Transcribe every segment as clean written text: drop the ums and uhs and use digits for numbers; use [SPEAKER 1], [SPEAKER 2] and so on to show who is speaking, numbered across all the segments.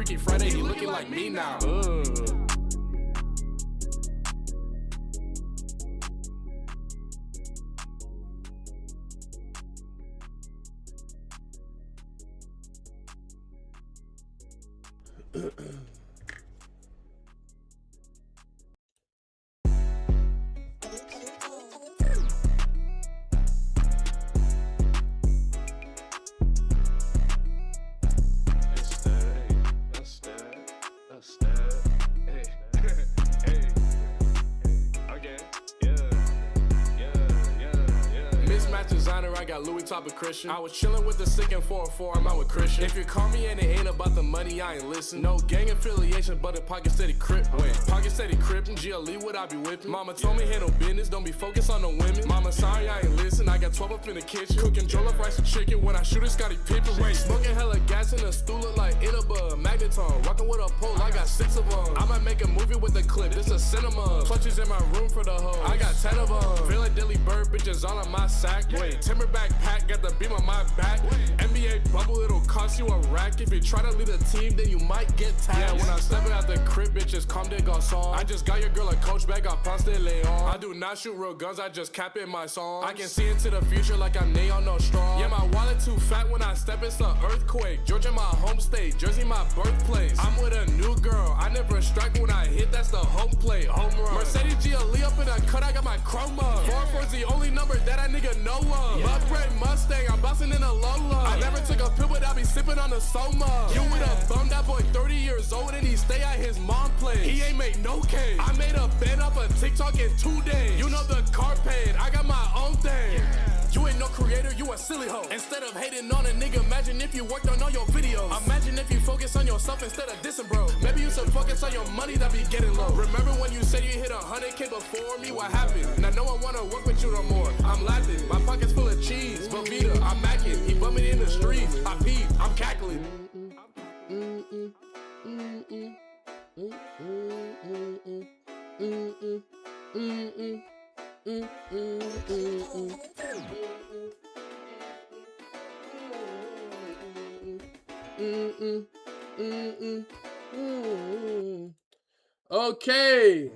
[SPEAKER 1] Freaky Friday, he looking like me now. Designer, I got Louis top of Christian. I was chilling with the sick and 404, I'm out with Christian. If you call me and it ain't about the money, I ain't listen. No gang affiliation, but a pocket steady crip. Wait, pocket steady crip and GLE, what I be whipping? Mama told me handle business, don't be focused on the women. Mama sorry I ain't listen, I got 12 up in the kitchen. Cooking jollof rice and chicken when I shoot it, Scotty Pippen. Wait, smoking hella gas in a stool look like Innova, Magneton. Rocking with a pole, I got 6 of them. I might make a movie with a clip, this a cinema. Clutches in my room for the hoe, I got 10 of them. Feel like Dilly Bird, bitches all on my sack. Wait, Timberback pack, got the beam on my back. NBA bubble, it'll cost you a rack. If you try to lead a team, then you might get tagged. Yeah, when I'm stepping out the crib, bitches come de garçon. I just got your girl a coach bag, I Ponce de Leon. I do not shoot real guns, I just cap in my songs. I can see into the future like I'm neon no strong. Yeah, my wallet too fat when I step, it's an earthquake. Georgia my home state, Jersey my birthplace. I'm with a new girl, I never strike when I hit, that's the home plate, home run. Mercedes GLE up in a cut, I got my chroma. 4-4's the only number that I nigga know of. Upgrade Mustang, I'm busting in a Lola. I never took a pill, but I be sipping on the Soma. You with a bum, that boy 30 years old and he stay at his mom place. He ain't make no cake. I made a bed off a TikTok in 2 days. You know the car paid, I got my own thing. You ain't no creator, you a silly hoe. Instead of hating on a nigga, imagine if you worked on all your videos. Imagine if you focus on yourself instead of dissing, bro. Maybe you should focus on your money that be getting low. Remember when you said you hit 100K before me? What happened? Now no one wanna work with you no more. I'm laughing, my pockets full of cheese. Velveeta, I'm macking, he bumming in the streets. I peed, I'm cackling. Okay,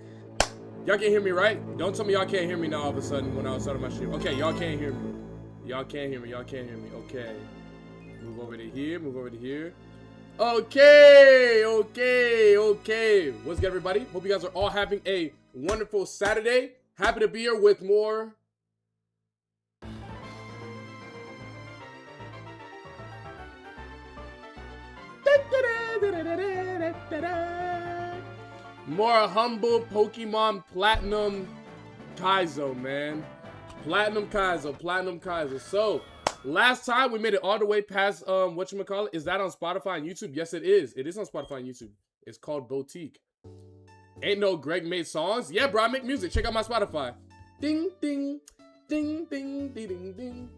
[SPEAKER 1] y'all can hear me, right? Don't tell me y'all can't hear me now all of a sudden when I was starting my stream. Okay, y'all can't hear me. Y'all can't hear me. Y'all can't hear me. Okay, move over to here. Move over to here. Okay, okay. What's good, everybody? Hope you guys are all having a wonderful Saturday. Happy to be here with more humble Pokemon Platinum Kaizo, man. Platinum Kaizo. So, last time we made it all the way past, whatchamacallit? Is that on Spotify and YouTube? Yes, it is. It is on Spotify and YouTube. It's called Boutique. Ain't no Greg made songs? Yeah, bro, I make music. Check out my Spotify. Ding, ding, ding, ding, ding, ding, ding.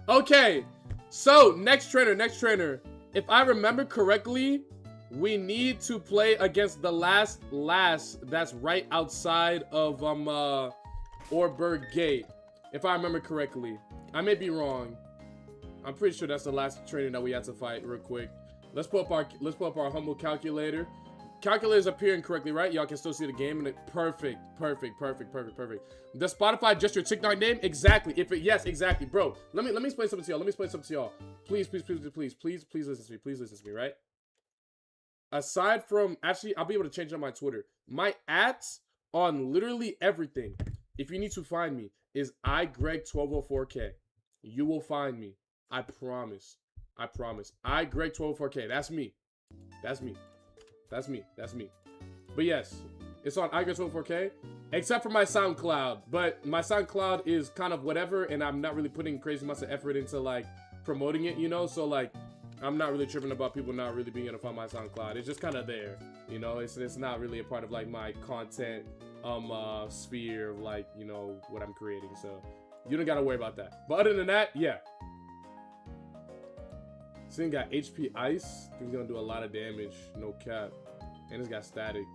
[SPEAKER 1] Okay, so next trainer. If I remember correctly, we need to play against the last that's right outside of Orberg Gate. If I remember correctly, I may be wrong. I'm pretty sure that's the last trainer that we had to fight. Real quick, let's pull up our humble calculator. Calculator's appearing correctly, right? Y'all can still see the game and it perfect. Does Spotify just your TikTok name? Exactly. Yes, exactly, bro. Let me explain something to y'all. Please listen to me. Please listen to me, right? Aside from, actually, I'll be able to change on my Twitter. My @ on literally everything, if you need to find me, is iGreg1204K. You will find me. I promise. iGreg1204K. That's me. But yes, it's on iGreg1204K, except for my SoundCloud. But my SoundCloud is kind of whatever, and I'm not really putting crazy amounts of effort into, like, promoting it, you know? So, like, I'm not really tripping about people not really being able to find my SoundCloud. It's just kind of there, you know? It's not really a part of, like, my content sphere of, like, you know, what I'm creating. So you don't gotta worry about that. But other than that, yeah. This thing got HP Ice. He's gonna do a lot of damage. No cap. And it's got static.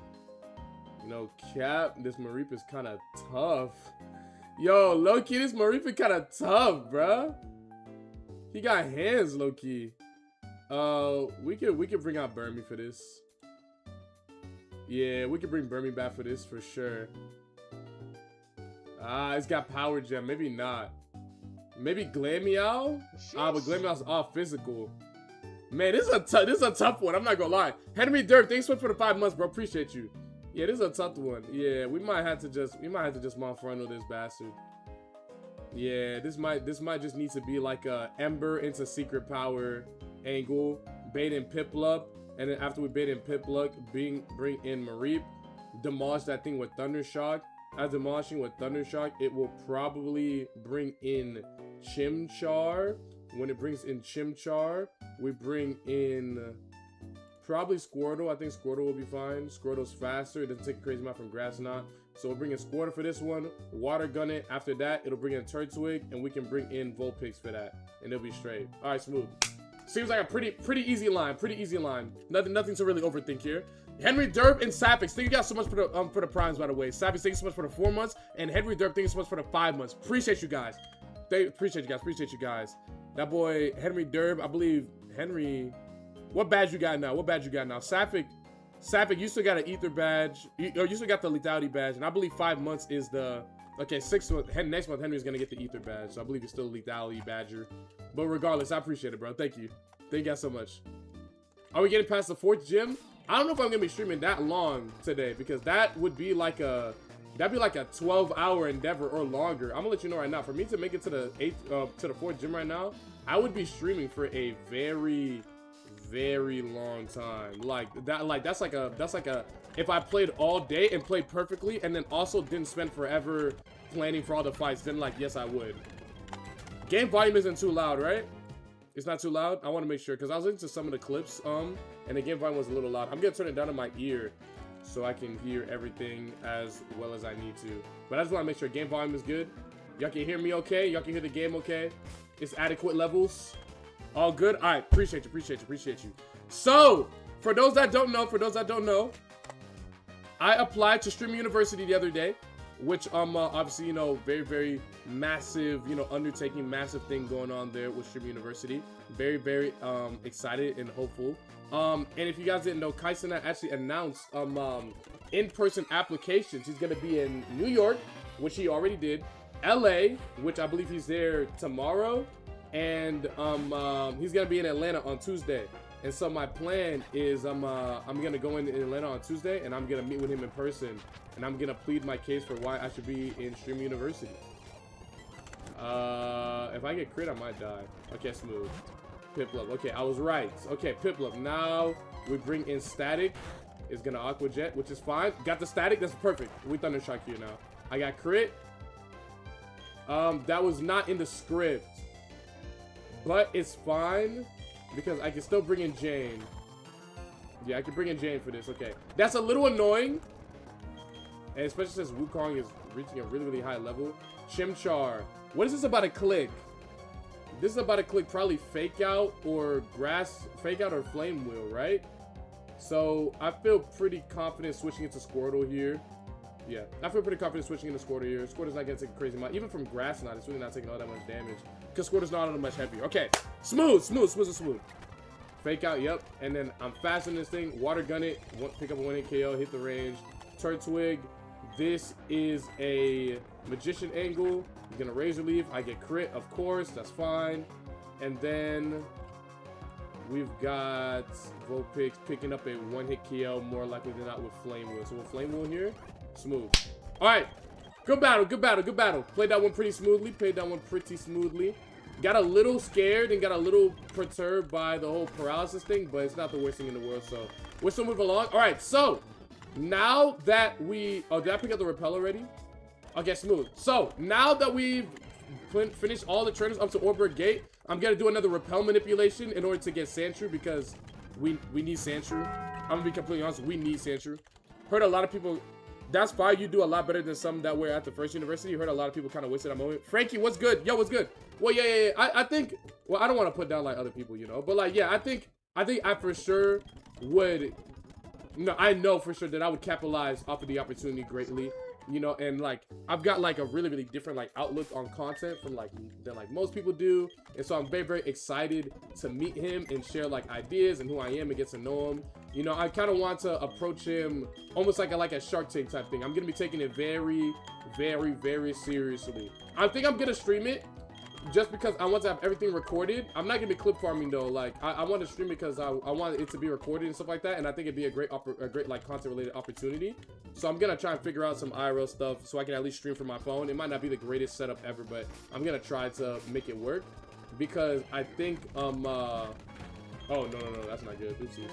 [SPEAKER 1] No cap. This Mareep is kind of tough. Yo, low-key, this Marifa kind of tough, bruh. He got hands, low-key. We could bring out Burmy for this. Yeah, we could bring Burmy back for this for sure. It's got Power Gem. Maybe not. Maybe Glameow? But Glameow's off physical. Man, this is a tough one. I'm not gonna lie. Henry Dirk, thanks for the 5 months, bro. Appreciate you. Yeah, this is a tough one. Yeah, we might have to just Monferno this bastard. Yeah, this might just need to be like a Ember into Secret Power angle, bait in Piplup, and then after we bait in Piplup, bring in Mareep, demolish that thing with Thunder Shock. As demolishing with Thunder Shock, it will probably bring in Chimchar. When it brings in Chimchar, we bring in probably Squirtle. I think Squirtle will be fine. Squirtle's faster. It doesn't take a crazy amount from Grass Knot. So we'll bring in Squirtle for this one. Water Gun it. After that, it'll bring in Turtwig, and we can bring in Vulpix for that. And it'll be straight. All right, smooth. Seems like a pretty easy line. Pretty easy line. Nothing to really overthink here. Henry Derp and Sapix, thank you guys so much for the primes, by the way. Sapix, thank you so much for the 4 months, and Henry Derp, thank you so much for the 5 months. Appreciate you guys. Appreciate you guys. That boy Henry Derp, I believe Henry. What badge you got now? Sapix, you still got an Ether badge. You still got the Lethality badge, and I believe 5 months is the. Okay, 6 months. Next month Henry's gonna get the Ether badge, so I believe he's still a Lethality badger. But regardless, I appreciate it, bro. Thank you guys so much. Are we getting past the 4th gym? I don't know if I'm gonna be streaming that long today, because that would be like a 12-hour endeavor or longer. I'm gonna let you know right now. For me to make it to the 4th gym right now, I would be streaming for a very, very long time. That's like a if I played all day and played perfectly and then also didn't spend forever planning for all the fights, then yes, I would. Game volume isn't too loud, right? It's not too loud? I want to make sure, because I was listening to some of the clips, and the game volume was a little loud. I'm going to turn it down in my ear so I can hear everything as well as I need to. But I just want to make sure game volume is good. Y'all can hear me okay? Y'all can hear the game okay? It's adequate levels? All good? All right, appreciate you. So, for those that don't know, I applied to Stream University the other day, which obviously, very, very massive, undertaking, massive thing going on there with Stream University. Very, very excited and hopeful. And if you guys didn't know, Kaisen actually announced in-person applications. He's gonna be in New York, which he already did, LA, which I believe he's there tomorrow, and he's gonna be in Atlanta on Tuesday. And so my plan is I'm gonna go in Atlanta on Tuesday, and I'm gonna meet with him in person, and I'm gonna plead my case for why I should be in Stream University. If I get crit, I might die. Okay, smooth. Piplup. Okay, I was right. Okay, Piplup. Now we bring in Static. It's gonna Aqua Jet, which is fine. Got the Static. That's perfect. We Thunder Shock here now. I got crit. That was not in the script, but it's fine because I can still bring in Jane. Yeah, I can bring in Jane for this. Okay, that's a little annoying, and especially since Wukong is reaching a really, really high level. Chimchar. What is this about a click? This is about to click probably Fake Out or Flame Wheel, right? So I feel pretty confident switching into Squirtle here. Yeah, I feel pretty confident switching into Squirtle here. Squirtle's not gonna take a crazy amount. Even from Grass Knot, it's really not taking all that much damage, because Squirtle's not all that much heavier. Okay, smooth. Fake Out, yep. And then I'm faster than this thing. Water Gun it, pick up a 1-hit KO, hit the range. Turtwig. This is a Magician angle. He's gonna Razor Leaf. I get crit, of course. That's fine. And then we've got Vulpix picking up a 1-hit KO, more likely than not with Flame Wheel. So we'll Flame Wheel here. Smooth. All right. Good battle. Played that one pretty smoothly. Got a little scared and got a little perturbed by the whole paralysis thing, but it's not the worst thing in the world. So we're still moving along. All right. So now that we... Oh, did I pick up the Repel already? Okay, smooth. So, now that we've finished all the trainers up to Orberg Gate, I'm going to do another Repel manipulation in order to get Sandshrew, because we need Sandshrew. I'm going to be completely honest, we need Sandshrew. Heard a lot of people... That's fine, you do a lot better than some that were at the first university. Heard a lot of people kind of wasted that moment. Frankie, what's good? Yo, what's good? Well, yeah. I think... Well, I don't want to put down, like, other people, But, yeah, I think I for sure would... No, I know for sure that I would capitalize off of the opportunity greatly. you know, and like I've got like a really different like outlook on content from like than like most people do, and so I'm very excited to meet him and share like ideas and who I am and get to know him. You know, I kind of want to approach him almost like a Shark Tank type thing. I'm gonna be taking it very seriously. I think I'm gonna stream it just because I want to have everything recorded. I'm not gonna be clip farming though. Like I want to stream it because I want it to be recorded and stuff like that, and I think it'd be a great like content related opportunity. So I'm gonna try and figure out some IRL stuff so I can at least stream from my phone. It might not be the greatest setup ever, but I'm gonna try to make it work because I think oh no, that's not good. Oopsies.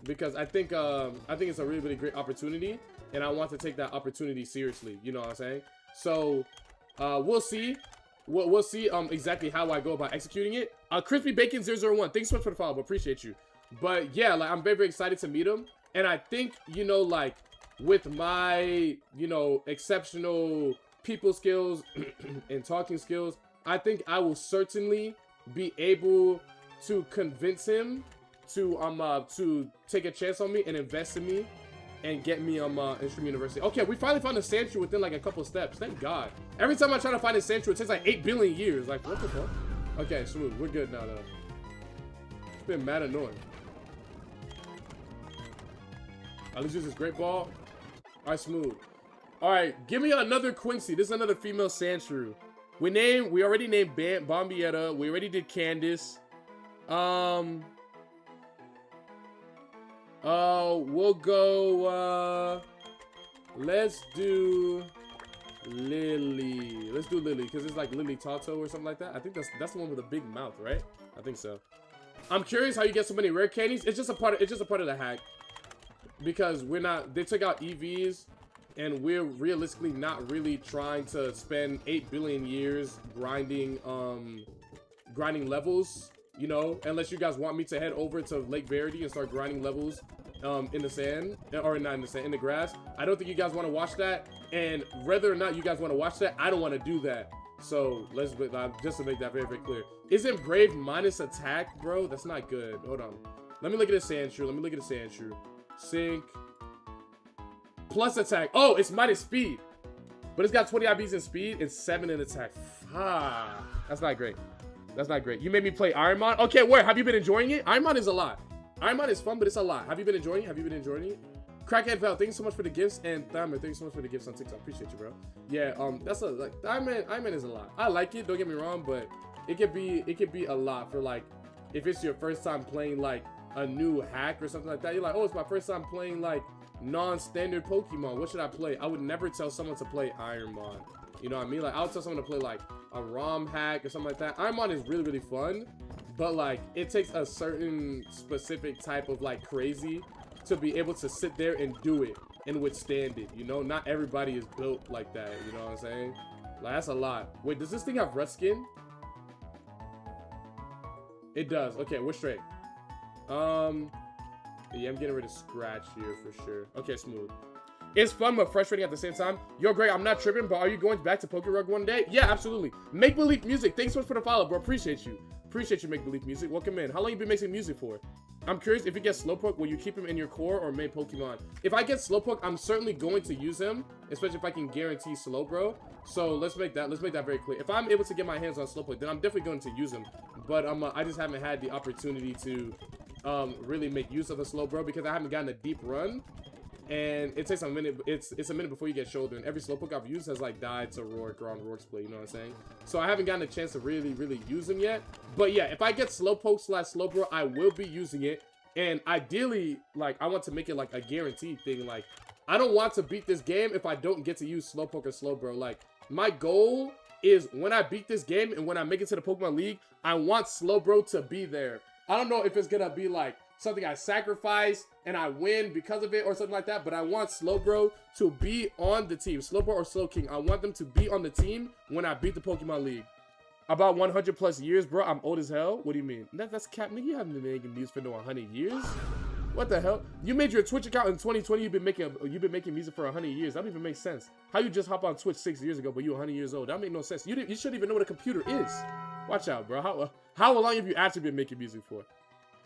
[SPEAKER 1] Because I think it's a really great opportunity, and I want to take that opportunity seriously. You know what I'm saying? So we'll see. We'll see exactly how I go about executing it. Crispy Bacon 001, thanks so much for the follow. Appreciate you. But yeah, like I'm very excited to meet him, and I think, you know, like with my, you know, exceptional people skills and talking skills, I think I will certainly be able to convince him to take a chance on me and invest in me and get me in Stream University. Okay, we finally found a sand tree within like a couple steps. Thank God. Every time I try to find a sand tree, it takes like 8 billion years. Like, what the fuck? Okay, smooth. We're good now, though. It's been mad annoying. Let's use this great ball. All right, smooth. All right, give me another Quincy. This is another female sand shrew. We already named Bombietta. We already did Candace. We'll go, let's do Lily. Let's do Lily, because it's like Lily Tato or something like that. I think that's the one with a big mouth, right? I think so. I'm curious how you get so many rare candies. It's just a part of the hack. Because they took out EVs, and we're realistically not really trying to spend 8 billion years grinding levels. You know, unless you guys want me to head over to Lake Verity and start grinding levels in the sand, or not in the sand, in the grass. I don't think you guys want to watch that, and whether or not you guys want to watch that, I don't want to do that. So let's just to make that very clear. Isn't Brave minus attack, bro? That's not good. Hold on. Let me look at the sand shrew. Sink. Plus attack. Oh, it's minus speed. But it's got 20 IBs in speed and 7 in attack. That's not great. That's not great. You made me play Ironmon. Okay, where? Have you been enjoying it? Ironmon is a lot. Ironmon is fun, but it's a lot. Have you been enjoying it? Crackhead Val, thank you so much for the gifts. And Thamer, thank you so much for the gifts on TikTok. Appreciate you, bro. Yeah, that's Ironman is a lot. I like it, don't get me wrong, but it could be a lot for like, if it's your first time playing like a new hack or something like that. You're like, oh, it's my first time playing like non-standard Pokemon. What should I play? I would never tell someone to play Ironmon. You know what I mean? Like, I would tell someone to play like a ROM hack or something like that. Ironmon is really fun, but like it takes a certain specific type of like crazy to be able to sit there and do it and withstand it. You know, not everybody is built like that. You know what I'm saying? Like, that's a lot. Wait, does this thing have rust skin? It does. Okay, we're straight. Yeah, I'm getting rid of scratch here for sure. Okay, smooth. It's fun but frustrating at the same time. Yo, Greg, I'm not tripping, but are you going back to Pokerug one day? Yeah, absolutely. Make Believe Music, thanks so much for the follow, bro. Appreciate you. Appreciate you, Make Believe Music. Welcome in. How long you been making music for? I'm curious, if you get Slowpoke, will you keep him in your core or main Pokemon? If I get Slowpoke, I'm certainly going to use him, especially if I can guarantee Slowbro. So let's make that very clear. If I'm able to get my hands on Slowpoke, then I'm definitely going to use him. But I just haven't had the opportunity to really make use of a Slowbro because I haven't gotten a deep run. And it takes a minute. It's a minute before you get shoulder, and every Slowpoke I've used has like died to Roark or on Roark's play. You know what I'm saying? So I haven't gotten a chance to really use him yet. But yeah, if I get Slowpoke / Slowbro, I will be using it. And ideally, like, I want to make it like a guaranteed thing. Like, I don't want to beat this game if I don't get to use Slowpoke or Slowbro. Like, my goal is when I beat this game and when I make it to the Pokemon League, I want Slowbro to be there. I don't know if it's gonna be like something I sacrifice and I win because of it or something like that, but I want Slowbro to be on the team. Slowbro or Slowking, I want them to be on the team when I beat the Pokemon League. About 100 plus years, bro. I'm old as hell. What do you mean? That's cap, nigga. You haven't been making music for no 100 years. What the hell? You made your Twitch account in 2020. You've been making music for 100 years. That don't even make sense. How you just hop on Twitch 6 years ago, but you 100 years old? That make no sense. You shouldn't even know what a computer is. Watch out, bro. How long have you actually been making music for?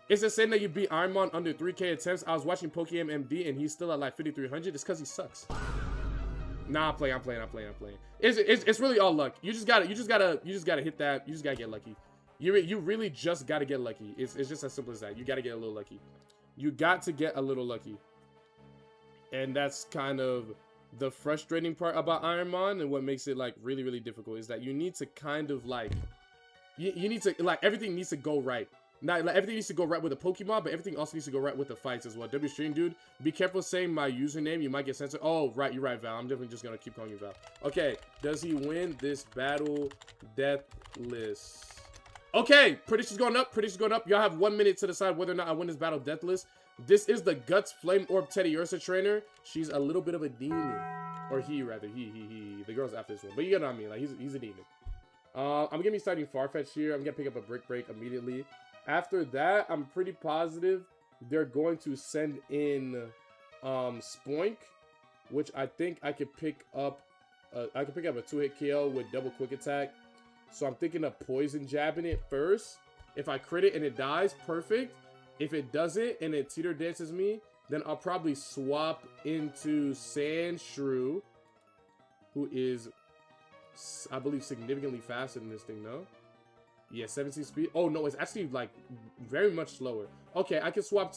[SPEAKER 1] It's insane that you beat Ironmon under 3K attempts. I was watching Pokemon MD and he's still at like 5,300. It's because he sucks. Nah, I'm playing. It's really all luck. You just gotta hit that. You just gotta get lucky. You really just gotta get lucky. It's just as simple as that. You gotta get a little lucky. You got to get a little lucky. And that's kind of the frustrating part about Ironmon, and what makes it like really, really difficult is that you need to kind of like, you need to like, everything needs to go right. Not like everything needs to go right with the Pokemon, but everything also needs to go right with the fights as well. W stream dude, be careful saying my username. You might get censored. Oh, right, you're right, Val. I'm definitely just gonna keep calling you Val. Okay, does he win this battle deathless? Okay, predictions going up. Predictions going up. Y'all have 1 minute to decide whether or not I win this battle deathless. This is the Guts Flame Orb Teddy Ursa trainer. She's a little bit of a demon, or he rather. He. The girl's after this one, but you get what I mean. Like he's a demon. I'm gonna be starting Farfetch here. I'm gonna pick up a Brick Break immediately. After that, I'm pretty positive they're going to send in Spoink, which I think I could pick up. I could pick up a 2-hit KO with double quick attack. So I'm thinking of poison jabbing it first. If I crit it and it dies, perfect. If it doesn't and it teeter dances me, then I'll probably swap into Sandshrew, who is, I believe, significantly faster than this thing, no? Yeah, 17 speed. Oh, no, it's actually, like, very much slower. Okay, I can swap.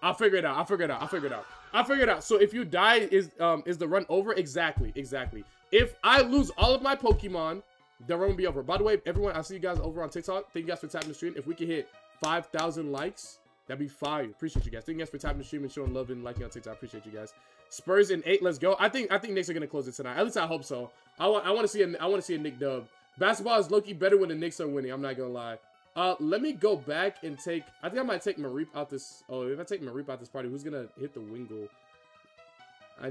[SPEAKER 1] I'll figure it out. So if you die, is the run over? Exactly. If I lose all of my Pokemon, the run will be over. By the way, everyone, I'll see you guys over on TikTok. Thank you guys for tapping the stream. If we can hit 5,000 likes, that'd be fire. Appreciate you guys. Thank you guys for tapping the stream and showing love and liking on TikTok. Appreciate you guys. Spurs in 8. Let's go. I think Knicks are gonna close it tonight. At least I hope so. I want to see a Knick dub. Basketball is low-key better when the Knicks are winning. I'm not gonna lie. Let me go back and take. I think I might take Mareep out this. Oh, if I take Mareep out this party, who's gonna hit the Wingull? I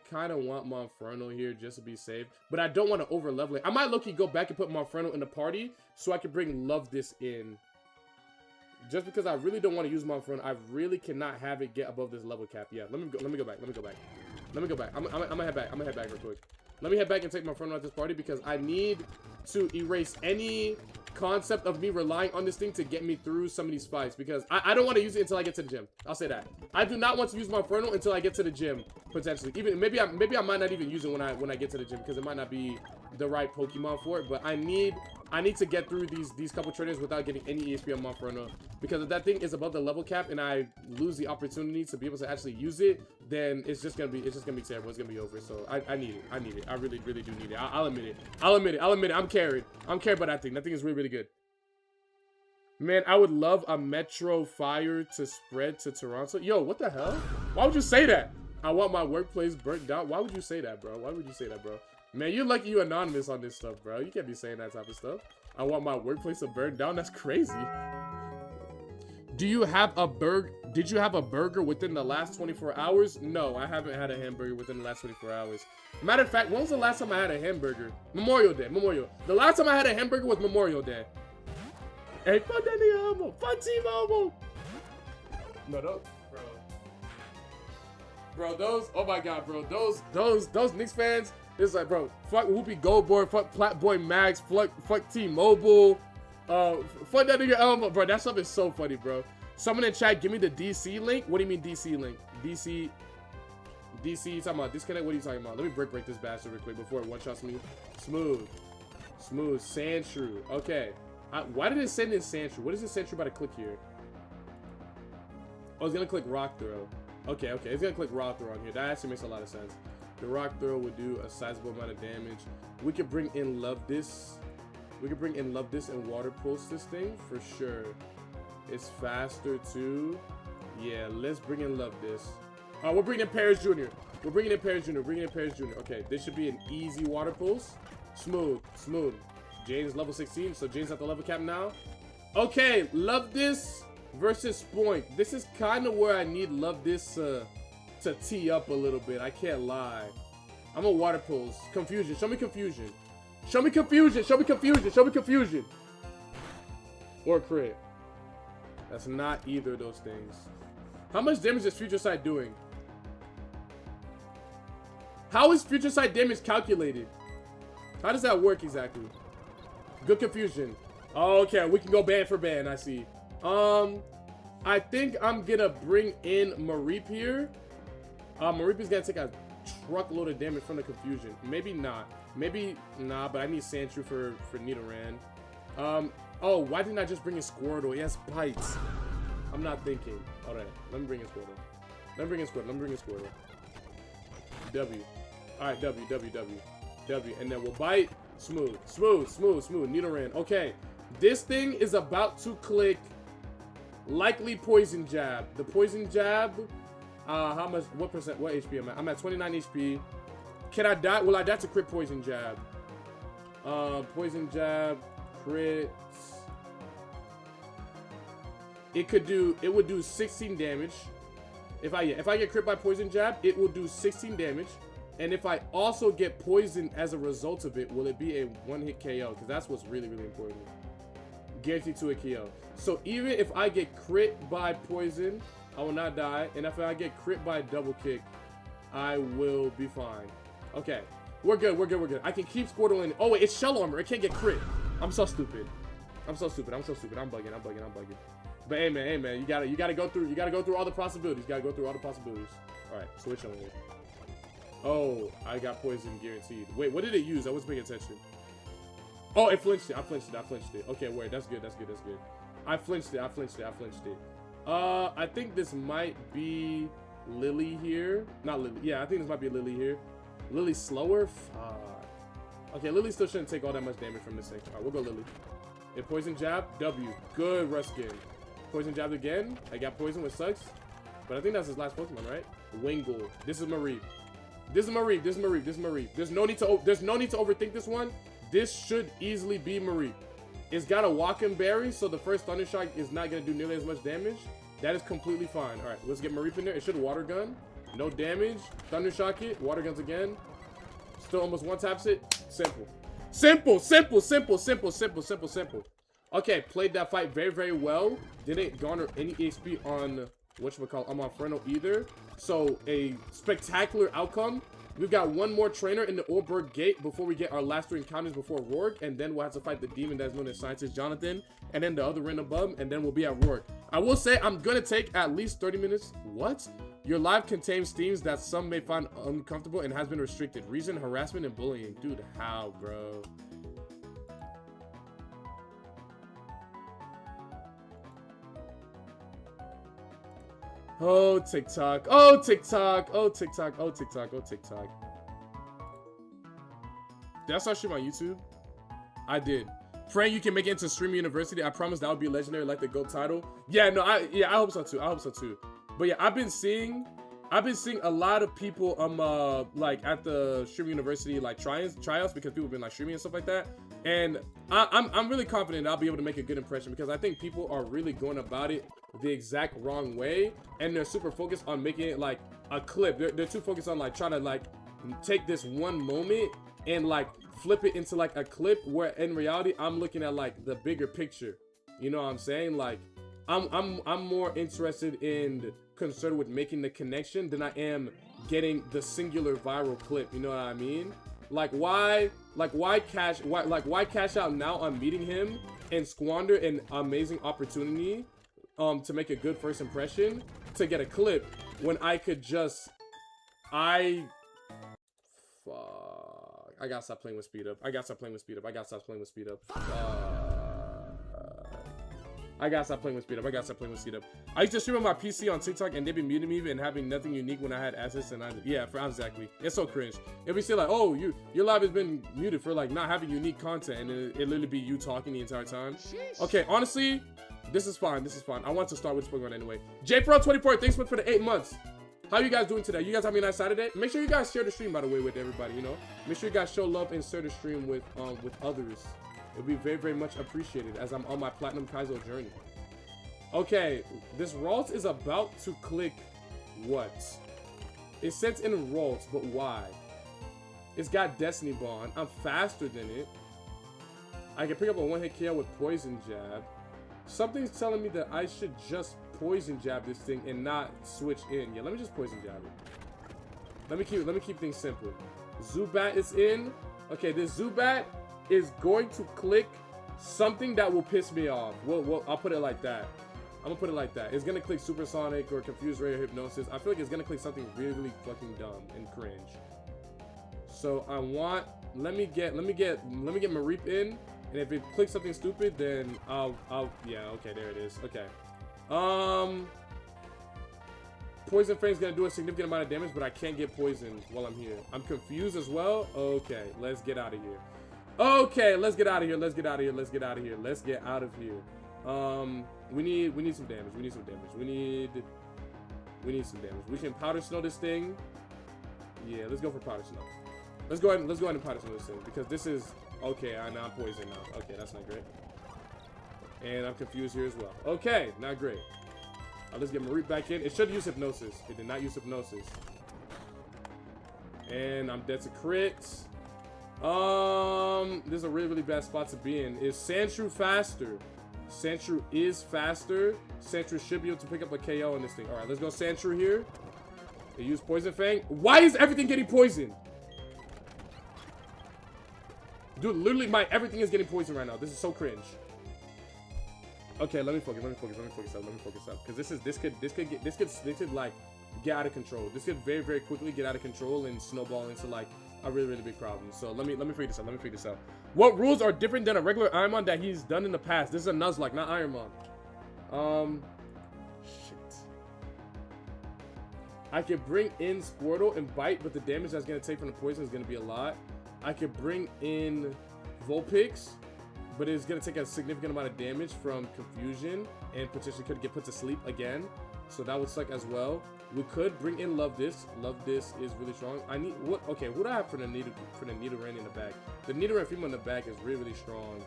[SPEAKER 1] kind of want Monferno here just to be safe, but I don't want to over level it. I might low-key go back and put Monferno in the party so I can bring Love This in. Just because I really don't want to use Monferno, I really cannot have it get above this level cap. Yeah, let me go back. I'm gonna head back. Real quick. Let me head back and take Monferno out this party because I need to erase any concept of me relying on this thing to get me through some of these fights, because I don't want to use it until I get to the gym. I'll say that. I do not want to use Monferno until I get to the gym, potentially. Even maybe I might not even use it when I get to the gym, because it might not be the right Pokemon for it. But I need to get through these couple trainers without getting any EXP on Monferno, because if that thing is above the level cap and I lose the opportunity to be able to actually use it, then it's just gonna be terrible. It's gonna be over. So I need it. I really do need it. I'll admit it. I'm carried by that thing. That thing is really good. Man, I would love a Metro Fire to spread to Toronto. Yo, what the hell? Why would you say that? I want my workplace burnt down. Why would you say that, bro? Man, you're lucky you anonymous on this stuff, bro. You can't be saying that type of stuff. I want my workplace to burn down. That's crazy. Did you have a burger within the last 24 hours? No, I haven't had a hamburger within the last 24 hours. Matter of fact, when was the last time I had a hamburger? Memorial Day. The last time I had a hamburger was Memorial Day. Hey, fun Danny fun T-Mobile. No, those, bro, those, oh my God, bro, those Knicks fans, it's like, bro, fuck Whoopi Goldberg, fuck Platboy Max, fuck T-Mobile, fuck that nigga Elmo, bro, that stuff is so funny, bro. Someone in chat, give me the DC link. What do you mean DC link? DC, you talking about disconnect? What are you talking about? Let me break this bastard real quick before it one-shots me. Smooth, Sandshrew, okay. Why did it send in Sandshrew? What is this Sandshrew about to click here? Oh, it's gonna click Rock Throw. Okay, it's gonna click Rock Throw on here. That actually makes a lot of sense. The Rock Throw would do a sizable amount of damage. We could bring in Love This. And Water Pulse this thing for sure. It's faster too. Yeah, let's bring in Love This. Oh, we're bringing in Paris Jr. Okay, this should be an easy Water Pulse. Smooth. Jane's level 16, so Jane's at the level cap now. Okay, Love This versus Spoink. This is kind of where I need Love This to tee up a little bit. I can't lie. I'm a Water Pulse. Confusion. Show me confusion. Or crit. That's not either of those things. How much damage is Future Sight doing? How is Future Sight damage calculated? How does that work exactly? Good confusion. Oh, okay, we can go band for band, I see. I think I'm gonna bring in Mareep here. Mareep is gonna take a truckload of damage from the confusion. Maybe not. Maybe nah, but I need Sandshrew for Nidoran. Oh, why didn't I just bring in Squirtle? He has bites. I'm not thinking. Alright, let me bring in Squirtle. Let me bring in Squirtle. Let me bring in Squirtle. W. Alright, W. And then we'll bite. Smooth. Nidoran. Okay. This thing is about to click likely Poison Jab. The Poison Jab, how much, what percent, what HP am I? I'm at 29 HP. Can I die? Will I die to crit Poison Jab? Poison Jab, crit. It would do 16 damage. If I get crit by Poison Jab, it will do 16 damage. And if I also get poisoned as a result of it, will it be a one-hit KO? Because that's what's really, really important. Guaranteed to a KO. So even if I get crit by poison, I will not die. And if I get crit by double kick, I will be fine. Okay. We're good. I can keep Squirtle in. Oh, wait, it's Shell Armor. It can't get crit. I'm so stupid. I'm bugging. But hey man, you gotta go through all the possibilities. All right, switch on here. Oh, I got poison guaranteed. Wait, what did it use? I wasn't paying attention. Oh, it flinched it. I flinched it. Okay, wait, that's good. I flinched it. I think this might be Lily here. Not Lily. Yeah, I think this might be Lily here. Lily slower? Fuck. Okay, Lily still shouldn't take all that much damage from this thing. Alright, we'll go Lily. And poison jab, W. Good Ruskin. Poison jab again. I got poison, which sucks. But I think that's his last Pokemon, right? Wingull. This is Mareep. There's no need to overthink this one. This should easily be Mareep. It's got a Walking Berry, so the first Thunder Shock is not going to do nearly as much damage. That is completely fine. All right, let's get Mareep in there. It should Water Gun. No damage. Thunder Shock it. Water Guns again. Still almost one-taps it. Simple. Okay, played that fight very, very well. Didn't garner any HP on whatchamacallit, on Monferno either. So a spectacular outcome. We've got one more trainer in the Orberg Gate before we get our last 3 encounters before Roark, and then we'll have to fight the demon that's known as Scientist Jonathan, and then the other random bum, and then we'll be at Roark. I will say I'm gonna take at least 30 minutes. What? Your live contains themes that some may find uncomfortable and has been restricted. Reason, harassment, and bullying. Dude, how, bro? Oh, TikTok. Did I start streaming on YouTube? I did. Praying you can make it into Stream University. I promise that would be legendary like the GOAT title. Yeah, no, I hope so too. But yeah, I've been seeing a lot of people like at the Stream University like tryouts because people have been like streaming and stuff like that. And I'm really confident I'll be able to make a good impression because I think people are really going about it the exact wrong way, and they're super focused on making it like a clip. They're too focused on like trying to like take this one moment and like flip it into like a clip, where in reality I'm looking at like the bigger picture. You know what I'm saying? Like I'm more interested in concerned with making the connection than I am getting the singular viral clip. You know what I mean? Why cash out now on meeting him and squander an amazing opportunity to make a good first impression to get a clip when I could just I gotta stop playing with speed up. I gotta stop playing with speed up. I gotta stop playing with speed up. I used to stream on my PC on TikTok and they'd be muting me and having nothing unique when I had assets, and exactly. It's so cringe. If we say like, oh, your live has been muted for like not having unique content, and it literally be you talking the entire time. Okay, honestly, this is fine. I want to start with this Pokemon anyway. JPro24, thanks for the 8 months. How you guys doing today? You guys having a nice Saturday? Make sure you guys share the stream, by the way, with everybody, you know? Make sure you guys show love and share the stream with others. It would be very, very much appreciated as I'm on my Platinum Kaizo journey. Okay, this Ralt is about to click what? It's sent in Ralt, but why? It's got Destiny Bond. I'm faster than it. I can pick up a one-hit KO with Poison Jab. Something's telling me that I should just poison jab this thing and not switch in. Yeah, let me just poison jab it. Let me keep things simple. Zubat is in. Okay, this Zubat is going to click something that will piss me off. Well, I'll put it like that. I'm gonna put it like that. It's gonna click Supersonic or Confused Ray or Hypnosis. I feel like it's gonna click something really fucking dumb and cringe. So I want, let me get Mareep in, and if it clicks something stupid, then yeah, okay, there it is. Okay. Poison Fang's gonna do a significant amount of damage, but I can't get poisoned while I'm here. I'm confused as well. Okay, let's get out of here. Okay, let's get out of here. Let's get out of here. Let's get out of here. Let's get out of here. We need some damage. We need some damage. We need some damage. We can Powder Snow this thing. Yeah, let's go for Powder Snow. Let's go ahead and Powder Snow this thing, because this is okay. Now I'm poisoned now. Okay, that's not great. And I'm confused here as well. Okay, not great. Let's get Mareep back in. It should use Hypnosis. It did not use Hypnosis. And I'm dead to crit. This is a really bad spot to be in. Is Sandshrew faster? Sandshrew is faster. Sandshrew should be able to pick up a KO on this thing. Alright, let's go Sandshrew here. They use Poison Fang. Why is everything getting poisoned? Dude, literally everything is getting poisoned right now. This is so cringe. Okay, let me focus up. Because this could like get out of control. This could very quickly get out of control and snowball into like a really big problem. So let me figure this out. What rules are different than a regular Ironmon that he's done in the past? This is a Nuzlocke, not Ironmon. Shit. I could bring in Squirtle and Bite, but the damage that's gonna take from the poison is gonna be a lot. I could bring in Vulpix, but it's gonna take a significant amount of damage from Confusion and potentially could get put to sleep again. So that would suck as well. We could bring in Love This. Love This is really strong. I need what? Okay, who do I have for the Nidoran in the back? The Nidoran female in the back is really strong.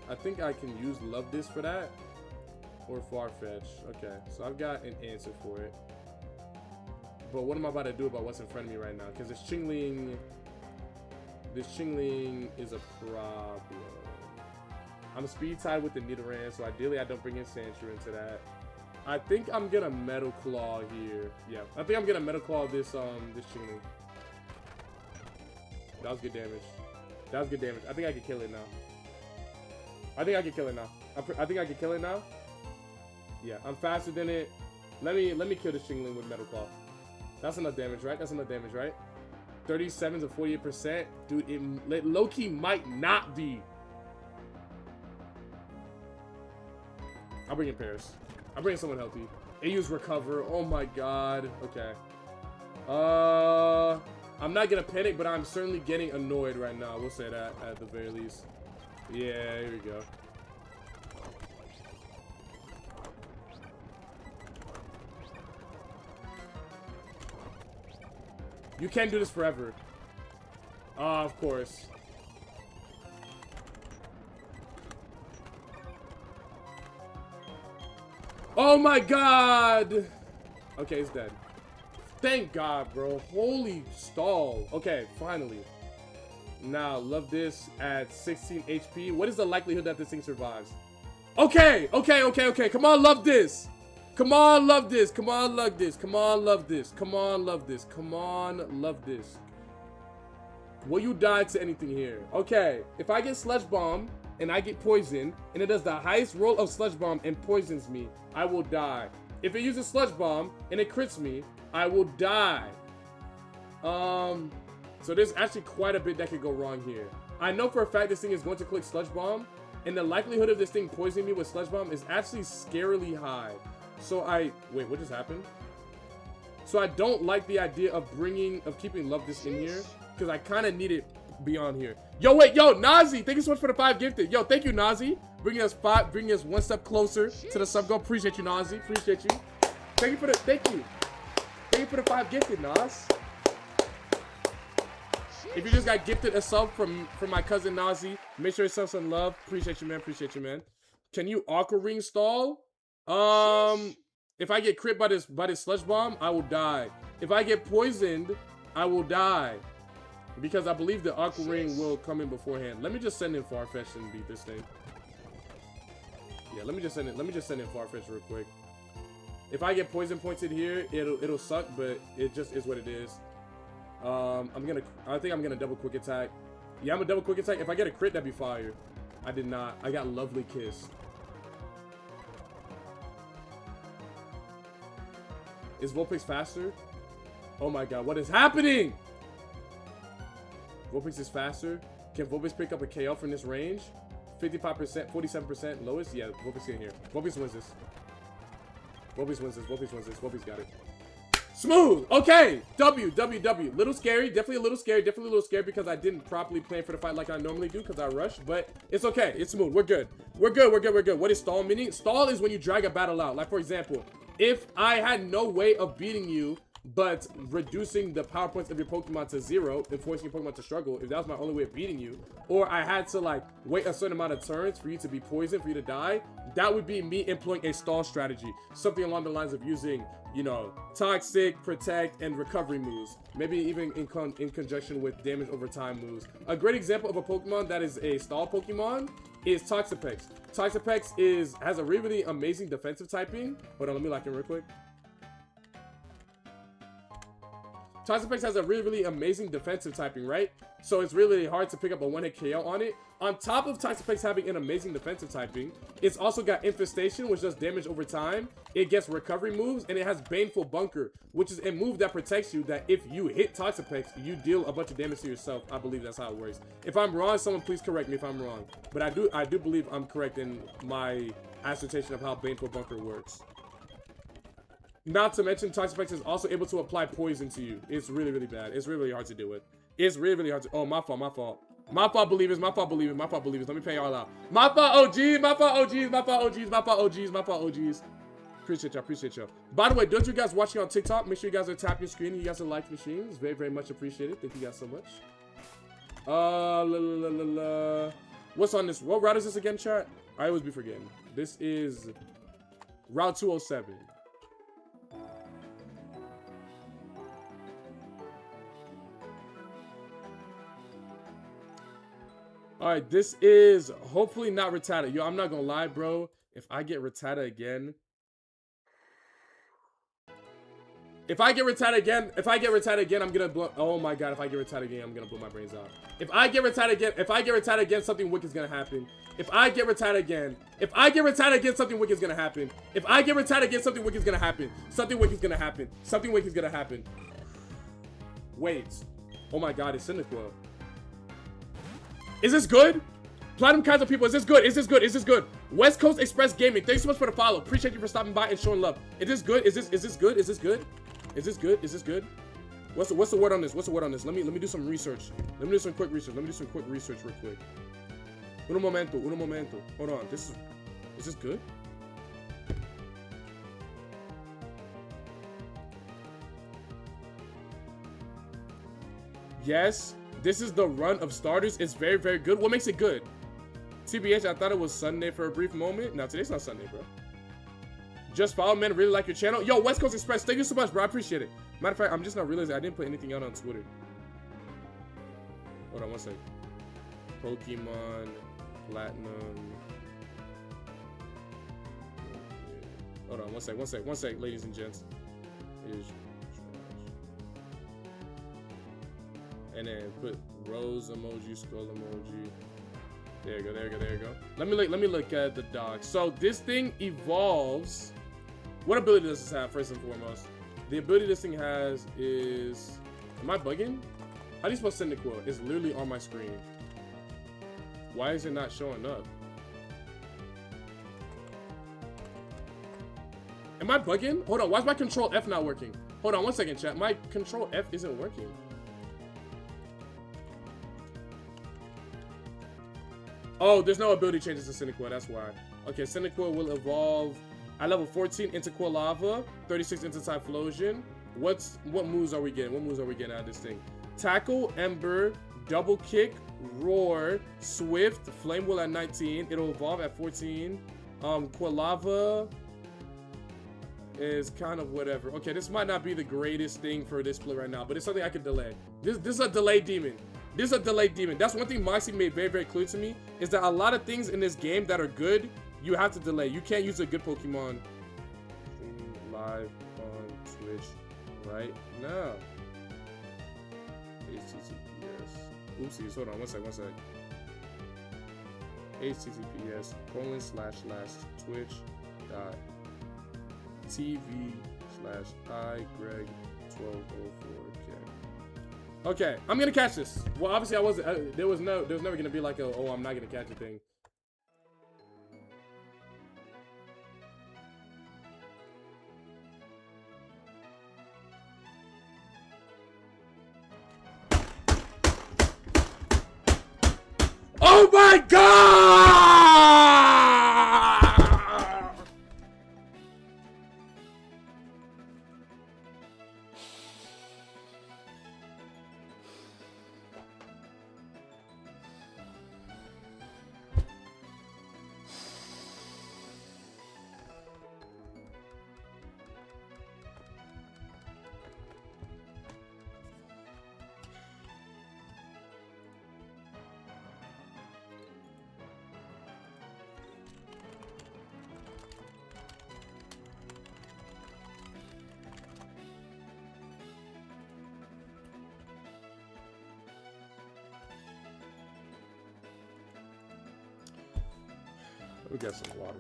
[SPEAKER 1] I think I can use Love This for that, or Farfetch. Okay, so I've got an answer for it. But what am I about to do about what's in front of me right now? Because this Chingling is a problem. I'm speed tied with the Nidoran, so ideally I don't bring in Sandshrew into that. I think I'm gonna Metal Claw here. Yeah, I think I'm gonna Metal Claw this Chingling. That was good damage. That was good damage. I think I can kill it now. I think I can kill it now. Yeah, I'm faster than it. Let me kill this Chingling with Metal Claw. That's enough damage, right? 37 to 48%. Dude, it low-key might not be. I'll bring in Paris. I'll bring in someone healthy. It used Recover. Oh my god. Okay. I'm not gonna panic, but I'm certainly getting annoyed right now. We'll say that at the very least. Yeah, here we go. You can't do this forever. Of course. Oh my god! Okay, it's dead. Thank god, bro. Holy stall. Okay, finally. Now, Love This at 16 HP. What is the likelihood that this thing survives? Okay! Come on, Love This! Come on, Love This! Come on, Love This! Come on, Love This! Come on, Love This! Come on, Love This! Will you die to anything here? Okay, if I get Sludge Bomb and I get poisoned and it does the highest roll of Sludge Bomb and poisons me, I will die. If it uses Sludge Bomb and it crits me, I will die. So there's actually quite a bit that could go wrong here. I know for a fact this thing is going to click Sludge Bomb, and the likelihood of this thing poisoning me with Sludge Bomb is actually scarily high. So wait, what just happened? So I don't like the idea of keeping Love This in here, because I kind of need it beyond here. Yo, wait, yo, Nazi, thank you so much for the 5 gifted. Yo, thank you, Nazi. Bringing us one step closer to the sub goal. Appreciate you, Nazi. Appreciate you. Thank you for the 5 gifted, Nas. If you just got gifted a sub from my cousin Nazi, make sure you show some love. Appreciate you, man. Appreciate you, man. Can you Aqua Ring stall? If I get crit by this Sludge Bomb, I will die. If I get poisoned, I will die. Because I believe the Aqua Ring will come in beforehand. Let me just send in Farfetch and beat this thing. Yeah, let me just send in Farfetch real quick. If I get poison pointed here, it'll suck, but it just is what it is. I think I'm gonna double quick attack. Yeah, I'm a double quick attack. If I get a crit, that'd be fire. I did not. I got lovely kiss. Is Vulpix faster? Oh my god, what is happening? Vulpix is faster. Can Vulpix pick up a KO from this range? 55%, 47% lowest? Yeah, Vulpix in here. Vulpix wins this. Vulpix wins this. Vulpix wins this. Vulpix got it. Smooth! Okay! W. Little scary. Definitely a little scary. Definitely a little scary because I didn't properly plan for the fight like I normally do because I rushed. But it's okay. It's smooth. We're good. We're good. We're good. We're good. What is stall meaning? Stall is when you drag a battle out. Like, for example, if I had no way of beating you but reducing the power points of your Pokemon to 0 and forcing your Pokemon to struggle, if that was my only way of beating you, or I had to like wait a certain amount of turns for you to be poisoned, for you to die, that would be me employing a stall strategy. Something along the lines of using, you know, toxic, protect, and recovery moves. Maybe even in conjunction with damage over time moves. A great example of a Pokemon that is a stall Pokemon is Toxapex. Toxapex has a really amazing defensive typing. Hold on, let me lock in real quick. Toxapex has a really amazing defensive typing, right? So it's really hard to pick up a one-hit KO on it. On top of Toxapex having an amazing defensive typing, it's also got Infestation, which does damage over time. It gets recovery moves, and it has Baneful Bunker, which is a move that protects you that if you hit Toxapex, you deal a bunch of damage to yourself. I believe that's how it works. If I'm wrong, someone please correct me if I'm wrong. But I do believe I'm correct in my assertion of how Baneful Bunker works. Not to mention, Toxapex is also able to apply poison to you. It's really bad. It's really hard to deal with. It's really hard to... Oh, my fault, my fault. My fault, believers. My fault, believers. My fault, believers. Let me pay y'all out. My fault, OGs. My fault, OGs. My fault, OGs. My fault, OGs. My fault, OGs. Appreciate y'all. Appreciate y'all. By the way, those of you guys watching on TikTok, make sure you guys are tapping your screen and you guys are like machines. Very much appreciated. Thank you guys so much. What's on this? What route is this again, chat? I always be forgetting. This is Route 207. All right, this is hopefully not Rattata. Yo, I'm not gonna lie, bro. If I get Rattata again, I'm gonna blow. Oh my god, if I get Rattata again, I'm gonna blow my brains out. If I get Rattata again, something wicked's gonna happen. If I get Rattata again, something wicked's gonna happen. If I get Rattata again, something wicked's gonna happen. Something wicked's gonna happen. Something wicked's gonna happen. Wait. Oh my god, it's Cyndaquil. Is this good? Platinum kinds of people, is this good? Is this good? Is this good? West Coast Express Gaming, thanks so much for the follow. Appreciate you for stopping by and showing love. Is this good? Is this good? Is this good? Is this good? Is this good? What's the word on this? What's the word on this? Let me do some research. Let me do some quick research. Real quick. Uno momento. Hold on. Is this good? Yes. This is the run of starters. It's very good. What makes it good? TBH, I thought it was Sunday for a brief moment. No, today's not Sunday, bro. Just follow, man. Really like your channel. Yo, West Coast Express, thank you so much, bro. I appreciate it. Matter of fact, I'm just not realizing I didn't put anything out on Twitter. Hold on one second. Pokemon Platinum. Hold on one sec, ladies and gents. And then put rose emoji, skull emoji. There you go. Let me look at the dog. So this thing evolves. What ability does this have, first and foremost? The ability this thing has is... Am I bugging? How do you spell Cyndaquil? It's literally on my screen. Why is it not showing up? Am I bugging? Hold on, why is my Control F not working? Hold on one second, chat. My Control F isn't working. Oh, there's no ability changes to Cyndaquil, that's why. Okay, Cyndaquil will evolve at level 14 into Quilava, 36 into Typhlosion. What moves are we getting? What moves are we getting out of this thing? Tackle, Ember, Double Kick, Roar, Swift, Flame Wheel at 19. It'll evolve at 14. Quilava is kind of whatever. Okay, this might not be the greatest thing for this play right now, but it's something I can delay. This is a delayed demon. This is a delayed demon. That's one thing Moxie made very clear to me, is that a lot of things in this game that are good, you have to delay. You can't use a good Pokemon
[SPEAKER 2] live on Twitch right now. HTTPS. Oopsies, hold on, one sec. https://twitch.tv/igreg1204. Okay, I'm gonna catch this. Well, obviously I wasn't. There was never gonna be like a, oh, I'm not gonna catch a thing. Oh my God! We got some water.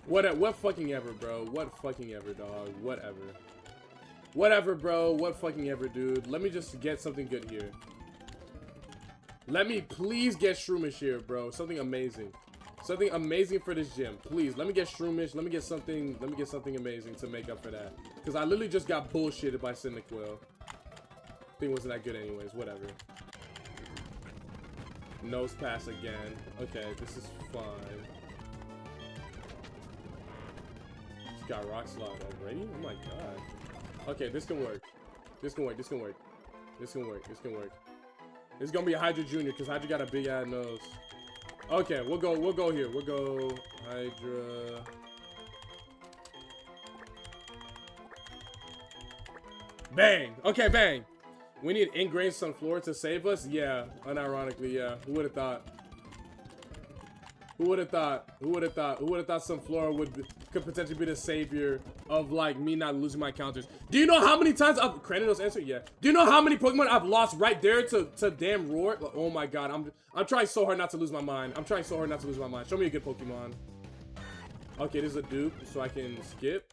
[SPEAKER 2] What fucking ever, bro. What fucking ever, dog. Whatever. Whatever, bro. What fucking ever, dude. Let me just get something good here. Let me please get shroomish here, bro. Something amazing. Something amazing for this gym. Please, let me get shroomish. Let me get something amazing to make up for that. Because I literally just got bullshitted by Cynical. Thing wasn't that good anyways. Whatever. Nose pass again. Okay, this is fine. Just got rock slide already? Oh my god. Okay, this can work. This can work. This can work. This can work. This can work. This is gonna be a Hydra Junior because Hydra got a big ass nose. Okay, we'll go here. We'll go Hydra. Bang! Okay, bang! We need ingrained some floor to save us? Yeah, unironically, yeah. Who would have thought? Who would have thought? Who would have thought? Who would have thought some floor could potentially be the savior of like me not losing my counters? Do you know how many times I've Kratos answer? Yeah. Do you know how many Pokemon I've lost right there to damn Roark? Like, oh my god, I'm trying so hard not to lose my mind. I'm trying so hard not to lose my mind. Show me a good Pokemon. Okay, this is a dupe, so I can skip.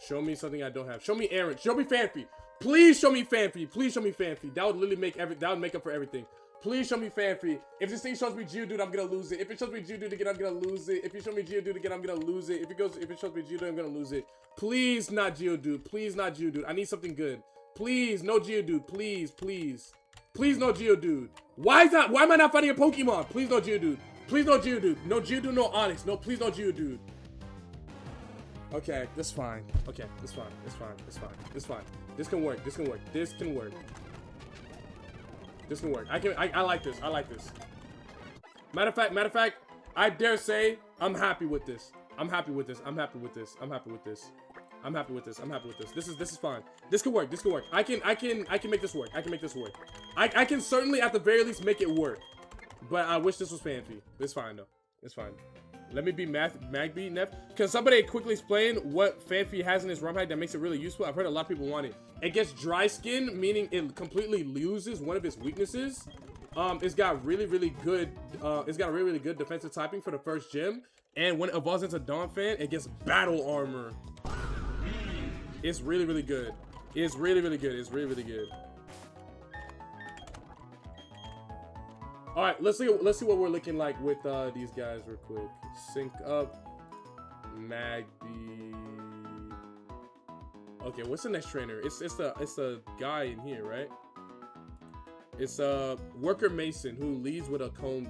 [SPEAKER 2] Show me something I don't have. Show me Aaron. Show me Fanfi. Please show me Fanfi. Please show me Fanfi. That would literally make up for everything. Please show me Fanfi. If this thing shows me Geodude, I'm gonna lose it. If it shows me Geodude again, I'm gonna lose it. If you show me Geodude again, I'm gonna lose it. If it shows me Geodude, I'm gonna lose it. Please not Geodude. Please not Geodude. I need something good. Please, no Geodude. Please, please. Please no Geodude. Why am I not finding a Pokemon? Please no Geodude. Please no Geodude. No Geodude, no Onix. No, please no Geodude. Okay, that's fine. Okay, that's fine. It's fine. It's fine. It's fine. This can work. This can work. This can work. This can work. I like this. I like this. Matter of fact, I dare say I'm happy with this. I'm happy with this. I'm happy with this. I'm happy with this. I'm happy with this. I'm happy with this. This is fine. This can work. This can work. I can make this work. I can make this work. I can certainly at the very least make it work. But I wish this was Fanfi. It's fine though. It's fine. Let me be Magby Neff. Can somebody quickly explain what Fanfi has in his ROM hack that makes it really useful? I've heard a lot of people want it. It gets dry skin, meaning it completely loses one of its weaknesses. It's got really good defensive typing for the first gym. And when it evolves into Donphan, it gets battle armor. It's really good. It's really good. It's really good. All right, let's see what we're looking like with these guys real quick. Sync up, Magby. Okay, what's the next trainer? It's the guy in here, right? It's Worker Mason who leads with a Combi.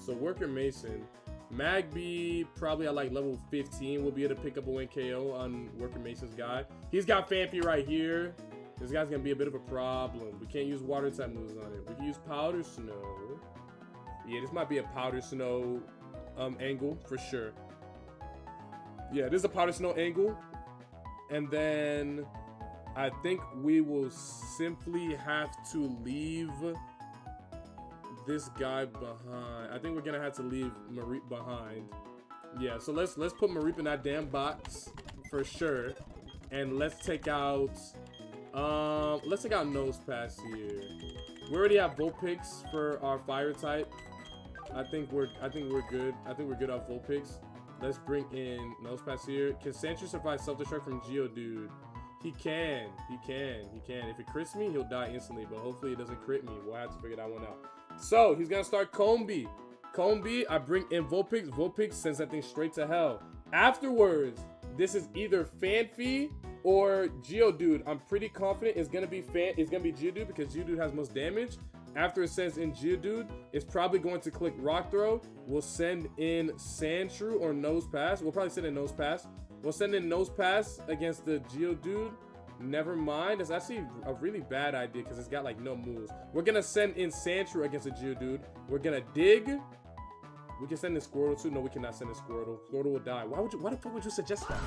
[SPEAKER 2] So Worker Mason, Magby probably at like level 15 will be able to pick up a win KO on Worker Mason's guy. He's got Fanfi right here. This guy's gonna be a bit of a problem. We can't use water type moves on it. We can use powder snow. Yeah, this might be a powder snow angle for sure. Yeah, this is a powder snow angle. And then I think we will simply have to leave this guy behind. I think we're gonna have to leave Mareep behind. Yeah, so let's put Mareep in that damn box for sure. And let's take out Nose Pass here. We already have Vulpix for our fire type. I think we're good. I think we're good off Vulpix. Let's bring in Nose Pass here. Can Sandshrew survive self-destruct from Geodude? He can. If it crits me, he'll die instantly, but hopefully it doesn't crit me. We'll have to figure that one out. So he's gonna start Combi. I bring in Vulpix. Vulpix sends that thing straight to hell. Afterwards, this is either Fanphy or Geodude. I'm pretty confident it's gonna be Geodude because Geodude has most damage. After it sends in Geodude, it's probably going to click Rock Throw. We'll send in Sandshrew or Nose Pass. We'll probably send in Nose Pass. We'll send in Nose Pass against the Geodude. Never mind. That's actually a really bad idea because it's got like no moves. We're gonna send in Sandshrew against the Geodude. We're gonna dig. We can send in Squirtle too. No, we cannot send in Squirtle. Squirtle will die. Why the fuck would you suggest that?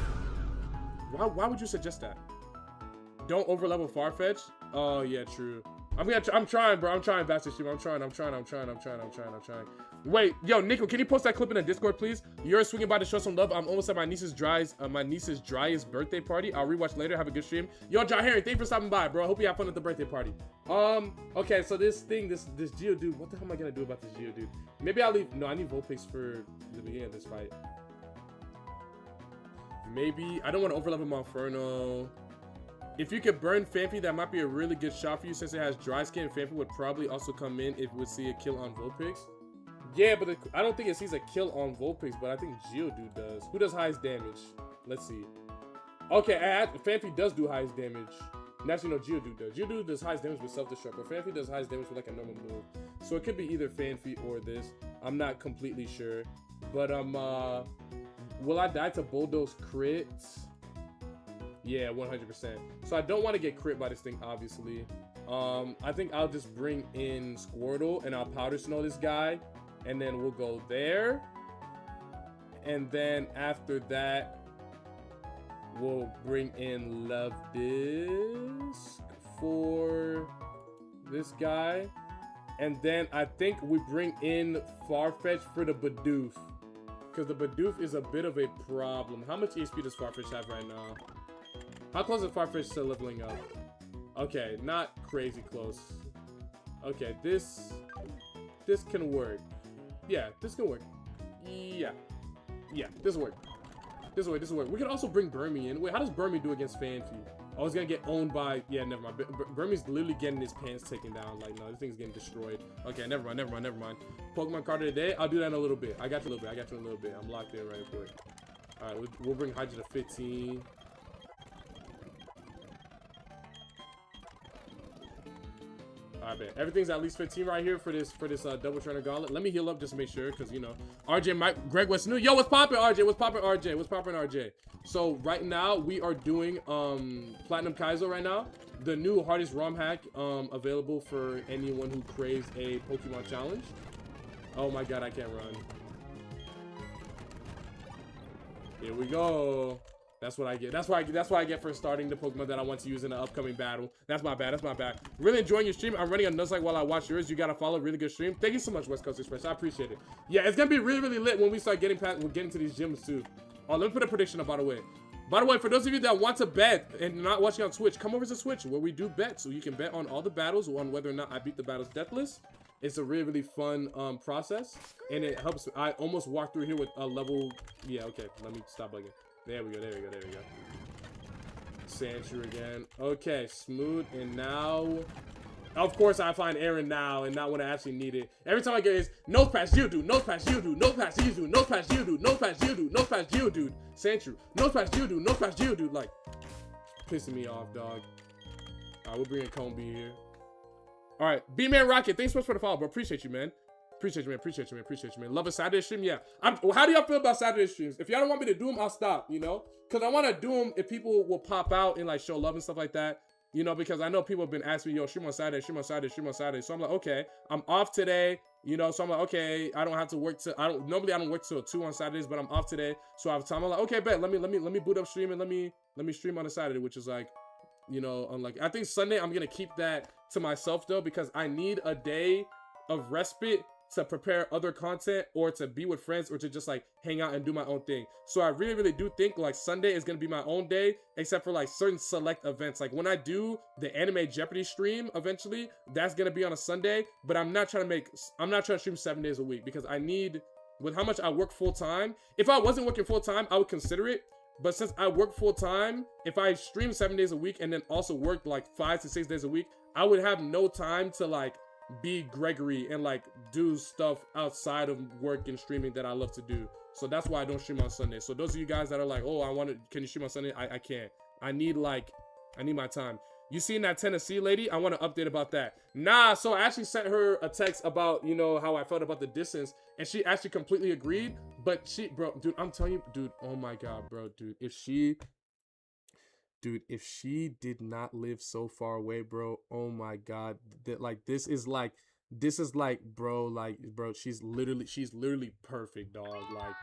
[SPEAKER 2] Why would you suggest that? Don't overlevel Farfetch. Oh yeah, true. I'm trying, bro. I'm trying, Bastard Stream. I'm trying. Wait, yo, Nico, can you post that clip in the Discord, please? You're swinging by to show some love. I'm almost at my niece's driest birthday party. I'll rewatch later. Have a good stream. Yo, John Harry, thanks for stopping by, bro. I hope you have fun at the birthday party. Okay, so this Geodude, what the hell am I gonna do about this Geodude? Maybe I'll leave. No, I need Vulpix for the beginning of this fight. Maybe I don't want to overlevel Monferno. If you could burn Fanphy, that might be a really good shot for you since it has dry skin. Fanphy would probably also come in if it would see a kill on Vulpix. Yeah, but I don't think it sees a kill on Vulpix, but I think Geodude does. Who does highest damage? Let's see. Okay, Fanphy does do highest damage. Actually, no, Geodude does. Geodude does highest damage with self-destruct, but Fanphy does highest damage with like a normal move. So it could be either Fanphy or this. I'm not completely sure. But, will I die to Bulldoze crits? Yeah, 100%. So I don't want to get crit by this thing, obviously. I think I'll just bring in Squirtle and I'll Powder Snow this guy. And then we'll go there. And then after that, we'll bring in Love Disc for this guy. And then I think we bring in Farfetch for the Bidoof. Because the Bidoof is a bit of a problem. How much HP does Farfetch have right now? How close is Farfetch to leveling up? Okay, not crazy close. Okay, this can work. Yeah, this can work. Yeah, this will work. This will work. We can also bring Burmy in. Wait, how does Burmy do against Fanphy? Oh, it's gonna get owned by. Yeah, never mind. Burmy's literally getting his pants taken down. Like, no, this thing's getting destroyed. Okay, never mind. Pokemon card of the day. I'll do that in a little bit. I got you in a little bit. I'm locked in right quick. All right, we'll bring Hydra to 15. I bet everything's at least 15 right here for this double trainer gauntlet. Let me heal up just to make sure, because you know RJ Mike Greg West New. Yo, what's poppin', RJ? What's poppin', RJ? So right now we are doing Platinum Kaizo right now, the new hardest ROM hack available for anyone who craves a Pokemon challenge. Oh my god, I can't run. Here we go. That's what I get. That's what I get for starting the Pokemon that I want to use in the upcoming battle. That's my bad. Really enjoying your stream. I'm running a Nuzlocke while I watch yours. You gotta follow. Really good stream. Thank you so much, West Coast Express. I appreciate it. Yeah, it's gonna be really, really lit when we start getting to these gyms too. Oh, let me put a prediction up, by the way. For those of you that want to bet and not watching on Twitch, come over to Twitch where we do bets. So you can bet on all the battles, on whether or not I beat the battles deathless. It's a really, really fun process, and it helps. I almost walked through here with a level. Yeah, okay. Let me stop bugging. There we go. Sandshrew again. Okay, smooth. And now, of course, I find Aaron now and not when I actually need it. Every time I get is Nose Pass Geodude, Nose Pass Geodude, Nose Pass Geodude, Nose Pass Geodude, Nose Pass Geodude, Nose Pass Geodude. Sandshrew, Nose Pass Geodude, Nose Pass Geodude. Like, pissing me off, dog. All right, we'll bring in Combi here. All right, B-Man Rocket, thanks so much for the follow, bro. Appreciate you, man. Appreciate you, man. Love a Saturday stream, yeah. How do y'all feel about Saturday streams? If y'all don't want me to do them, I'll stop, you know? Because I want to do them if people will pop out and, like, show love and stuff like that. You know, because I know people have been asking me, yo, stream on Saturday. So I'm like, okay, I'm off today, you know? So I'm like, okay, I don't have to work normally I don't work till 2 on Saturdays, but I'm off today. So I have time. I'm like, okay, bet, let me boot up stream and let me stream on a Saturday, which is like you know, unlucky. I think Sunday I'm gonna keep that to myself though, because I need a day of respite to prepare other content or to be with friends or to just like hang out and do my own thing. So I really do think like Sunday is gonna be my own day, except for like certain select events. Like when I do the anime Jeopardy stream eventually, that's gonna be on a Sunday, but I'm not trying to stream 7 days a week because I need, with how much I work full time, if I wasn't working full time, I would consider it. But since I work full time, if I stream 7 days a week and then also work like 5 to 6 days a week, I would have no time to like be Gregory and like do stuff outside of work and streaming that I love to do. So that's why I don't stream on Sunday. So those of you guys that are like, oh, can you stream on Sunday? I can't. I need my time. You seen that Tennessee lady? I want to update about that. Nah, so I actually sent her a text about, you know, how I felt about the distance, and she actually completely agreed. But bro, dude, I'm telling you, dude, oh my God, bro, dude, if she did not live so far away, bro, oh my God, this is like, bro, she's literally perfect, dog. Like,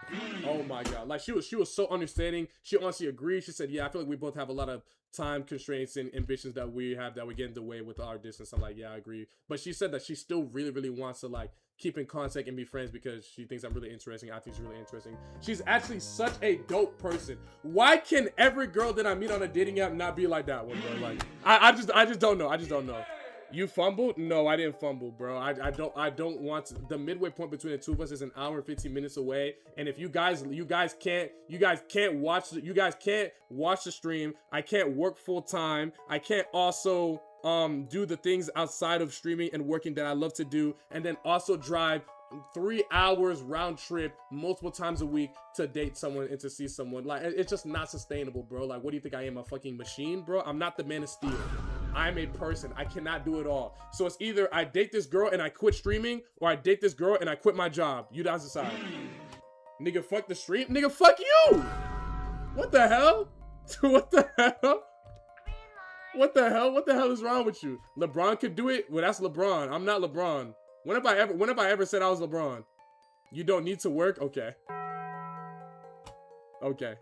[SPEAKER 2] oh my God, like she was so understanding. She honestly agreed. She said, yeah, I feel like we both have a lot of time constraints and ambitions that we get in the way with our distance. I'm like, yeah, I agree. But she said that she still really wants to like keep in contact and be friends because she thinks I'm really interesting. I think she's really interesting. She's actually such a dope person. Why can every girl that I meet on a dating app not be like that one, bro? Like, I just don't know. I just don't know. You fumbled? No, I didn't fumble, bro. I don't want to. The midway point between the two of us is an hour and 15 minutes away. And if you guys can't watch the stream. I can't work full time. I can't also do the things outside of streaming and working that I love to do, and then also drive 3 hours round trip multiple times a week to date someone and to see someone. Like, it's just not sustainable, bro. Like, what do you think I am, a fucking machine, bro? I'm not the Man of Steel. I'm a person. I cannot do it all. So it's either I date this girl and I quit streaming, or I date this girl and I quit my job. You guys decide. Nigga, fuck the stream. Nigga, fuck you. What the hell? What the hell? What the hell? What the hell is wrong with you? LeBron could do it? Well, that's LeBron. I'm not LeBron. When have I ever said I was LeBron? You don't need to work? Okay. Okay.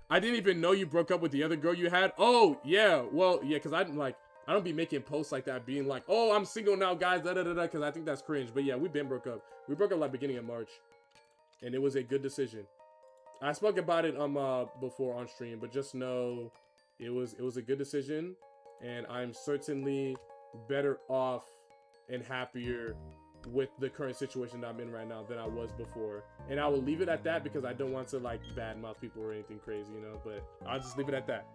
[SPEAKER 2] I didn't even know you broke up with the other girl you had. Oh, yeah. Well, yeah, because I don't be making posts like that being like, oh, I'm single now, guys, because I think that's cringe. But yeah, we've been broke up. We broke up like beginning of March. And it was a good decision. I spoke about it before on stream, but just know it was a good decision, and I'm certainly better off and happier with the current situation that I'm in right now than I was before. And I will leave it at that because I don't want to like badmouth people or anything crazy, you know, but I'll just leave it at that.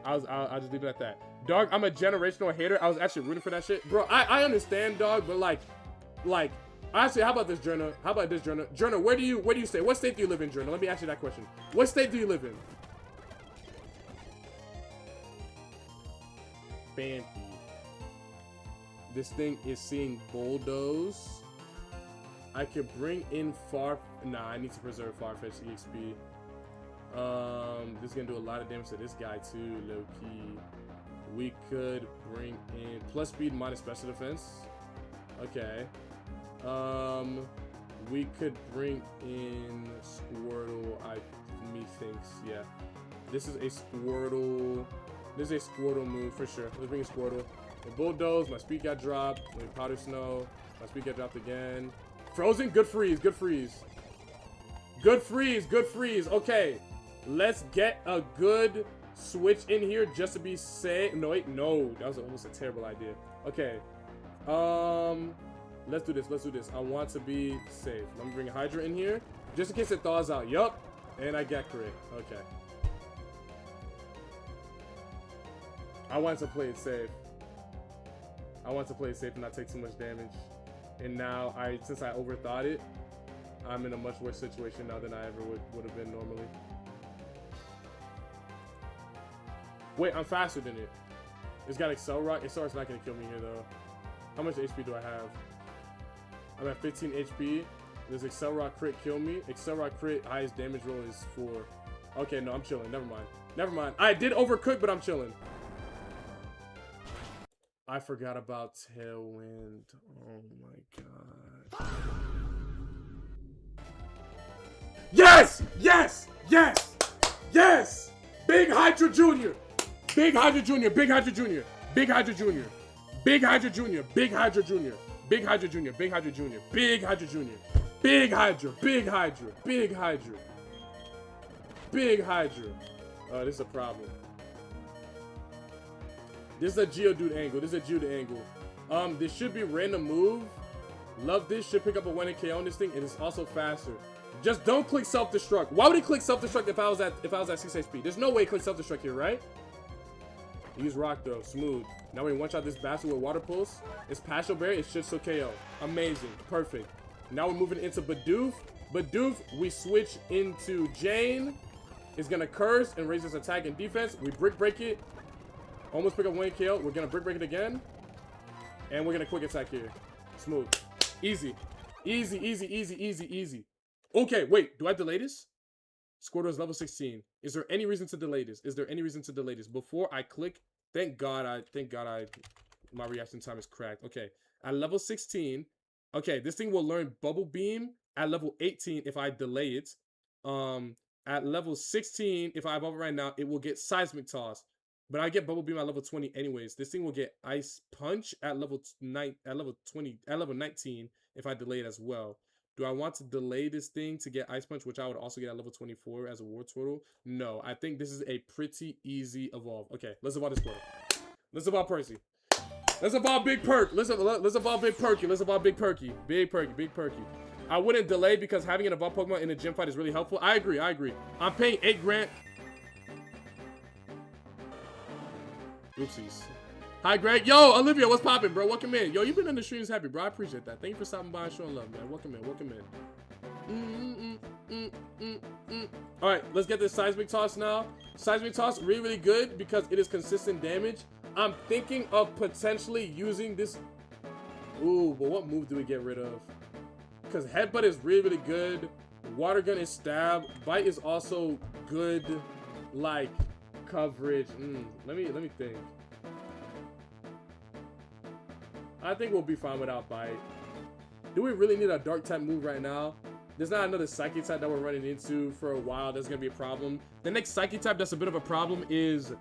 [SPEAKER 2] I'll just leave it at that. Dog, I'm a generational hater. I was actually rooting for that shit. Bro, I understand, dog, but like, honestly, how about this, Journa? Journa, where do you stay? What state do you live in, Journa? Let me ask you that question. What state do you live in? Fancy. This thing is seeing bulldoze. I could bring in I need to preserve Farfetch EXP. This is gonna do a lot of damage to this guy too, low key. We could bring in plus speed minus special defense. Okay. We could bring in Squirtle. Methinks, yeah. This is a Squirtle. This is a Squirtle move for sure. Let's bring in Squirtle. The bulldoze, my speed got dropped. Powder snow, my speed got dropped again. Frozen, good freeze. Okay, let's get a good switch in here just to be safe. No, wait, no, that was almost a terrible idea. Okay, let's do this. I want to be safe. Let me bring Hydra in here just in case it thaws out. Yup, and I got crit. Okay, I want to play it safe. And not take too much damage. And now, since I overthought it, I'm in a much worse situation now than I ever would have been normally. Wait, I'm faster than it. It's got Excel Rock. Excel Rock's not going to kill me here, though. How much HP do I have? I'm at 15 HP. Does Excel Rock crit kill me? Excel Rock crit, highest damage roll is 4. Okay, no, I'm chilling. Never mind. I did overcook, but I'm chilling. I forgot about Tailwind. Oh my god. Yes! Big Hydra Jr. Big Hydra Jr., Big Hydra Jr., Big Hydra Jr., Big Hydra Jr., Big Hydra Jr., Big Hydra Jr., Big Hydra Jr., Big Hydra Jr., Big Hydra, Big Hydra, Big Hydra, Big Hydra. Oh, this is a problem. This is a Geodude angle. This is a Geodude angle. This should be random move. Love this. Should pick up a 1-hit KO on this thing, and it's also faster. Just don't click self-destruct. Why would he click self-destruct if I was at 6 HP? There's no way he click self-destruct here, right? Use rock throw. Smooth. Now we one-shot this bastard with water pulse. It's partial berry. It should still KO. Amazing. Perfect. Now we're moving into Bidoof. Bidoof, we switch into Jane. It's gonna curse and raise his attack and defense. We brick break it. Almost pick up 1 KO. We're gonna brick break it again. And we're gonna quick attack here. Smooth. Easy. Easy, easy, easy, easy, easy. Okay, wait. Do I delay this? Squirtle is level 16. Is there any reason to delay this? Is there any reason to delay this? Before I click, thank God my reaction time is cracked. Okay, at level 16, okay, this thing will learn Bubble Beam at level 18 if I delay it. At level 16, if I evolve it right now, it will get Seismic Toss. But I get Bubble Beam at level 20 anyways. This thing will get Ice Punch at level 19 if I delay it as well. Do I want to delay this thing to get Ice Punch, which I would also get at level 24 as a Wartortle? No, I think this is a pretty easy evolve. Okay, let's evolve this Squirtle. Let's evolve Percy. Let's evolve Big Perk. Let's evolve Big Perky. Let's evolve Big Perky. Big Perky, Big Perky. I wouldn't delay because having an evolved Pokemon in a gym fight is really helpful. I agree, I agree. I'm paying 8 grand. Oopsies. Hi, Greg. Yo, Olivia, what's poppin', bro? Welcome in. Yo, you've been in the streams happy, bro. I appreciate that. Thank you for stopping by and showing love, man. Welcome in. Welcome in. All right, let's get this Seismic Toss now. Seismic Toss, really, really good because it is consistent damage. I'm thinking of potentially using this. Ooh, but what move do we get rid of? Because Headbutt is really, really good. Water Gun is Stab. Bite is also good, like, coverage. Let me think. I think we'll be fine without Bite. Do we really need a Dark type move right now? There's not another Psychic type that we're running into for a while. That's going to be a problem. The next Psychic type that's a bit of a problem is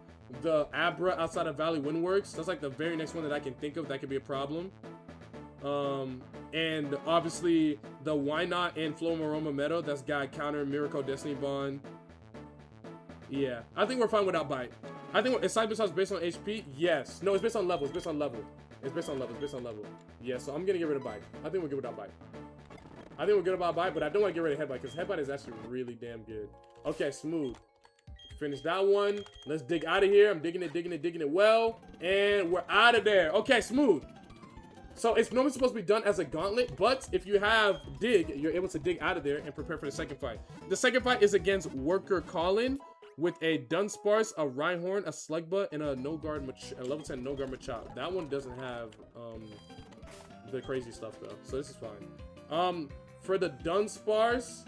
[SPEAKER 2] the Abra outside of Valley Windworks. That's like the very next one that I can think of that could be a problem. And obviously the Why Not and Flomaroma Meadow that's got counter Miracle Destiny Bond. Yeah, I think we're fine without Bite. I think is Seismic Toss based on HP? Yes. No, it's based on level. It's based on level. It's based on level. It's based on level. Yeah, so I'm gonna get rid of Bite. I think we're good without Bite. I think we're good about Bite, but I don't want to get rid of Headbutt because Headbutt is actually really damn good. Okay, Smooth. Finish that one. Let's dig out of here. I'm digging it well. And we're out of there. Okay, Smooth. So it's normally supposed to be done as a gauntlet, but if you have Dig, you're able to dig out of there and prepare for the second fight. The second fight is against Worker Colin with a Dunsparce, a Rhyhorn, a Slugbutt, and a level 10 No-Guard Machop. That one doesn't have the crazy stuff though, so this is fine. For the Dunsparce,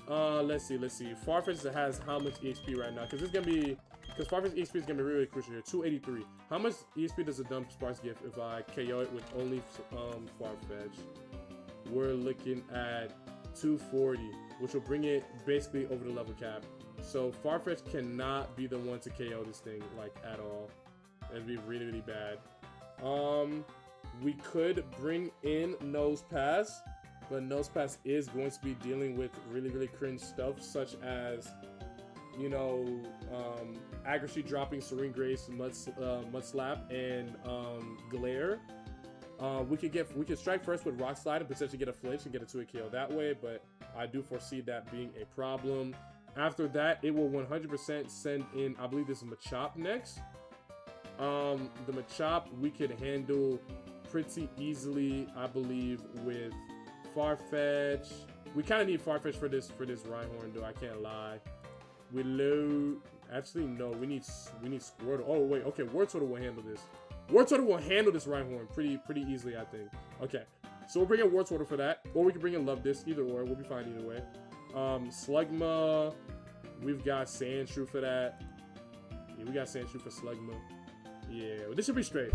[SPEAKER 2] let's see. Farfetch'd has how much EXP right now? Because Farfetch'd EXP is gonna be really crucial here. 283. How much EXP does a Dunsparce give if I KO it with only Farfetch'd? We're looking at 240, which will bring it basically over the level cap. So Farfetch'd cannot be the one to KO this thing like at all. It'd be really, really bad. We could bring in Nosepass, but Nosepass is going to be dealing with really, really cringe stuff such as, you know, accuracy dropping, Serene Grace, Mud Slap, and Glare. We could strike first with Rock Slide and potentially get a flinch and get a 2-hit KO that way, but I do foresee that being a problem. After that, it will 100% send in, I believe this is Machop next. The Machop we could handle pretty easily, I believe, with Farfetch. We kind of need Farfetch for this Rhyhorn, though. I can't lie. We load. Actually, no. We need Squirtle. Oh wait. Okay. Wartortle will handle this. Wartortle will handle this Rhyhorn pretty easily, I think. Okay. So we'll bring in Wartortle for that, or we can bring in Love Disc. Either or, we'll be fine either way. Slugma. We've got Sandshrew for that. Yeah, we got Sandshrew for Slugma. Yeah, well, this should be straight.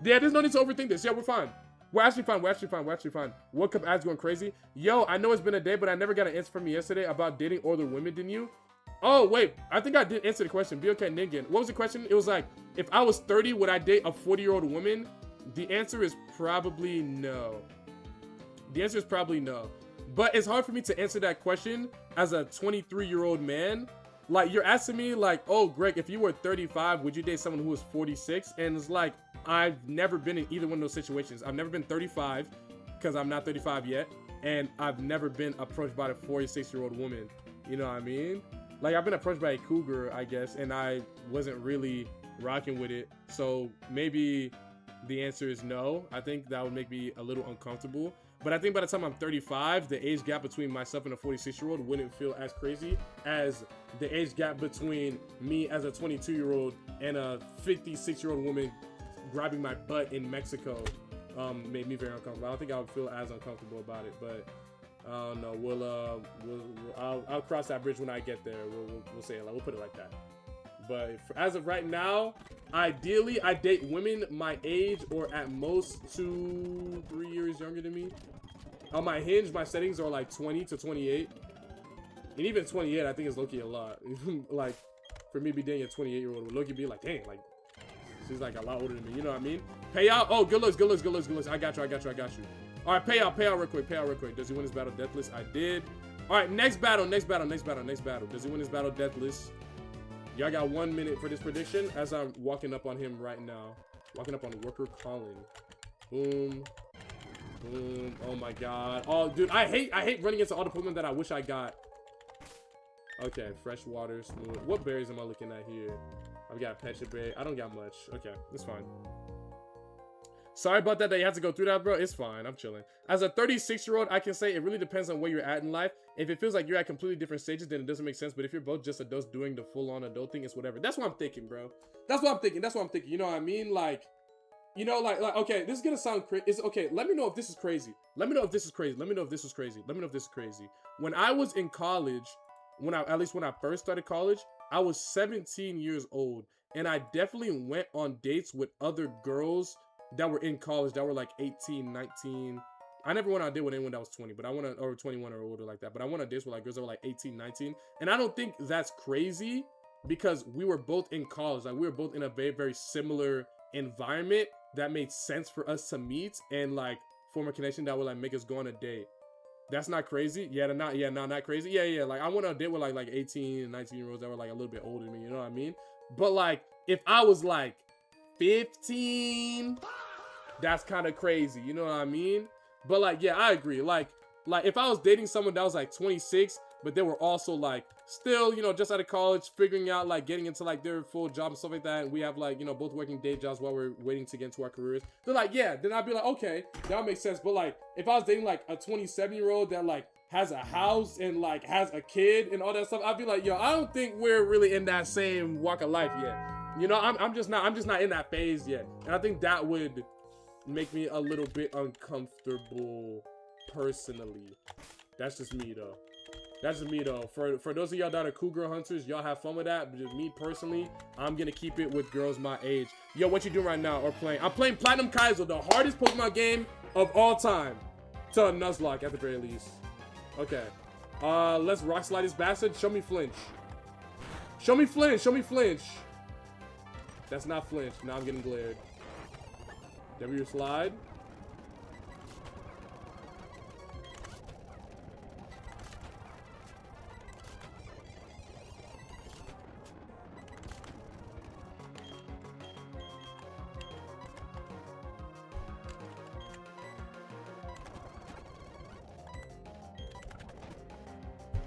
[SPEAKER 2] Yeah, there's no need to overthink this. Yeah, we're fine. We're actually fine. World Cup ads going crazy. Yo, I know it's been a day, but I never got an answer from you yesterday about dating older women than you. Oh, wait. I think I did answer the question. Be okay, Ninja. What was the question? It was like, if I was 30, would I date a 40-year-old woman? The answer is probably no. The answer is probably no. But it's hard for me to answer that question as a 23-year-old man. Like, you're asking me, like, oh, Greg, if you were 35, would you date someone who was 46? And it's like, I've never been in either one of those situations. I've never been 35, because I'm not 35 yet. And I've never been approached by a 46-year-old woman. You know what I mean? Like, I've been approached by a cougar, I guess, and I wasn't really rocking with it. So maybe the answer is no. I think that would make me a little uncomfortable. But I think by the time I'm 35, the age gap between myself and a 46-year-old wouldn't feel as crazy as the age gap between me as a 22-year-old and a 56-year-old woman grabbing my butt in Mexico made me very uncomfortable. I don't think I would feel as uncomfortable about it, but I don't know. I'll cross that bridge when I get there. We'll say it like, we'll put it like that. But as of right now, ideally, I date women my age or at most 2-3 years younger than me. On my Hinge, my settings are like 20 to 28. And even 28, I think is low-key a lot. Like, for me to be dating a 28-year-old would low-key be like, dang, like, she's like a lot older than me. You know what I mean? Payout. Oh, good looks, good looks, good looks, good looks. I got you. All right, payout real quick. Does he win his battle deathless? I did. All right, next battle. Does he win his battle deathless? Y'all got 1 minute for this prediction as I'm walking up on him right now. Walking up on Worker Colin. Boom. Boom. Oh my god. Oh, dude, I hate running into all the Pokemon that I wish I got. Okay, fresh water, smooth. What berries am I looking at here? I've got Pecha Berry. I don't got much. Okay, it's fine. Sorry about that you had to go through that, bro. It's fine. I'm chilling. As a 36-year-old, I can say it really depends on where you're at in life. If it feels like you're at completely different stages, then it doesn't make sense. But if you're both just adults doing the full-on adult thing, it's whatever. That's what I'm thinking, bro. That's what I'm thinking. You know what I mean? Like, you know, like okay, this is gonna sound crazy. It's okay. Let me know if this is crazy. Let me know if this is crazy. When I was in college, at least when I first started college, I was 17 years old, and I definitely went on dates with other girls that were in college that were like 18, 19. I never went on a date with anyone that was 20, but I went on, or 21 or older like that. But I went on dates with like girls that were like 18, 19. And I don't think that's crazy because we were both in college. Like we were both in a very, very similar environment that made sense for us to meet and like form a connection that would like make us go on a date. That's not crazy. Not crazy. Yeah. Like I went on a date with like 18 and 19 year olds that were like a little bit older than me. You know what I mean? But like if I was like 15, that's kind of crazy. You know what I mean? But like, yeah, I agree. Like if I was dating someone that was like 26, but they were also like still, you know, just out of college, figuring out like getting into like their full job and stuff like that, and we have like, you know, both working day jobs while we're waiting to get into our careers, they're like, yeah, then I'd be like, okay, that makes sense. But like if I was dating like a 27-year-old that like has a house and like has a kid and all that stuff, I'd be like, yo, I don't think we're really in that same walk of life yet. You know, I'm just not in that phase yet. And I think that would make me a little bit uncomfortable personally. That's just me though. For those of y'all that are cougar hunters, y'all have fun with that. But just me personally, I'm gonna keep it with girls my age. Yo, what you doing right now or playing? I'm playing Platinum Kaizo, the hardest Pokemon game of all time. To a Nuzlocke at the very least. Okay. Let's rock slide this bastard. Show me flinch. Show me flinch. That's not flinch. Now I'm getting glared. W slide.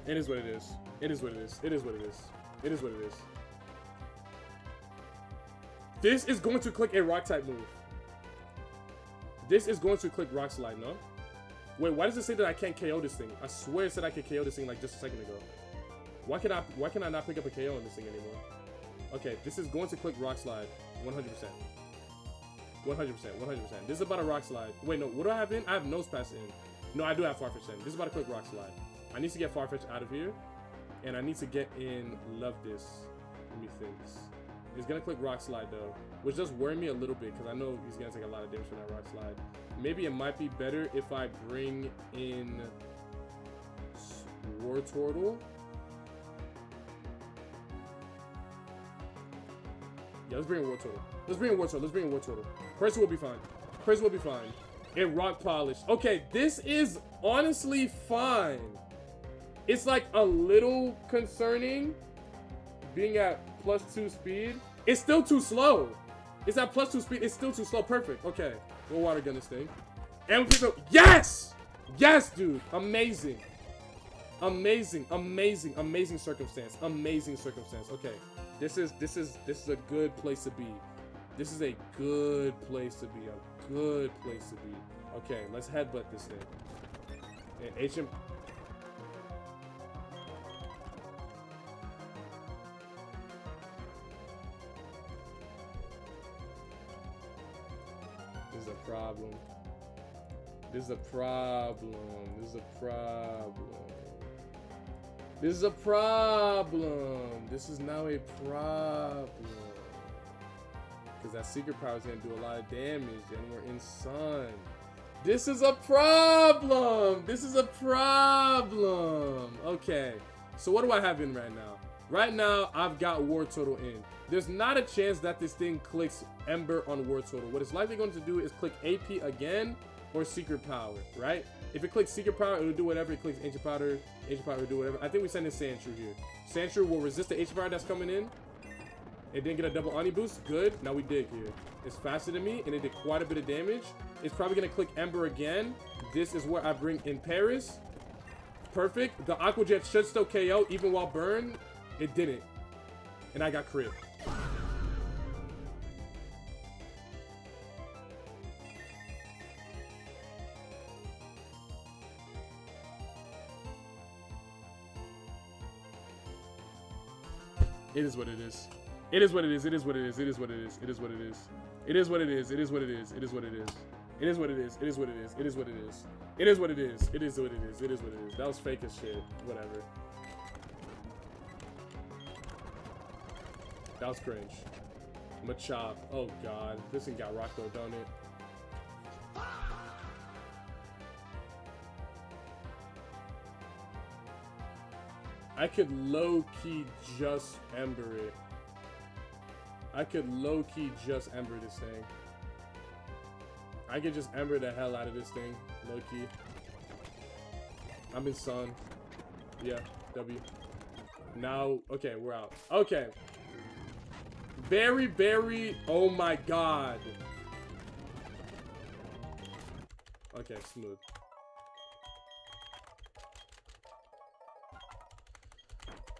[SPEAKER 2] It is what it is. It is what it is. It is what it is. It is what it is. This is going to click a rock type move. This is going to click rock slide, no? Wait, why does it say that I can't KO this thing? I swear it said I could KO this thing like just a second ago. Why can I not pick up a KO on this thing anymore? Okay, this is going to click rock slide. 100%. 100%. This is about a rock slide. Wait, no, what do I have in? I have Nose Pass in. No, I do have Farfetch in. This is about a click rock slide. I need to get Farfetch out of here. And I need to get in Love This. Let me think. He's gonna click rock slide though, which does worry me a little bit because I know he's gonna take a lot of damage from that rock slide. Maybe it might be better if I bring in Wartortle. Yeah, let's bring in War Turtle. Let's bring in War Turtle. Let's bring in War Turtle. Crazy will be fine. Crazy will be fine. And Rock Polish. Okay, this is honestly fine. It's like a little concerning being at +2 speed. It's still too slow. It's at +2 speed. It's still too slow. Perfect. Okay. We'll water gun this thing. And we pick up. Yes! Yes, dude. Amazing. Amazing. Amazing. Amazing circumstance. Amazing circumstance. Okay. This is a good place to be. This is a good place to be. A good place to be. Okay, let's headbutt this thing. And HM. This is a problem. This is a problem. This is a problem. This is a problem. This is now a problem. Because that secret power is going to do a lot of damage, and we're in sun. This is a problem. This is a problem. Okay. So what do I have in right now? Right now, I've got War Turtle in. There's not a chance that this thing clicks Ember on War Turtle. What it's likely going to do is click AP again or Secret Power, right? If it clicks Secret Power, it'll do whatever. It clicks Ancient Powder will do whatever. I think we send in Sandshrew here. Sandshrew will resist the Ancient Power that's coming in. It didn't get a double Oni boost. Good. Now we dig here. It's faster than me, and it did quite a bit of damage. It's probably going to click Ember again. This is where I bring in Paris. Perfect. The Aqua Jet should still KO even while burn. It didn't. And I got crit. It is what it is. It is what it is. It is what it is. It is what it is. It is what it is. It is what it is. It is what it is. It is what it is. It is what it is. It is what it is. It is what it is. It is what it is. It is what it is. It is what it is. That was fake as shit. Whatever. That was cringe. Machop. Oh god. This thing got rocked though, don't it? I could low-key just Ember it. I could low-key just Ember this thing. I could just Ember the hell out of this thing. Low-key. I'm in sun. Yeah, W. Now, okay, we're out. Okay. Very, very, oh my god. Okay, smooth.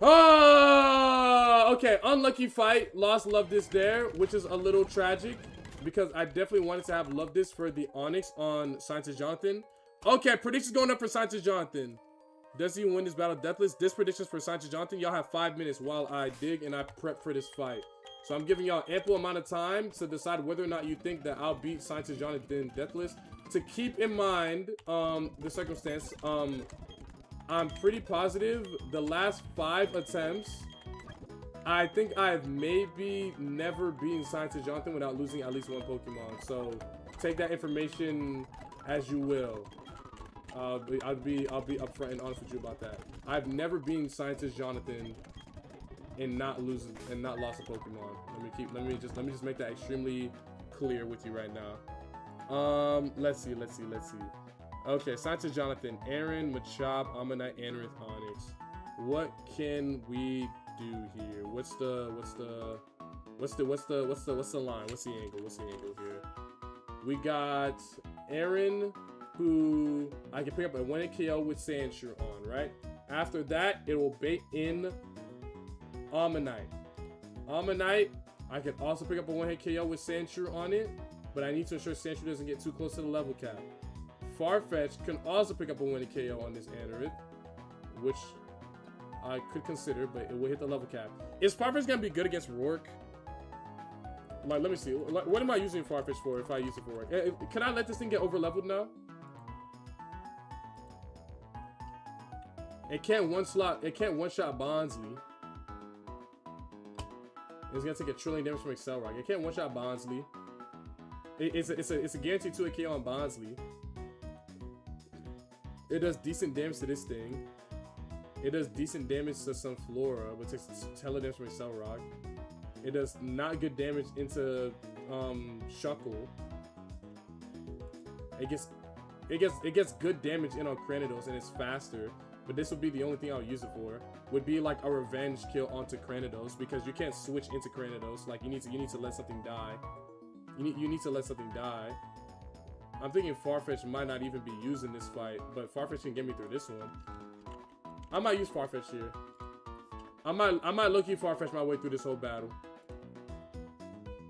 [SPEAKER 2] Oh, okay, unlucky fight. Lost Love This there, which is a little tragic because I definitely wanted to have Love This for the Onyx on Scientist Jonathan. Okay, predictions going up for Scientist Jonathan. Does he win this battle deathless? This predictions for Scientist Jonathan. Y'all have 5 minutes while I dig and I prep for this fight. So I'm giving y'all ample amount of time to decide whether or not you think that I'll beat Scientist Jonathan deathless. To keep in mind the circumstance, I'm pretty positive the last 5 attempts, I think I've maybe never beaten Scientist Jonathan without losing at least 1 Pokemon. So take that information as you will. I'll be upfront and honest with you about that. I've never beaten Scientist Jonathan and not lost a Pokemon. Let me just make that extremely clear with you right now. Let's see. Okay, Scientist Jonathan, Aaron, Machop, Ammonite, Anorith, Onyx. What can we do here? What's the line? What's the angle here? We got Aaron, who I can pick up a 1-hit KO with Sandshrew on, right? After that, it will bait in Ammonite. Ammonite, I can also pick up a 1-hit KO with Sandshrew on it, but I need to ensure Sandshrew doesn't get too close to the level cap. Farfetch can also pick up a 1-hit KO on this Anorith, which I could consider, but it will hit the level cap. Is Farfetch gonna be good against Roark? Like, let me see. Like, what am I using Farfetch for if I use it for Roark? Can I let this thing get over leveled now? It can't one-shot Bonsly. It's gonna take a trillion damage from Excel Rock. It can't one-shot Bonsly. It's a guaranteed 2-hit KO on Bonsly. It does decent damage to this thing. It does decent damage to some Flora, but takes hella damage from Excel Rock. It does not good damage into Shuckle. It gets good damage in on Cranidos and it's faster. But this would be the only thing I'll use it for. Would be like a revenge kill onto Cranidos, because you can't switch into Cranidos. Like you need to let something die. You need to let something die. I'm thinking Farfetch might not even be used in this fight, but Farfetch can get me through this one. I might use Farfetch here. I might low-key Farfetch my way through this whole battle.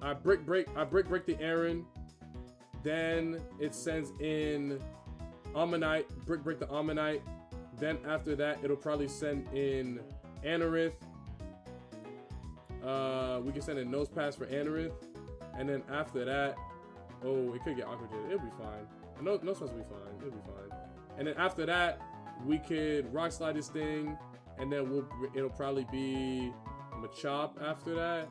[SPEAKER 2] I break the Aaron. Then it sends in Ammonite, break the Ammonite. Then after that, it'll probably send in Anorith. We can send in Nose Pass for Anorith. And then after that, oh, it could get Aqua Jet. It'll be fine. No, Nose Pass will be fine. It'll be fine. And then after that, we could Rock Slide this thing. And then it'll probably be Machop after that.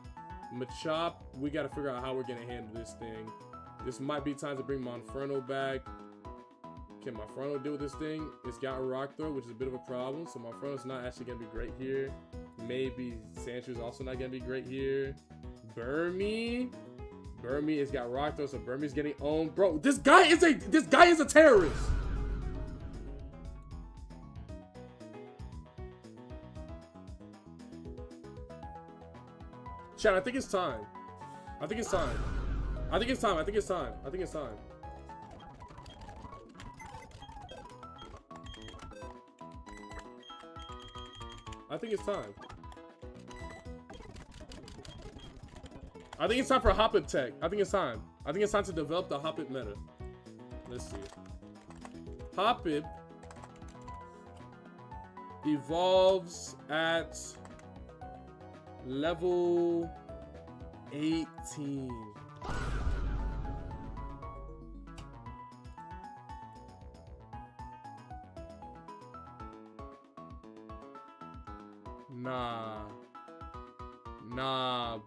[SPEAKER 2] Machop, we got to figure out how we're going to handle this thing. This might be time to bring Monferno back. Can Monferno deal with this thing? It's got a Rock Throw, which is a bit of a problem. So Monferno's not actually going to be great here. Maybe Sandshrew is also not going to be great here. Burmy has got Rock Throw, so Burmy's getting owned. Bro, this guy is a terrorist. Chat, I think it's time. I think it's time. I think it's time. I think it's time. I think it's time. I think it's time. I think it's time for a Hoppip tech. I think it's time. I think it's time to develop the Hoppip meta. Let's see. Hoppip evolves at level 18. Nah,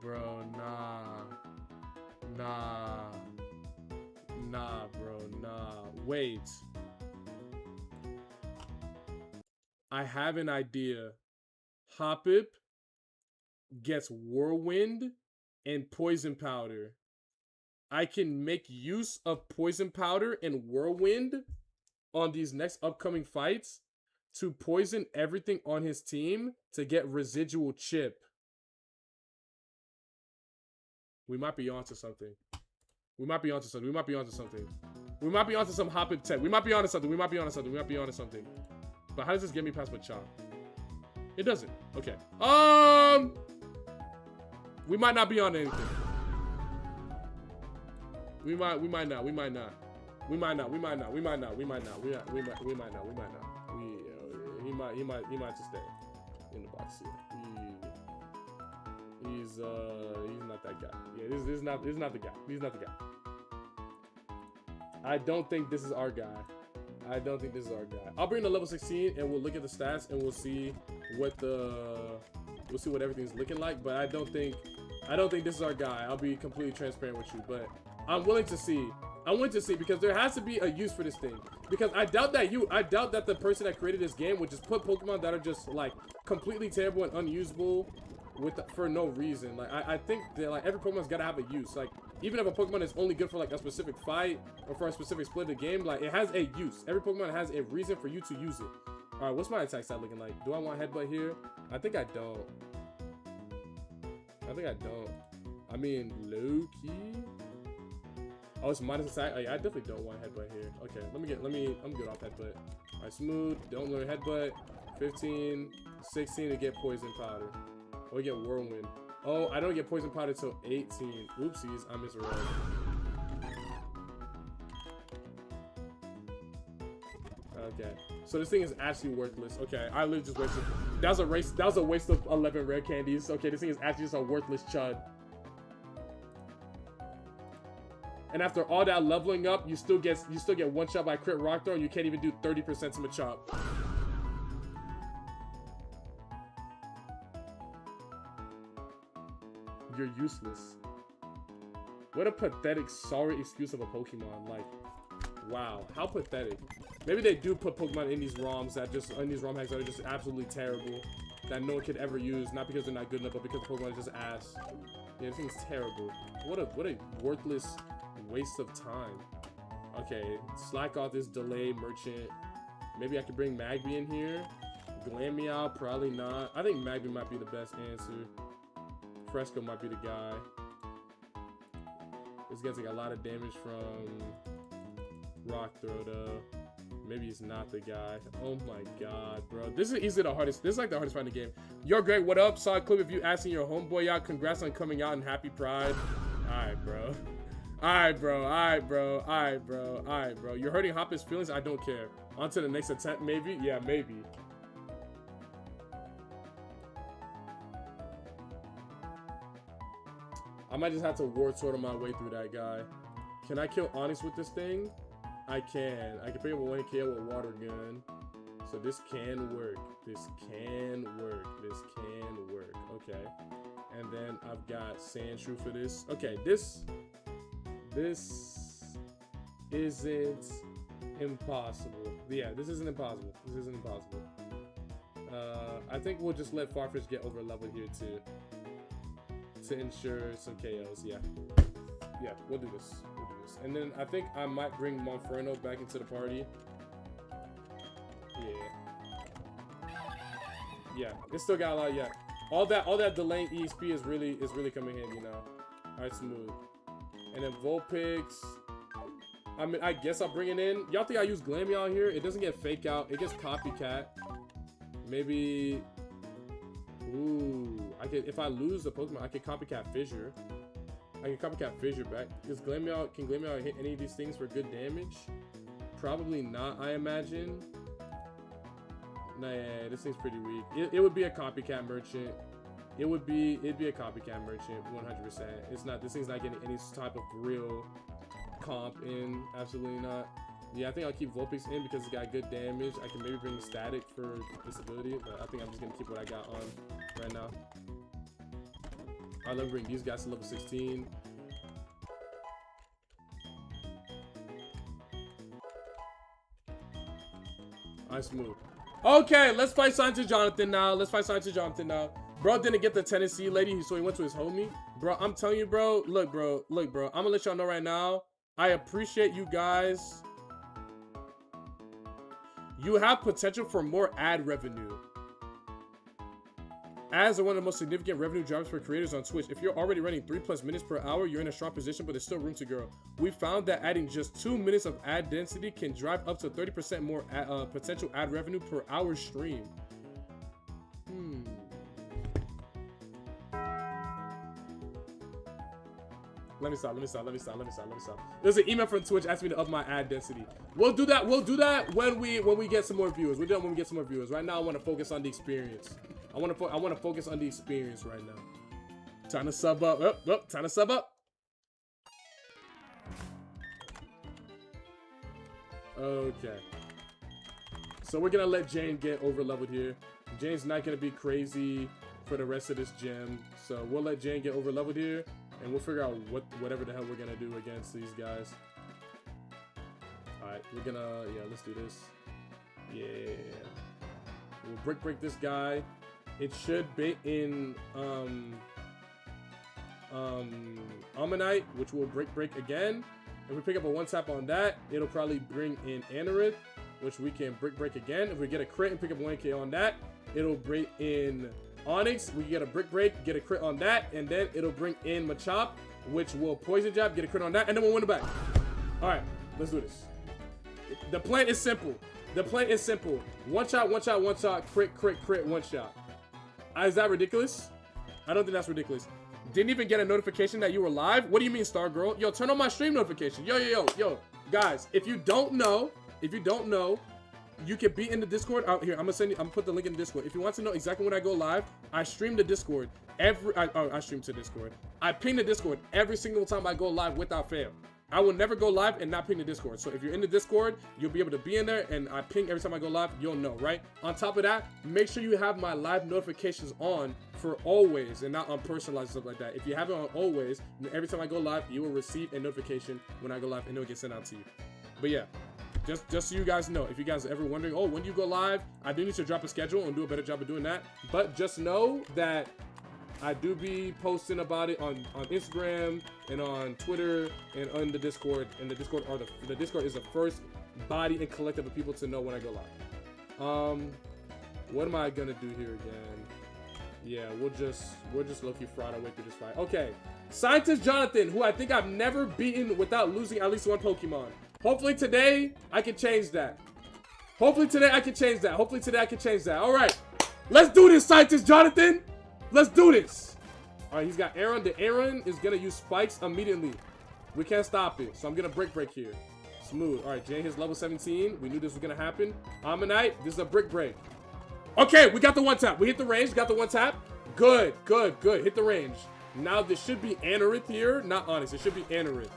[SPEAKER 2] bro, nah, bro, nah. Wait. I have an idea. Hoppip gets Whirlwind and Poison Powder. I can make use of Poison Powder and Whirlwind on these next upcoming fights to poison everything on his team to get residual chip. We might be onto something. We might be onto something. We might be onto something. We might be onto some Hoppip tech. We might be onto something. We might be onto something. We might be onto something. But how does this get me past Machop? It doesn't. Okay. We might not be on anything. We might not. We might not. We might not. We might not. We might not. We might not. We might not. We might not. He might just stay in the box here. He's not that guy. Yeah, this is not the guy. He's not the guy. I don't think this is our guy. I don't think this is our guy. I'll bring the level 16 and we'll look at the stats and we'll see what everything's looking like. But I don't think this is our guy. I'll be completely transparent with you. But I'm willing to see. I want to see, because there has to be a use for this thing. Because I doubt that the person that created this game would just put Pokemon that are just like completely terrible and unusable for no reason. Like I think that like every Pokemon's gotta have a use. Like even if a Pokemon is only good for like a specific fight or for a specific split of the game, like it has a use. Every Pokemon has a reason for you to use it. All right, what's my attack stat looking like? Do I want Headbutt here? I think I don't. I mean, low key. Oh, it's minus attack. Oh, yeah, I definitely don't want Headbutt here. Okay, I'm good off Headbutt. All right, Smooth. Don't learn Headbutt. 15, 16 to get Poison Powder. Or we get Whirlwind. Oh, I don't get Poison Powder till 18. Oopsies, I misread. Okay, so this thing is actually worthless. Okay, I literally just wasted. That was a waste of 11 rare candies. Okay, this thing is actually just a worthless chud. And after all that leveling up, you still get one shot by crit rock throw, and you can't even do 30% to Machop. You're useless. What a pathetic, sorry excuse of a Pokemon. Like, wow, how pathetic. Maybe they do put Pokemon in these ROMs that ROM hacks that are just absolutely terrible, that no one could ever use, not because they're not good enough, but because the Pokemon is just ass. Yeah, this thing's terrible. What a worthless waste of time. Okay, slack off this delay merchant. Maybe I could bring Magby in here. Glameow, probably not. I think Magby might be the best answer. Fresco might be the guy. This guy's like a lot of damage from Rock Throw though. Maybe he's not the guy. Oh my god, bro. This is easily the hardest. This is like the hardest fight in the game. Yo, Greg, what up? Saw a clip of you asking your homeboy out. Congrats on coming out and happy Pride. Alright, bro. Alright, bro. Alright, bro. Alright, bro. Alright, bro. You're hurting Hopper's feelings. I don't care. On to the next attempt, maybe? Yeah, maybe. I might just have to ward sword my way through that guy. Can I kill Onyx with this thing? I can. I can pick up a 1 KO with water gun. So this can work. This can work. This can work. Okay. And then I've got Sandshrew for this. Okay, this isn't impossible. Yeah, this isn't impossible. This isn't impossible. I think we'll just let Farfetch get over level here too. To ensure some KOs, yeah. Yeah, we'll do this. We'll do this. And then I think I might bring Monferno back into the party. Yeah. Yeah, it's still got a lot, yeah. All that delaying EXP is really coming in, you know. Alright, smooth. And then Vulpix. I mean, I guess I'll bring it in. Y'all think I use Glameow here? It doesn't get fake out. It gets copycat. Maybe. Ooh, I could, if I lose the Pokemon, I can copycat Fissure. I can copycat Fissure back. Because Glameow, can Glameow hit any of these things for good damage? Probably not, I imagine. Nah, yeah, this thing's pretty weak. It would be a copycat merchant. It'd be a copycat merchant, 100%. It's not, this thing's not getting any type of real comp in. Absolutely not. Yeah, I think I'll keep Vulpix in because it's got good damage. I can maybe bring Static for this ability, but I think I'm just gonna keep what I got on right now. I'll bring these guys to level 16. Alright, smooth. Okay, let's fight Scientist Jonathan now. Let's fight Scientist Jonathan now. Bro didn't get the Tennessee lady, so he went to his homie. Bro, I'm telling you, bro. Look, bro. I'm gonna let y'all know right now. I appreciate you guys. You have potential for more ad revenue. Ads are one of the most significant revenue drivers for creators on Twitch. If you're already running 3+ minutes per hour, you're in a strong position, but there's still room to grow. We found that adding just 2 minutes of ad density can drive up to 30% more potential ad revenue per hour stream. Let me stop. There's an email from Twitch asking me to up my ad density. We'll do that when we get some more viewers. We'll do that when we get some more viewers. Right now I want to focus on the experience. I want to focus on the experience right now. Time to sub up. Time to sub up. Okay. So we're gonna let Jane get over leveled here. Jane's not gonna be crazy for the rest of this gym. So we'll let Jane get over leveled here. And we'll figure out whatever the hell we're gonna do against these guys. Alright, we're gonna, yeah, let's do this. Yeah. We'll break this guy. It should be in Ammonite, which will break again. If we pick up a 1-tap on that, it'll probably bring in Anorith, which we can break again. If we get a crit and pick up 1K on that, it'll bring in Onyx. We get a break, get a crit on that, and then it'll bring in Machop, which will poison jab, get a crit on that, and then we'll win it back. All right, let's do this. The plan is simple. One shot, crit, 1 shot. Is that ridiculous? I don't think that's ridiculous. Didn't even get a notification that you were live? What do you mean, Star Girl? Yo, turn on my stream notification. Yo. Guys, if you don't know, you can be in the Discord out here. I'm gonna put the link in the Discord. If you want to know exactly when I go live, I stream the Discord I stream to Discord. I ping the Discord every single time I go live without fail. I will never go live and not ping the Discord. So if you're in the Discord, you'll be able to be in there, and I ping every time I go live. You'll know, right? On top of that, make sure you have my live notifications on for always and not on personalized stuff like that. If you have it on always, then every time I go live, you will receive a notification when I go live, and it'll get sent out to you. But yeah, just so you guys know, if you guys are ever wondering, oh, when do you go live? I do need to drop a schedule and do a better job of doing that. But just know that I do be posting about it on Instagram and on Twitter and on the Discord. And the Discord is the first body and collective of people to know when I go live. What am I gonna do here again? Yeah, we'll just low-key fraud our way through this fight. Okay, Scientist Jonathan, who I think I've never beaten without losing at least one Pokemon. Hopefully today I can change that. All right, let's do this, Scientist Jonathan. Let's do this. All right, he's got Aaron. The Aaron is gonna use spikes immediately. We can't stop it, so I'm gonna break here. Smooth. All right, Jane hits level 17. We knew this was gonna happen. Ammonite, this is a break. Okay, we got the one tap. We hit the range. Got the one tap. Good. Hit the range. Now this should be Anorith here, not Onyx. It should be Anorith.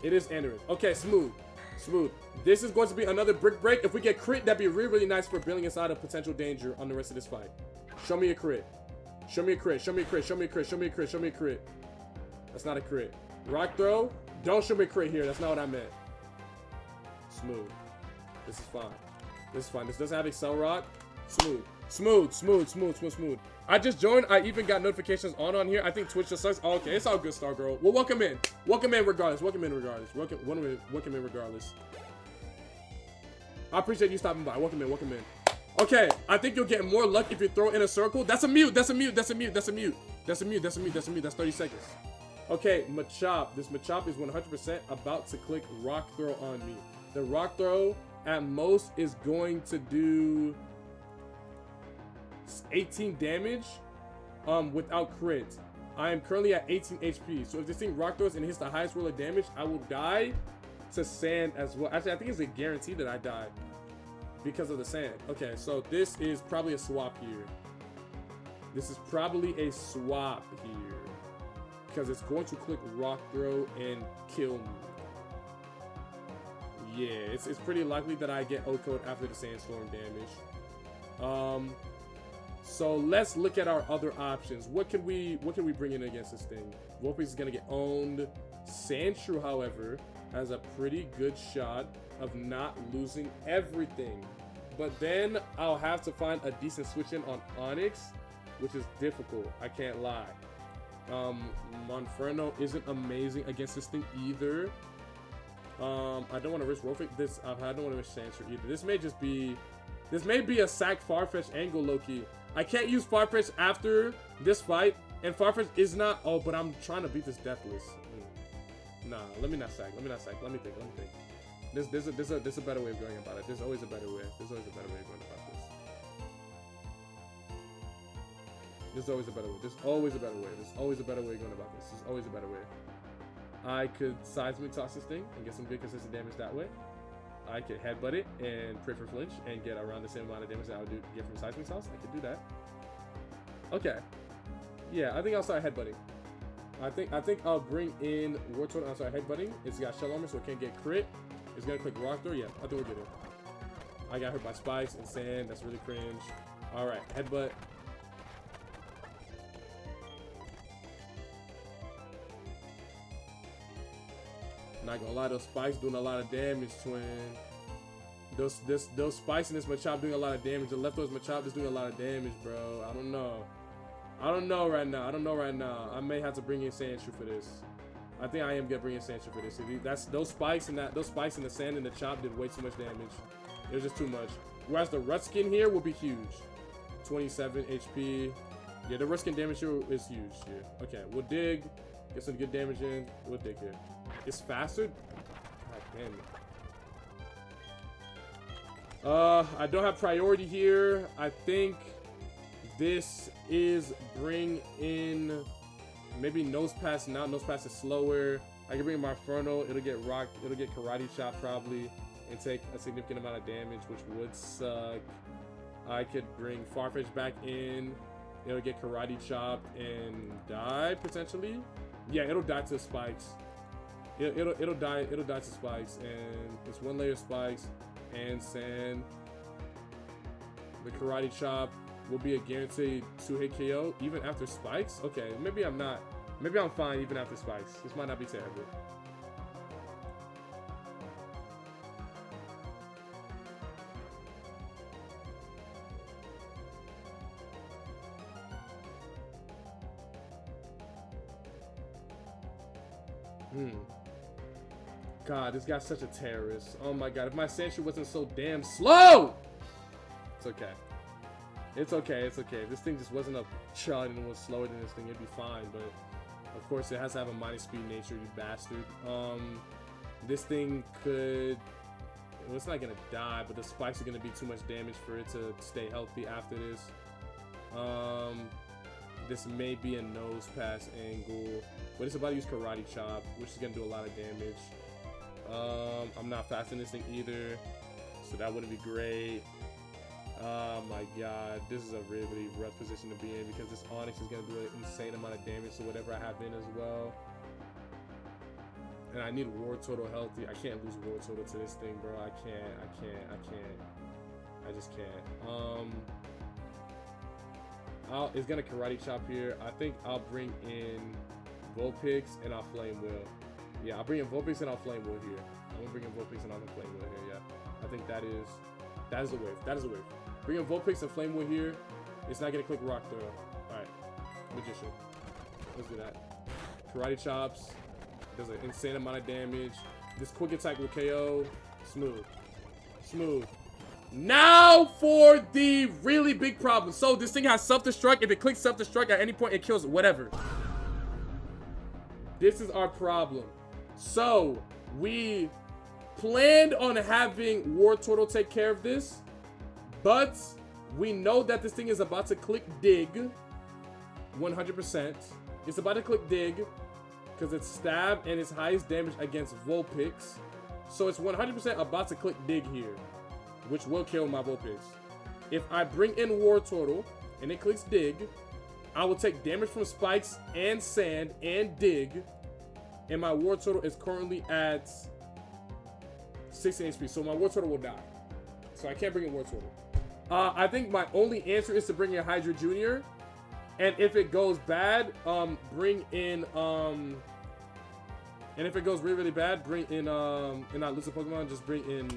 [SPEAKER 2] It is Anorith. Okay, smooth. This is going to be another break. If we get crit, that'd be really nice for bailing us out of potential danger on the rest of this fight. Show me a crit. Show me a crit. That's not a crit. Rock throw. Don't show me a crit here. That's not what I meant. Smooth. This is fine. This doesn't have Excel Rock. Smooth. I just joined. I even got notifications on here. I think Twitch just sucks. Oh, okay, it's all good, Star Girl. Well, welcome in regardless. I appreciate you stopping by. Welcome in. Okay, I think you'll get more luck if you throw in a circle. That's a mute. That's 30 seconds. Okay, Machop. This Machop is 100% about to click Rock Throw on me. The Rock Throw at most is going to do 18 damage without crit. I am currently at 18 HP. So if this thing Rock Throws and hits the highest roll of damage, I will die to sand as well. Actually, I think it's a guarantee that I die because of the sand. Okay, so this is probably a swap here. Because it's going to click Rock Throw and kill me. Yeah, it's pretty likely that I get O-code after the sandstorm damage. So let's look at our other options. What can we bring in against this thing? Vulpix is gonna get owned. Sandshrew, however, has a pretty good shot of not losing everything. But then I'll have to find a decent switch in on Onyx, which is difficult, I can't lie. Monferno isn't amazing against this thing either. I don't want to risk Roark. I don't want to risk Sandshrew either. This may be a sack Farfetch angle, Loki. I can't use Farfetch after this fight, and Farfetch is not. Oh, but I'm trying to beat this Deathless. Nah, let me not sack. Let me think. There's a better way of going about it. There's always a better way. There's always a better way of going about this. There's always a better way. There's always a better way of going about this. There's always a better way. I could seismic toss this thing and get some good consistent damage that way. I could headbutt it and pray for flinch and get around the same amount of damage that I would get from seismic toss. I could do that. Okay. Yeah, I think I'll start headbutting. I think I'll bring in Wartorn. I'll start headbutting. It's got shell armor, so it can't get crit. It's gonna click Rock Throw. Yeah, I think we'll get it. I got hurt by spikes and sand. That's really cringe. All right, headbutt. Not gonna lie, those spikes doing a lot of damage, twin. Those spikes in this Machop doing a lot of damage. The leftovers Machop is doing a lot of damage, bro. I don't know right now. I may have to bring in Sandshrew for this. I think I am gonna bring in Sandshrew for this. That's those spikes in the sand and the chop did way too much damage. It was just too much. Whereas the Rutskin here will be huge. 27 HP. Yeah, the Rutskin damage here is huge here. Okay, we'll dig. Get some good damage in. We'll dig here. It's faster. God damn it. I don't have priority here. I think this is bring in maybe Nose Pass now. Nose Pass is slower. I can bring my Inferno. It'll get rocked. It'll get Karate Chop probably and take a significant amount of damage, which would suck. I could bring Farfetch back in. It'll get Karate Chopped and die potentially. Yeah, it'll die to spikes. It'll die to spikes, and it's one layer spikes and sand. The Karate Chop will be a guaranteed 2-hit KO even after spikes. Okay, maybe I'm fine even after spikes. This might not be terrible. God, this guy's such a terrorist. Oh my God, if my sentry wasn't so damn slow! It's okay. It's okay, it's okay. If this thing just wasn't a chud and was slower than this thing, it'd be fine. But of course, it has to have a minus speed nature, you bastard. This thing could... Well, it's not gonna die, but the spikes are gonna be too much damage for it to stay healthy after this. This may be a nose pass angle, but it's about to use karate chop, which is gonna do a lot of damage. I'm not fast in this thing either, so that wouldn't be great. Oh my God, this is a really rough position to be in because this Onyx is gonna do an insane amount of damage to whatever I have in as well. And I need War Total healthy. I can't lose War Total to this thing, bro. I just can't. It's gonna karate chop here. I think I'll bring in Vulpix and I'll Flame Wheel. Yeah, I'll bring in Vulpix and I'll Flame Wheel here. I'm gonna bring in Vulpix and I'll Flame Wheel here. Yeah, I think that is the wave. That is the wave. Bring in Vulpix and Flame Wheel here. It's not gonna click Rock Throw. All right, Magician. Let's do that. Karate chops. Does an insane amount of damage. This quick attack will KO. Smooth. Smooth. Now for the really big problem. So this thing has self-destruct. If it clicks self-destruct at any point, it kills whatever. This is our problem. So we planned on having War Turtle take care of this, but we know that this thing is about to click Dig. 100%. It's about to click Dig. Because it's stab and its highest damage against Vulpix. So it's 100% about to click Dig here, which will kill my Vulpix. If I bring in War Turtle and it clicks Dig, I will take damage from spikes and sand and Dig. And my War Turtle is currently at 16 HP. So my War Turtle will die. So I can't bring in War Turtle. I think my only answer is to bring in Hydra Jr. And if it goes bad, bring in, and if it goes really, really bad, bring in, and not lose a Pokemon, just bring in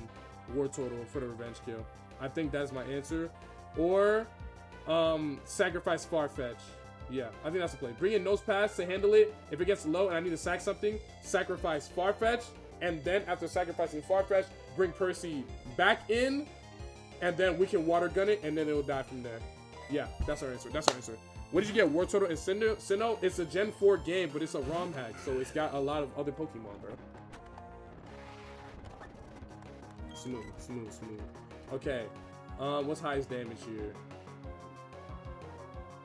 [SPEAKER 2] War Turtle for the revenge kill. I think that's my answer. Or, sacrifice Farfetch. Yeah, I think that's the play. Bring in Nose Pass to handle it. If it gets low and I need to sack something, sacrifice Farfetch. And then after sacrificing Farfetch, bring Percy back in. And then we can water gun it, and then it will die from there. Yeah, that's our answer. That's our answer. What did you get? War Turtle and Sinnoh? It's a Gen 4 game, but it's a ROM hack, so it's got a lot of other Pokemon, bro. Smooth, smooth, smooth. Okay. What's highest damage here?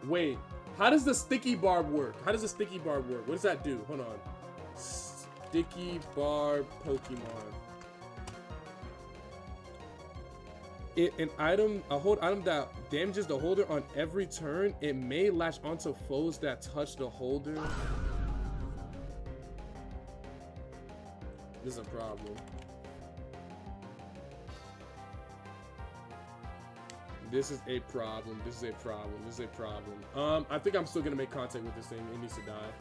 [SPEAKER 2] Wait. How does the Sticky Barb work? How does the Sticky Barb work? What does that do? Hold on. Sticky Barb Pokemon. A hold item that damages the holder on every turn, it may latch onto foes that touch the holder. This is a problem. This is a problem. This is a problem. This is a problem. I think I'm still gonna make contact with this thing. It needs to die.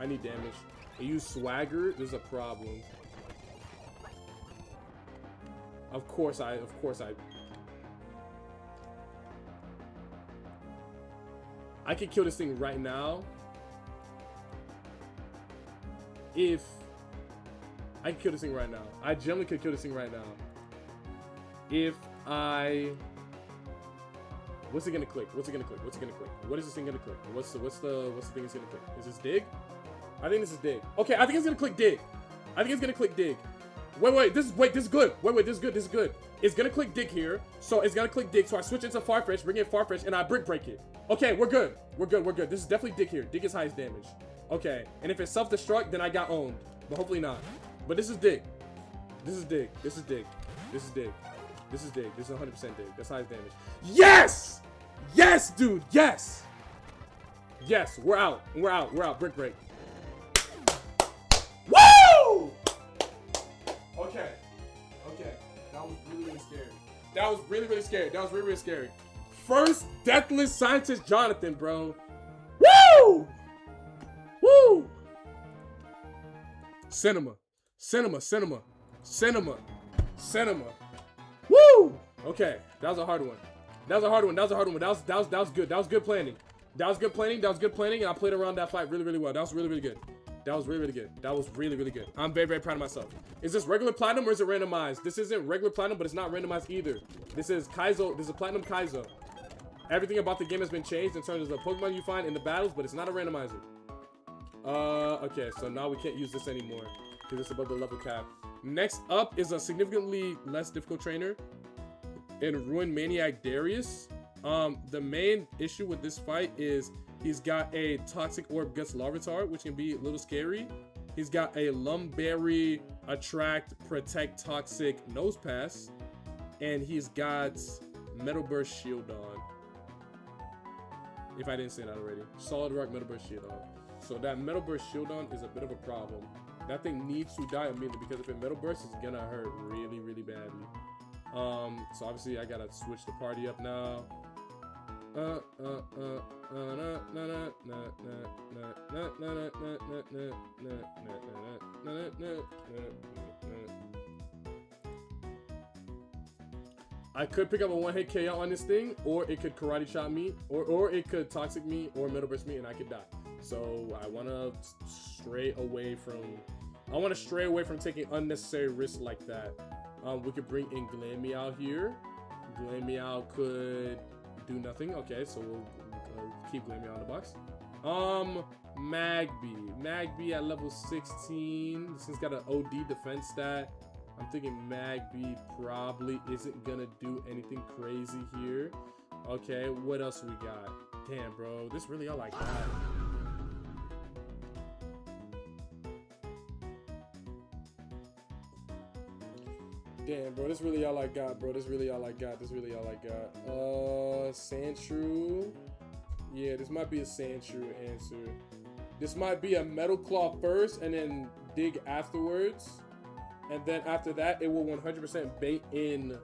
[SPEAKER 2] I need damage. I use Swagger. There's a problem. Of course I. I could kill this thing right now. If I could kill this thing right now. I generally could kill this thing right now. If I... What's it gonna click? What's it gonna click? What's it gonna click? What is this thing gonna click? What's the thing it's gonna click? Is this Dig? I think this is Dig. Okay, I think it's gonna click Dig. I think it's gonna click Dig. Wait, this is good. Wait, this is good. It's gonna click Dig here. So it's gonna click Dig. So I switch into Farfetch, bring in Farfetch, and I break it. Okay, we're good. This is definitely Dig here. Dig is highest damage. Okay, and if it's self-destruct, then I got owned. But hopefully not. But this is Dig. This is Dig. This is Dig. This is Dig. This is Dig. This is 100% Dig. That's highest damage. Yes! Yes, dude. Yes. Yes, we're out. Break. Woo! Okay. That was really scary. That was really scary. First Deathless Scientist Jonathan, bro. Woo! Cinema. Woo! Okay, that was a hard one. That was good. That was good planning. And I played around that fight really well. That was really good. That was really, really good. That was really, really good. I'm very, very proud of myself. Is this regular platinum or is it randomized? This isn't regular platinum, but it's not randomized either. This is Kaizo. This is platinum Kaizo. Everything about the game has been changed in terms of the Pokemon you find in the battles, but it's not a randomizer. Okay, so now we can't use this anymore because it's above the level cap. Next up is a significantly less difficult trainer in Ruin Maniac Darius. The main issue with this fight is he's got a Toxic Orb Guts Larvitar, which can be a little scary. He's got a Lumberry Attract Protect Toxic Nose Pass, and he's got Metal Burst Shield on. If I didn't say that already. Solid Rock Metal Burst Shield on. So that Metal Burst Shield on is a bit of a problem. That thing needs to die immediately because if it Metal Burst, it's gonna hurt really, really badly. So obviously I gotta switch the party up now. I could pick up a one-hit KO on this thing, or it could karate chop me, or it could toxic me, or metal burst me, and I could die. So I want to stray away from taking unnecessary risks like that. We could bring in Glameow here. Glameow could do nothing. Okay, so we'll keep Glameow in the box. Magby at level 16. This thing's got an OD defense stat. I'm thinking Magby probably isn't gonna do anything crazy here. Okay, what else we got? Damn, bro, this really all I got. Damn, bro, this really all I got, bro. This really all I got. Sandshrew. Yeah, this might be a Sandshrew answer. This might be a Metal Claw first and then dig afterwards. And then after that, it will 100% bait in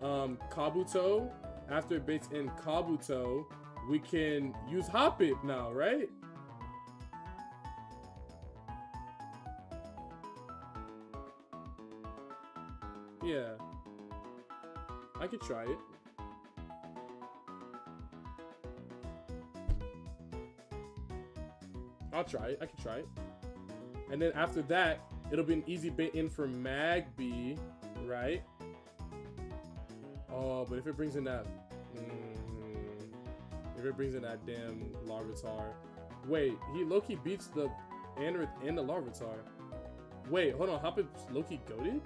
[SPEAKER 2] Kabuto. After it baits in Kabuto, we can use Hoppip now, right? Yeah. I could try it. I'll try it. I can try it. And then after that, it'll be an easy bait in for Magby, right? Oh, but if it brings in that... if it brings in that damn Larvitar... Wait, he low-key beats the Anorith and the Larvitar. Wait, hold on. Hoppip's low-key goated?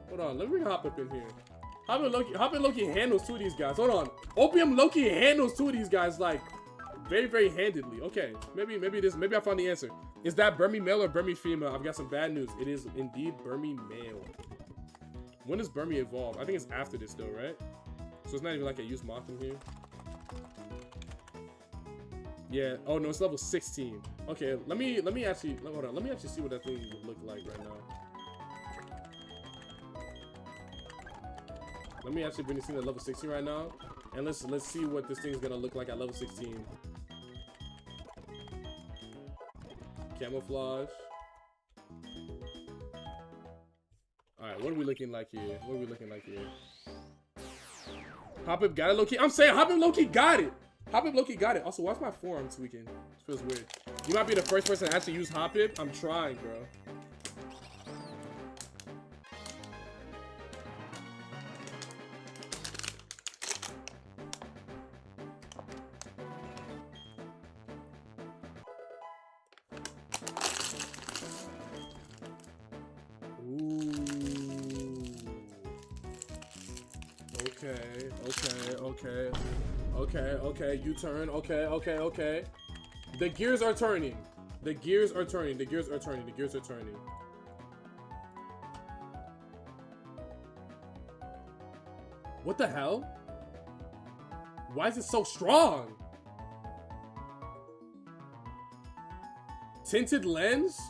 [SPEAKER 2] Hold on, let me bring Hoppip in here. Hoppip low-key handles two of these guys. Hold on. Opium low-key handles two of these guys, like, very, very handedly. Okay, maybe I found the answer. Is that Burmy male or Burmy female? I've got some bad news. It is indeed Burmy male. When does Burmy evolve? I think it's after this though, right? So it's not even like I use Mothim here. Yeah. Oh no, it's level 16. Okay, let me actually hold on. Let me actually see what that thing would look like right now. Let me actually bring this thing to level 16 right now, and let's see what this thing's gonna look like at level 16. Camouflage. Alright, what are we looking like here? Hoppip got it low-key. I'm saying Hoppip low-key got it. Hoppip low-key got it. Also, why's my forearm tweaking? This feels weird. You might be the first person to actually use Hoppip. I'm trying, bro. Okay, U-turn. Okay. The gears are turning. What the hell? Why is it so strong? Tinted lens?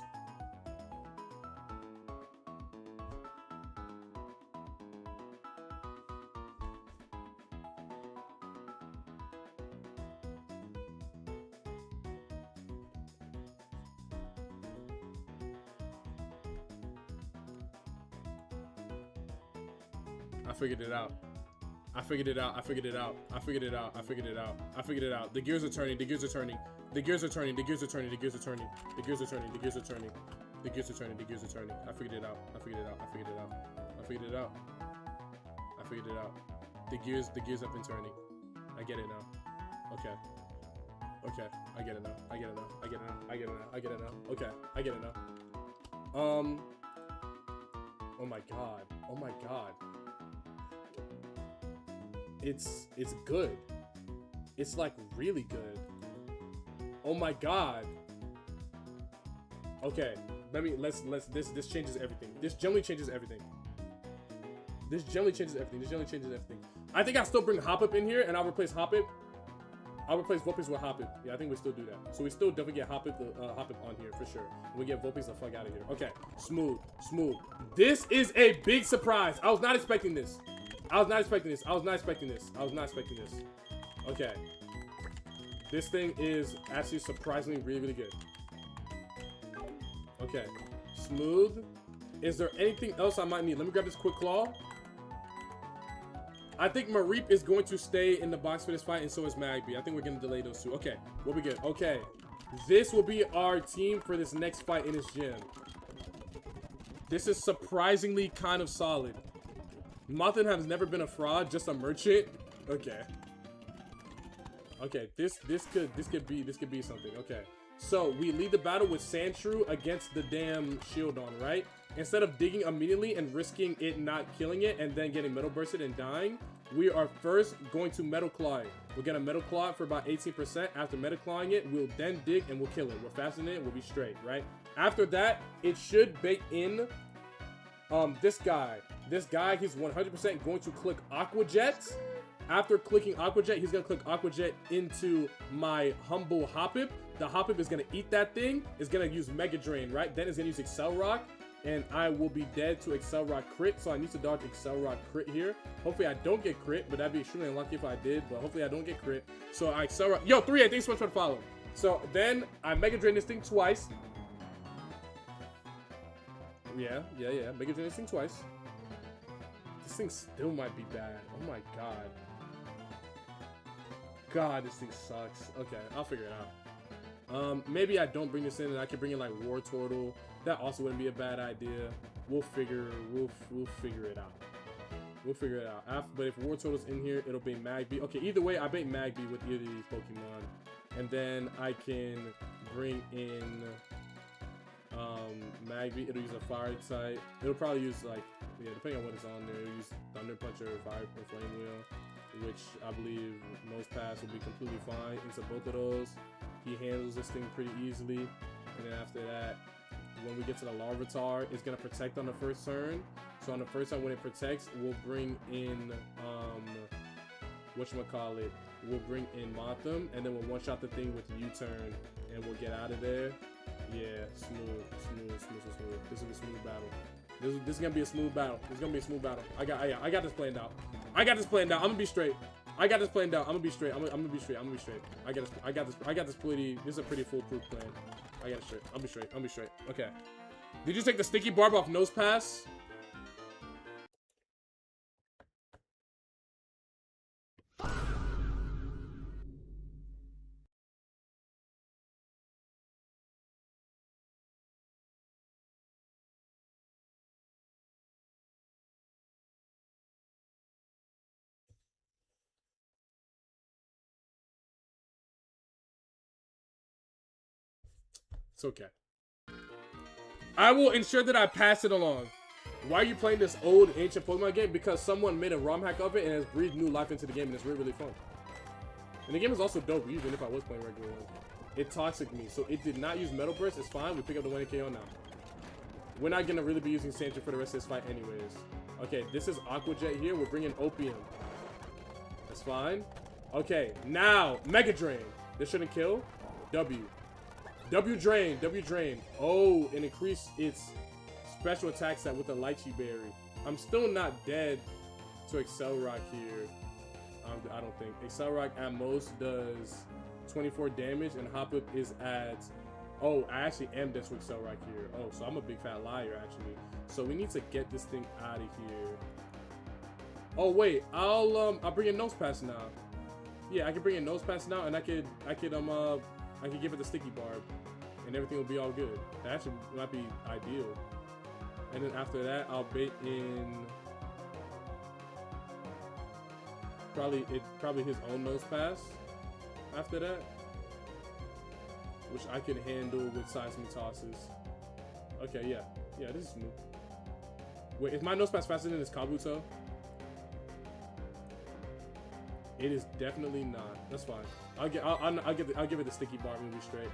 [SPEAKER 2] I figured it out. I figured it out. I figured it out. I figured it out. I figured it out. I figured it out. The gears are turning. The gears are turning. The gears are turning. The gears are turning. The gears are turning. The gears are turning. The gears are turning. The gears are turning. The gears are turning. I figured it out. I figured it out. I figured it out. I figured it out. I figured it out. The gears have been turning. I get it now. Okay. Okay. I get it now. I get it now. I get it now. I get it now. I get it now. Okay. I get it now. Oh my god. Oh my god. It's good. It's like really good. Oh my god. Okay. This changes everything. This generally changes everything. This generally changes everything. This generally changes everything. I think I'll still bring Hop-Up in here and I'll replace Hop-Up. I'll replace Vulpix with Hop-Up. Yeah, I think we still do that. So we still definitely get Hop-Up on here for sure. We get Vulpix the fuck out of here. Okay, smooth. This is a big surprise. I was not expecting this. I was not expecting this. Okay. This thing is actually surprisingly really good. Okay, smooth. Is there anything else I might need? Let me grab this quick claw. I think Mareep is going to stay in the box for this fight, and so is Magby. I think we're going to delay those two. Okay, what we get? Okay, this will be our team for this next fight in this gym. This is surprisingly kind of solid. Mothin has never been a fraud, just a merchant. Okay. Okay, this could be something. Okay. So we lead the battle with Sandshrew against the damn Shieldon, right? Instead of digging immediately and risking it not killing it and then getting Metal Bursted and dying, we are first going to Metal Claw it. We'll get a Metal Claw for about 18%. After Metal Clawing it, we'll then dig and we'll kill it. We're faster than it, we'll be straight, right? After that, it should bait in this guy. This guy, he's 100% going to click Aqua Jet. After clicking Aqua Jet, he's going to click Aqua Jet into my humble Hop-Up. The Hop-Up is going to eat that thing. It's going to use Mega Drain, right? Then it's going to use Excel Rock. And I will be dead to Excel Rock crit. So I need to dodge Excel Rock crit here. Hopefully I don't get crit, but that'd be extremely unlucky if I did. But hopefully I don't get crit. So I Excel Rock. Yo, 3A, thanks so much for the follow. So then I Mega Drain this thing twice. Yeah. Mega Drain this thing twice. This thing still might be bad. Oh my god. God, this thing sucks. Okay, I'll figure it out. Maybe I don't bring this in and I can bring in like War Turtle. That also wouldn't be a bad idea. We'll figure it out. We'll figure it out. But if War Turtle's in here, it'll be Magby. Okay, either way, I bait Magby with either of these Pokemon. And then I can bring in Magby. It'll use a fire type. It'll probably use like, yeah, depending on what is on there, it'll use Thunder Punch or Fire or Flame Wheel, which I believe Nose Pass will be completely fine into both of those. He handles this thing pretty easily. And then after that, when we get to the Larvitar, it's gonna protect on the first turn. So on the first turn when it protects, we'll bring in whatchamacallit, we'll bring in Mothim, and then we'll one-shot the thing with U-turn, and we'll get out of there. Yeah, smooth. This will be a smooth battle. This is gonna be a smooth battle. I got this planned out. I'm gonna be straight. I got this planned out. I'm gonna be straight. I'm gonna be straight. I got this pretty. This is a pretty foolproof plan. I got it straight. I'll be straight. Okay. Did you take the sticky barb off Nose Pass? It's okay. I will ensure that I pass it along. Why are you playing this old ancient Pokemon game? Because someone made a ROM hack of it and has breathed new life into the game, and it's really fun. And the game is also dope, even if I was playing regular one. It toxic me, so it did not use Metal Burst. It's fine. We pick up the 1 KO now. We're not gonna really be using Sandshrew for the rest of this fight, anyways. Okay, this is Aqua Jet here. We're bringing Opium. That's fine. Okay, now Mega Drain. This shouldn't kill. W drain. Oh, and increase its special attack set with a Lychee Berry. I'm still not dead to Excel Rock here. I don't think. Excel Rock at most does 24 damage, and Hop-Up is at... Oh, I actually am dead to Excel Rock here. Oh, so I'm a big fat liar, actually. So we need to get this thing out of here. Oh wait, I'll bring in nose pass now. Yeah, I can bring in nose pass now, and I could give it the sticky barb, and everything will be all good. That actually might be ideal. And then after that, I'll bait in probably his own nose pass. After that, which I can handle with seismic tosses. Okay, yeah, this is smooth. Wait, is my nose pass faster than his Kabuto? It is definitely not. That's fine. I'll give it the sticky barb and be straight.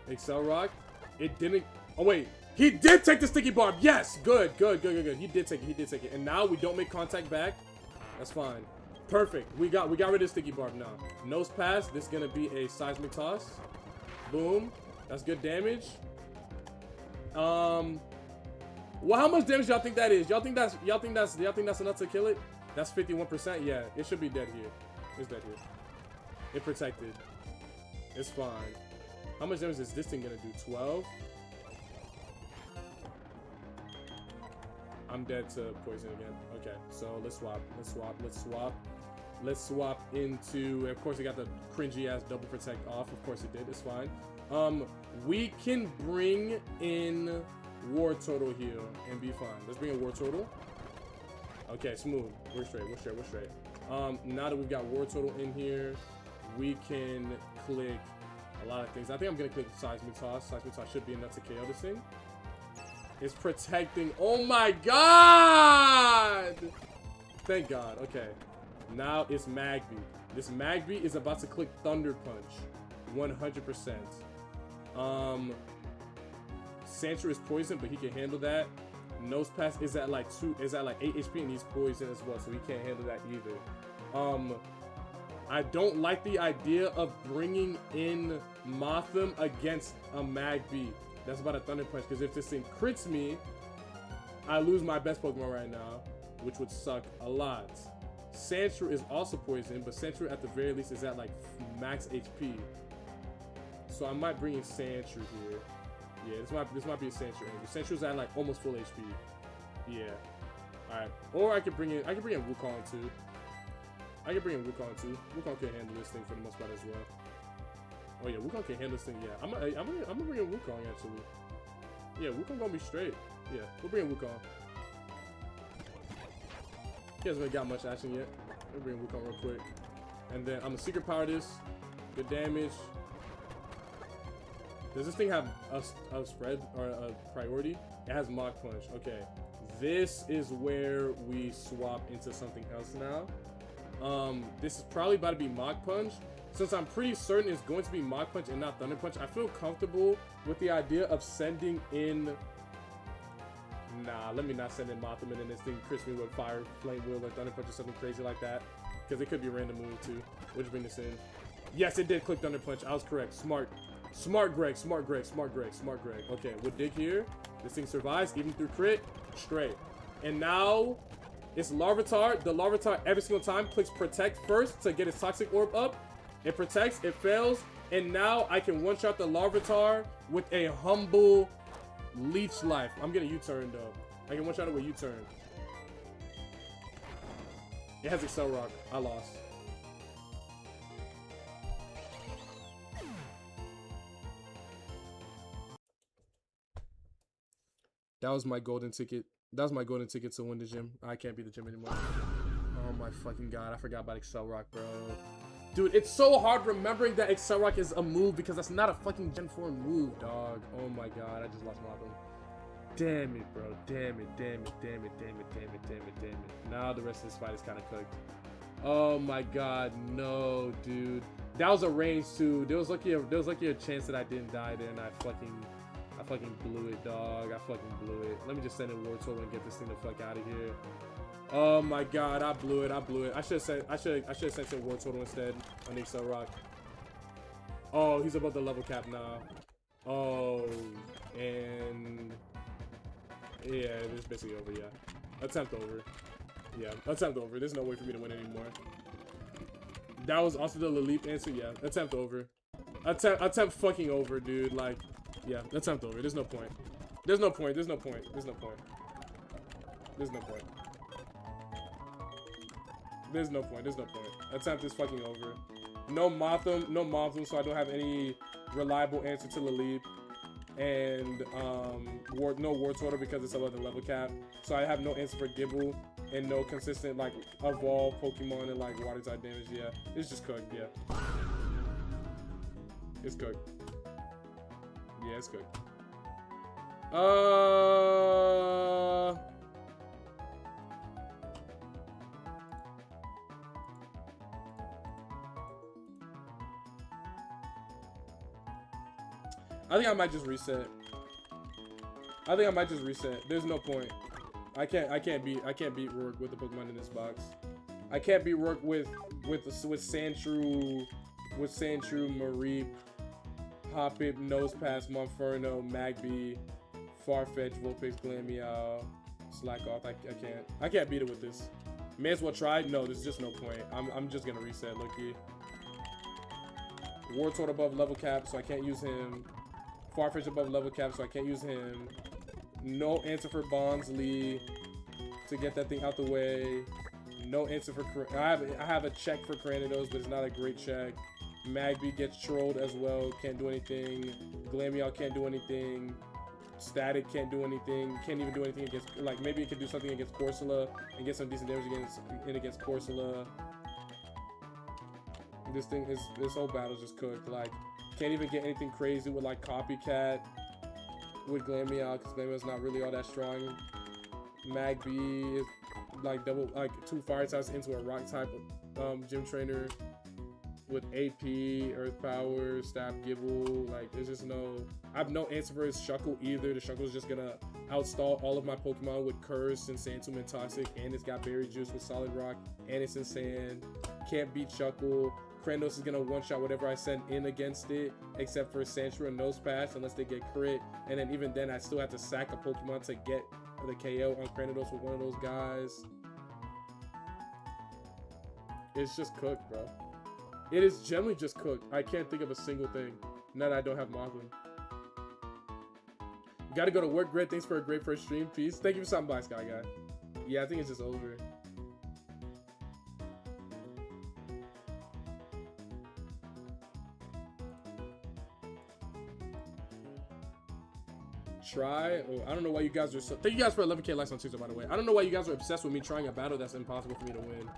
[SPEAKER 2] Excel Rock. It didn't. Oh wait, he did take the sticky barb. Yes, good. He did take it. And now we don't make contact back. That's fine. Perfect. We got rid of the sticky barb now. Nose pass. This is gonna be a seismic toss. Boom. That's good damage. Well, how much damage y'all think that is? Y'all think that's enough to kill it? That's 51%. Yeah, it should be dead here. It's dead here. It protected. It's fine. How much damage is this thing gonna do? 12. I'm dead to poison again. Okay, so let's swap into. Of course, it got the cringy ass double protect off. Of course, it did. It's fine. We can bring in War Turtle here and be fine. Let's bring in War Turtle. Okay, smooth. We're straight. Now that we've got War Turtle in here, we can click a lot of things. I think I'm gonna click Seismic Toss. Seismic Toss should be enough to KO this thing. It's protecting. Oh my god! Thank God. Okay. Now it's Magby. This Magby is about to click Thunder Punch. 100%. Sandshrew is poison, but he can handle that. Nose pass is at like 8 HP and he's poison as well, so he can't handle that either. I don't like the idea of bringing in Mothim against a Magby. That's about a Thunder Punch, because if this thing crits me, I lose my best Pokemon right now, which would suck a lot. Sandshrew is also poison, but Sandshrew at the very least is at like max HP. So I might bring in Sandshrew here. Yeah, this might be a Sandshrew angle. Sandshrew's at like almost full HP. Yeah. Alright. Or I could bring in Wukong too. Wukong can handle this thing for the most part as well. Oh yeah, Wukong can handle this thing. Yeah, I'm gonna bring in Wukong actually. Yeah, Wukong gonna be straight. Yeah, we'll bring in Wukong. He hasn't really got much action yet. We'll bring in Wukong real quick, and then I'm gonna secret power this. Good damage. Does this thing have a spread or a priority? It has Mach Punch. Okay, this is where we swap into something else now. This is probably about to be Mach Punch. Since I'm pretty certain it's going to be Mach Punch and not Thunder Punch, I feel comfortable with the idea of sending in. Nah, let me not send in Mothim and then this thing crits me with Fire, Flame Wheel, or Thunder Punch or something crazy like that. Because it could be a random move too. We'll just bring this in. Yes, it did click Thunder Punch. I was correct. Smart Greg. Okay, we'll dig here. This thing survives even through crit. Straight. And now it's Larvitar. The Larvitar every single time clicks Protect first to get its Toxic Orb up. It protects, it fails, and now I can one-shot the Larvitar with a humble Leech Life. I'm getting U-turn though. I can one-shot it with U-turn. It has Excel Rock. I lost. That was my golden ticket. That was my golden ticket to win the gym. I can't be the gym anymore. Oh my fucking god. I forgot about Excel Rock, bro. Dude, it's so hard remembering that Excel Rock is a move because that's not a fucking Gen 4 move, dog. Oh my god, I just lost my thing. Damn it, bro. Damn it. Now the rest of this fight is kind of cooked. Oh my god, no, dude. That was a range too. There was lucky a chance that I didn't die there, and I fucking blew it, dog. I fucking blew it. Let me just send in War Turtle and get this thing the fuck out of here. Oh my god, I blew it. I should have sent in War Turtle instead on Excel Rock. Oh, he's above the level cap now. Oh, and yeah, it's basically over. Yeah, attempt over. Yeah, attempt over. There's no way for me to win anymore. That was also the Lilith answer. Yeah, attempt over. Attempt fucking over, dude. Like, yeah, attempt over. There's no point. There's no point. There's no point. There's no point. There's no point. Attempt is fucking over. No Motham. No Motham, so I don't have any reliable answer to the leap. And no Wartortle because it's above the level cap. So I have no answer for Gibble and no consistent like evolve Pokemon and like water type damage. Yeah, it's just cooked. Yeah, it's cooked. Yeah, it's cooked. I think I might just reset. There's no point. I can't beat Roark with the Pokemon in this box. I can't beat Roark with Sandshrew, Mareep, Hoppip, Nosepass, Monferno, Magby, Farfetch, Vulpix, Glameow, Slackoth. I can't beat it with this. May as well try. No, there's just no point. I'm just gonna reset, Loki. Wartortle above level cap, so I can't use him. Farfetch above level cap, so I can't use him. No answer for Bonsly to get that thing out the way. No answer for... I have a check for Cranidos, but it's not a great check. Magby gets trolled as well. Can't do anything. Glameow can't do anything. Static can't do anything. Can't even do anything against... Like, maybe it could do something against Corsola and get some decent damage against Corsola. This whole battle's just cooked. Like, can't even get anything crazy with like Copycat with Glameow because Glameow's not really all that strong. Magby is like two fire types into a rock type gym trainer with AP, Earth Power, Stab Gibble. Like there's just no, I have no answer for his Shuckle either. The Shuckle's just gonna outstall all of my Pokemon with Curse and Sandtomb and Toxic, and it's got Berry Juice with Solid Rock, and it's in Sand. Can't beat Shuckle. Krandos is gonna one-shot whatever I send in against it, except for Sandshrew and Nosepass, unless they get crit. And then even then, I still have to sack a Pokemon to get the KO on Krandos with one of those guys. It's just cooked, bro. It is generally just cooked. I can't think of a single thing. Now that I don't have Mothim. Gotta go to work, Grit. Thanks for a great first stream. Peace. Thank you for stopping by, Sky Guy. Yeah, I think it's just over. Try. Oh, I don't know why you guys are so. Thank you guys for 11K likes on Tuesday, by the way. I don't know why you guys are obsessed with me trying a battle that's impossible for me to win.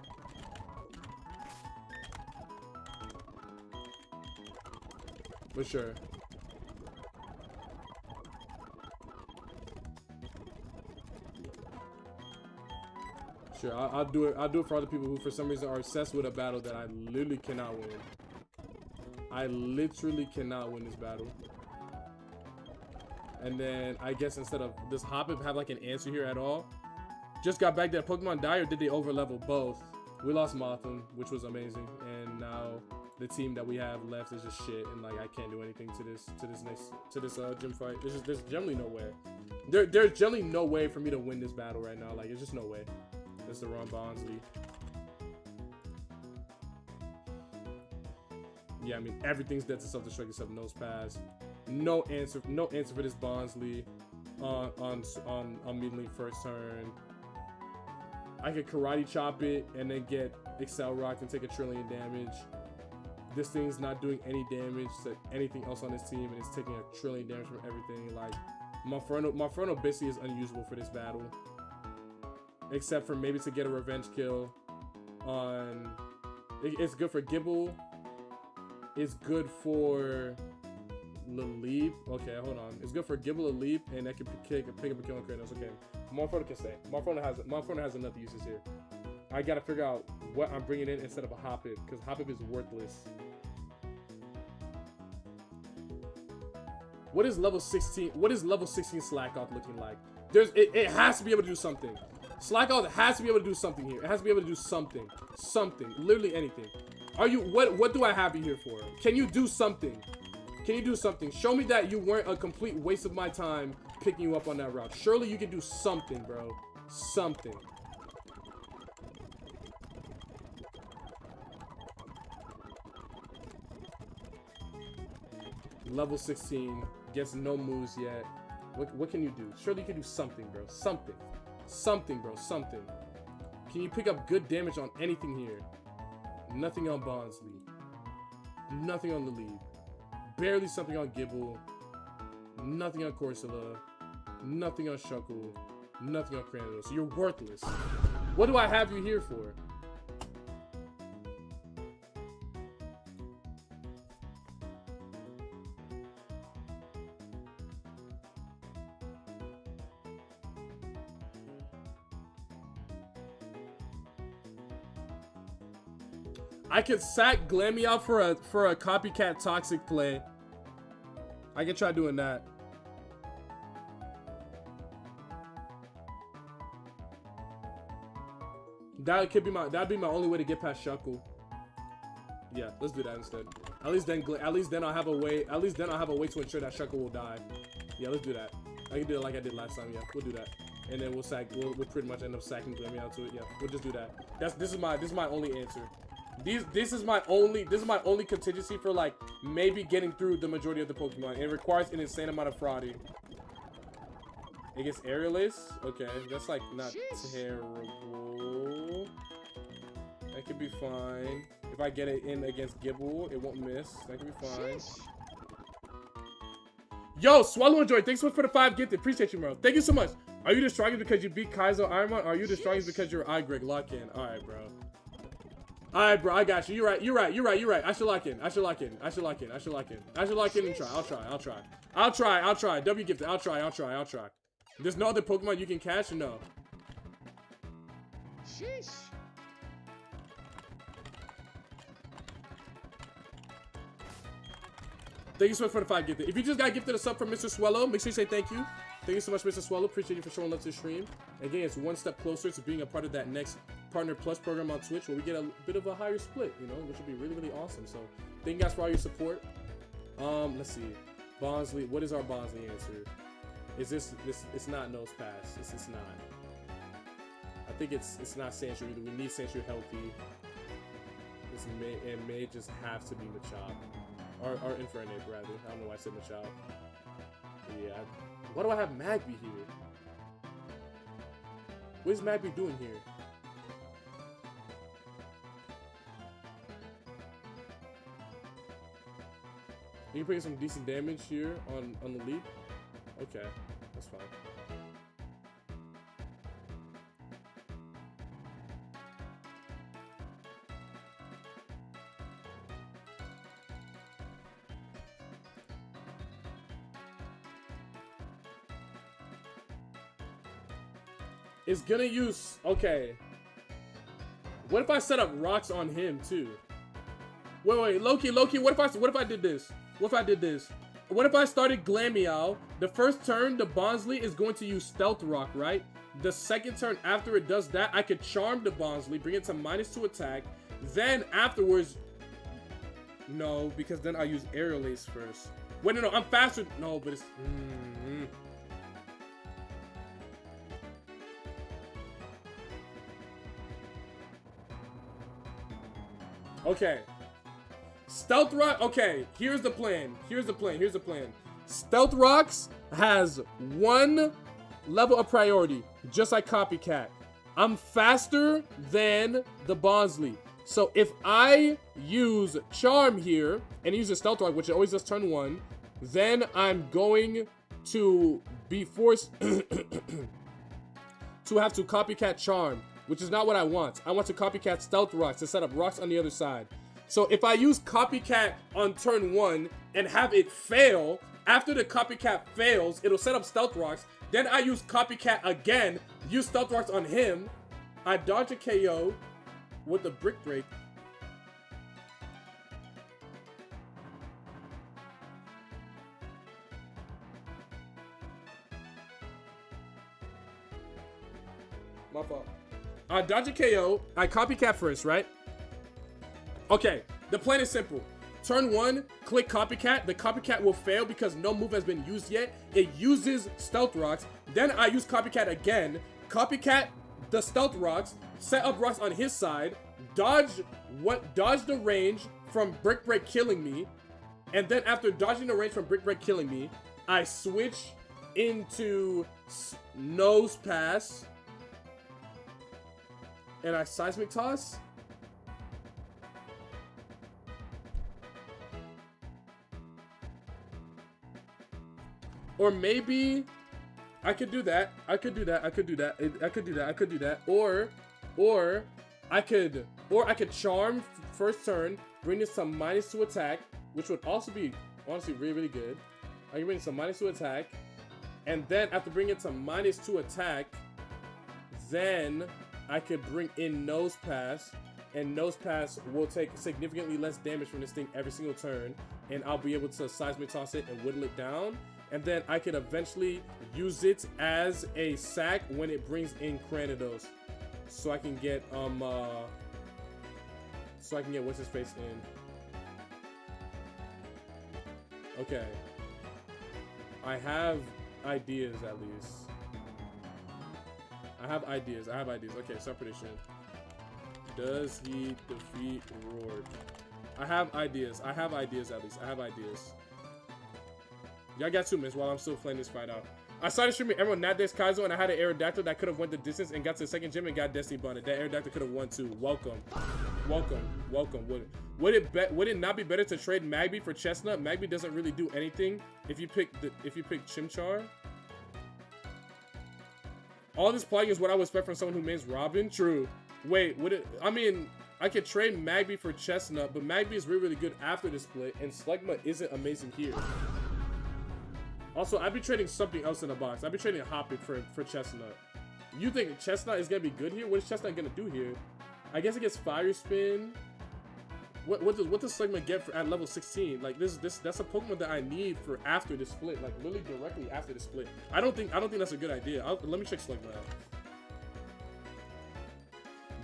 [SPEAKER 2] For sure. Sure, I'll do it. I'll do it for other people who, for some reason, are obsessed with a battle that I literally cannot win. I literally cannot win this battle. And then I guess instead of does Hoppip have like an answer here at all? Just got back that Pokemon die, or did they overlevel? Both. We lost Mothim, which was amazing, and now the team that we have left is just shit, and like I can't do anything to this gym fight. There's generally no way. There's generally no way for me to win this battle right now. Like it's just no way. That's the wrong Bonsly. Yeah, I mean everything's dead to self-destruct except Nosepass. No answer for this Bonsly on immediately first turn. I could Karate Chop it and then get Excel Rock and take 1 trillion damage. This thing's not doing any damage to anything else on this team, and it's taking 1 trillion damage from everything. Like Monferno basically is unusable for this battle, except for maybe to get a revenge kill on. It's good for Gibble. It's good for Leap. Okay, hold on. It's good for Gibble, a Leap, and that can pick up a kill on Kratos. Okay, Monferno can stay. Monferno has enough uses here. I gotta figure out what I'm bringing in instead of a Hoppip, because Hoppip is worthless. What is level 16? What is level 16 Slackoth looking like? It has to be able to do something. Slackoth has to be able to do something here. It has to be able to do something. Something. Literally anything. Are you, what do I have you here for? Can you do something? Can you do something? Show me that you weren't a complete waste of my time picking you up on that route. Surely you can do something, bro. Something. Level 16. Gets no moves yet. What can you do? Surely you can do something, bro. Something. Something, bro. Something. Can you pick up good damage on anything here? Nothing on Bonsly. Nothing on the lead. Barely something on Gibble. Nothing on Corsola. Nothing on Shuckle. Nothing on Cranial. So you're worthless. What do I have you here for? I could sack Glammy out for a copycat toxic play. I could try doing that. That'd be my only way to get past Shuckle. Yeah, let's do that instead. At least then I'll have a way. At least then I'll have a way to ensure that Shuckle will die. Yeah, let's do that. I can do it like I did last time. Yeah, we'll do that. And then we'll pretty much end up sacking Glammy out to it. Yeah, we'll just do that. This is my only answer. This is my only contingency for like maybe getting through the majority of the Pokemon. It requires an insane amount of frauding. It gets Aerial Ace? Okay, that's like not terrible. That could be fine. If I get it in against Gibble, it won't miss. That could be fine. Yo, Swallow and Joy, thanks so much for the 5 gifted. Appreciate you, bro. Thank you so much. Are you the strongest because you beat Kaizo Ironmon? Or are you the strongest because you're Greg? Lock in. Alright, bro. Alright, bro, I got you. You're right. I should lock in. I should lock in and try. I'll try. W gifted. I'll try. There's no other Pokemon you can catch? No. Sheesh. Thank you so much for the 5 gifted. If you just got gifted a sub from Mr. Swallow, make sure you say thank you. Thank you so much, Mr. Swallow. Appreciate you for showing love to the stream. Again, it's one step closer to being a part of that next Partner Plus program on Twitch where we get a bit of a higher split, you know, which would be really, really awesome. So thank you guys for all your support. Let's see. Bonsly, what is our Bonsly answer? Is this it's not Nose Pass. It's not. I think it's not Sandshrew either. We need Sandshrew healthy. It may just have to be Machop. Or Infernape, rather. I don't know why I said Machop. Yeah. Why do I have Magby here? What is Magby doing here? You can put some decent damage here on the lead. Okay, that's fine. It's gonna use, okay. What if I set up rocks on him too? Wait, Loki, what if I did this? What if I started Glameow? The first turn, the Bonsly is going to use Stealth Rock, right? The second turn after it does that, I could Charm the Bonsly, bring it to -2 attack. Then afterwards, no, because then I use Aerial Ace first. Wait, no, I'm faster. No, but it's... Okay. Stealth Rock, okay, here's the plan. Stealth Rocks has 1 level of priority, just like Copycat. I'm faster than the Bonsly. So if I use Charm here and use a Stealth Rock, which it always does turn 1, then I'm going to be forced to have to Copycat Charm, which is not what I want. I want to Copycat Stealth Rocks to set up rocks on the other side. So if I use Copycat on turn 1 and have it fail, after the Copycat fails, it'll set up Stealth Rocks. Then I use Copycat again, use Stealth Rocks on him. I dodge a KO with the Brick Break. My fault. I dodge a KO. I Copycat first, right? Okay, the plan is simple. Turn 1, click Copycat. The Copycat will fail because no move has been used yet. It uses Stealth Rocks. Then I use Copycat again. Copycat the Stealth Rocks, set up rocks on his side, dodge the range from Brick Break killing me. And then after dodging the range from Brick Break killing me, I switch into Nose Pass. and I seismic toss. Or maybe I could do that. I could do that. I could do that. I could do that. I could do that. Or I could charm first turn, bring this to -2 attack, which would also be honestly really, really good. I can bring it to -2 attack, and then after bringing it to -2 attack, then I could bring in Nose Pass, and Nose Pass will take significantly less damage from this thing every single turn, and I'll be able to seismic toss it and whittle it down, and then I could eventually use it as a sack when it brings in Cranidos, so I can get what's his face in. Okay. I have ideas at least. I have ideas. Okay, start prediction. Does he defeat Roark? I have ideas at least. I have ideas. Y'all got 2 minutes while I'm still playing this fight out. I started streaming Emerald Nowadays Kaizo, and I had an Aerodactyl that could have went the distance and got to the second gym and got Destiny bonded. That Aerodactyl could have won too. Welcome. Would it not be better to trade Magby for Chestnut? Magby doesn't really do anything if you pick Chimchar. All this playing is what I would expect from someone who mains Robin. True. Wait, I mean, I could trade Magby for Chestnut, but Magby is really, really good after the split, and Slugma isn't amazing here. Also, I'd be trading something else in the box. I'd be trading Hoppip for Chestnut. You think Chestnut is gonna be good here? What is Chestnut gonna do here? I guess it gets Fire Spin. What does Slugma get at level 16? Like that's a Pokemon that I need for after the split, like literally directly after the split. I don't think that's a good idea. Let me check Slugma out.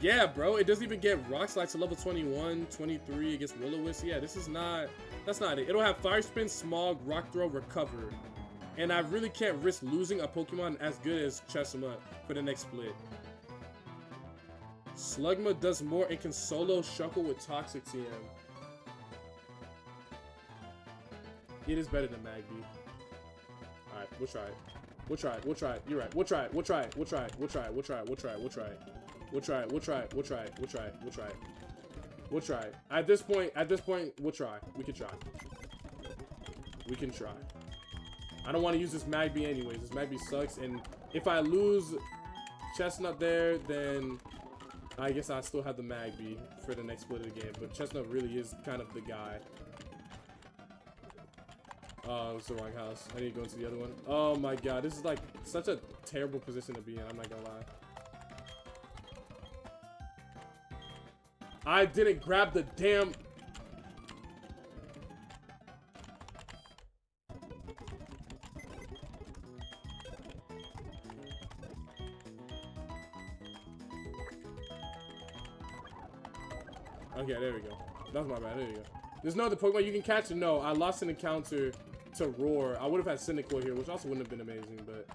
[SPEAKER 2] Yeah, bro, it doesn't even get Rock Slide to level 21, 23 against Will-O-Wisp. Yeah, that's not it. It'll have Fire Spin, Smog, Rock Throw, Recover. And I really can't risk losing a Pokemon as good as Chestnut for the next split. Slugma does more and can solo Shuckle with Toxic TM. It is better than Magby. Alright, we'll try it. You're right. We'll try it. At this point, we'll try. We can try. I don't want to use this Magby anyways. This Magby sucks, and if I lose Chestnut there, then I guess I still have the Magby for the next split of the game. But Chestnut really is kind of the guy. Oh, it's the wrong house. I need to go into the other one. Oh my god, this is like such a terrible position to be in. I'm not gonna lie. I didn't grab the damn... Okay, there we go. That was my bad. There you go. There's no other Pokemon you can catch? No, I lost an encounter to Roar. I would have had Cyndaquil here, which also wouldn't have been amazing, but...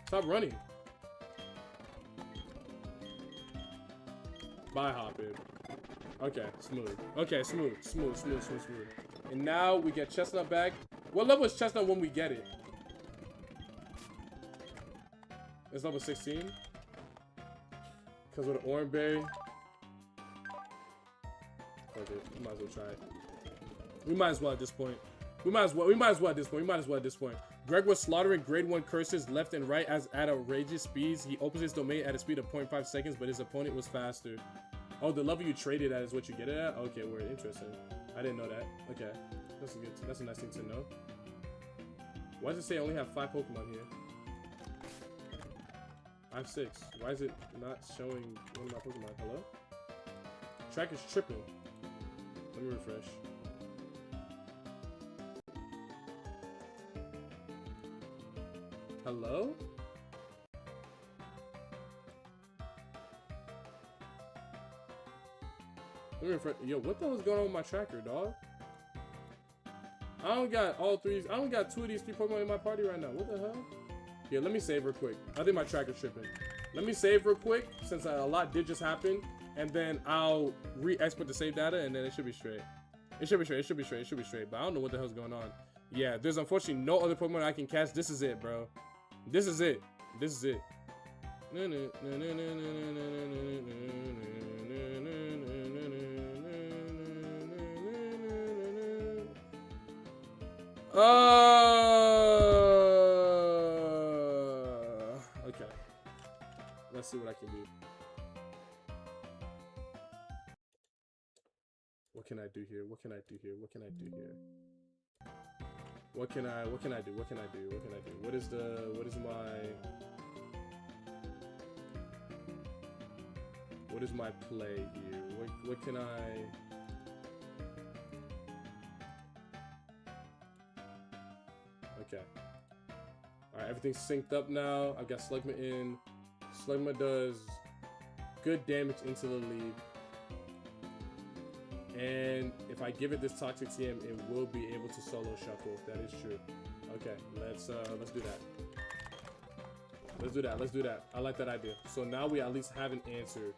[SPEAKER 2] Stop running. Bye, Hoppip. Okay, smooth. Okay, smooth. And now we get Chestnut back. What level is Chestnut when we get it? It's level 16. Because with an Orange Berry. Fuck it. We might as well try it. We might as well at this point. We might as well at this point. Greg was slaughtering grade 1 curses left and right at outrageous speeds. He opens his domain at a speed of 0.5 seconds, but his opponent was faster. Oh, the level you traded at is what you get it at? Okay, weird. Interesting. I didn't know that. Okay. That's a nice thing to know. Why does it say I only have 5 Pokemon here? I have 6. Why is it not showing one of my Pokemon? Hello? Track is tripping. Let me refresh. Hello? Let me refresh. Yo, what the hell is going on with my tracker, dog? I don't got all 3. I only got 2 of these 3 Pokemon in my party right now. What the hell? Yeah, let me save real quick. I think my tracker's tripping. Let me save real quick since a lot did just happen, and then I'll re-export the save data, and then it should be straight. It should be straight. But I don't know what the hell's going on. Yeah, there's unfortunately no other Pokemon I can catch. This is it, bro. This is it. Okay. Let's see what I can do. What can I do here? What can I do here? What can I do here? What can I do? What can I do? What can I do? What is my play here? What can I... Okay. Alright, everything's synced up now. I've got Slugma in. Slugma does good damage into the lead. And if I give it this Toxic TM, it will be able to solo shuffle. That is true. Okay, let's do that. Let's do that. I like that idea. So now we at least have an answer.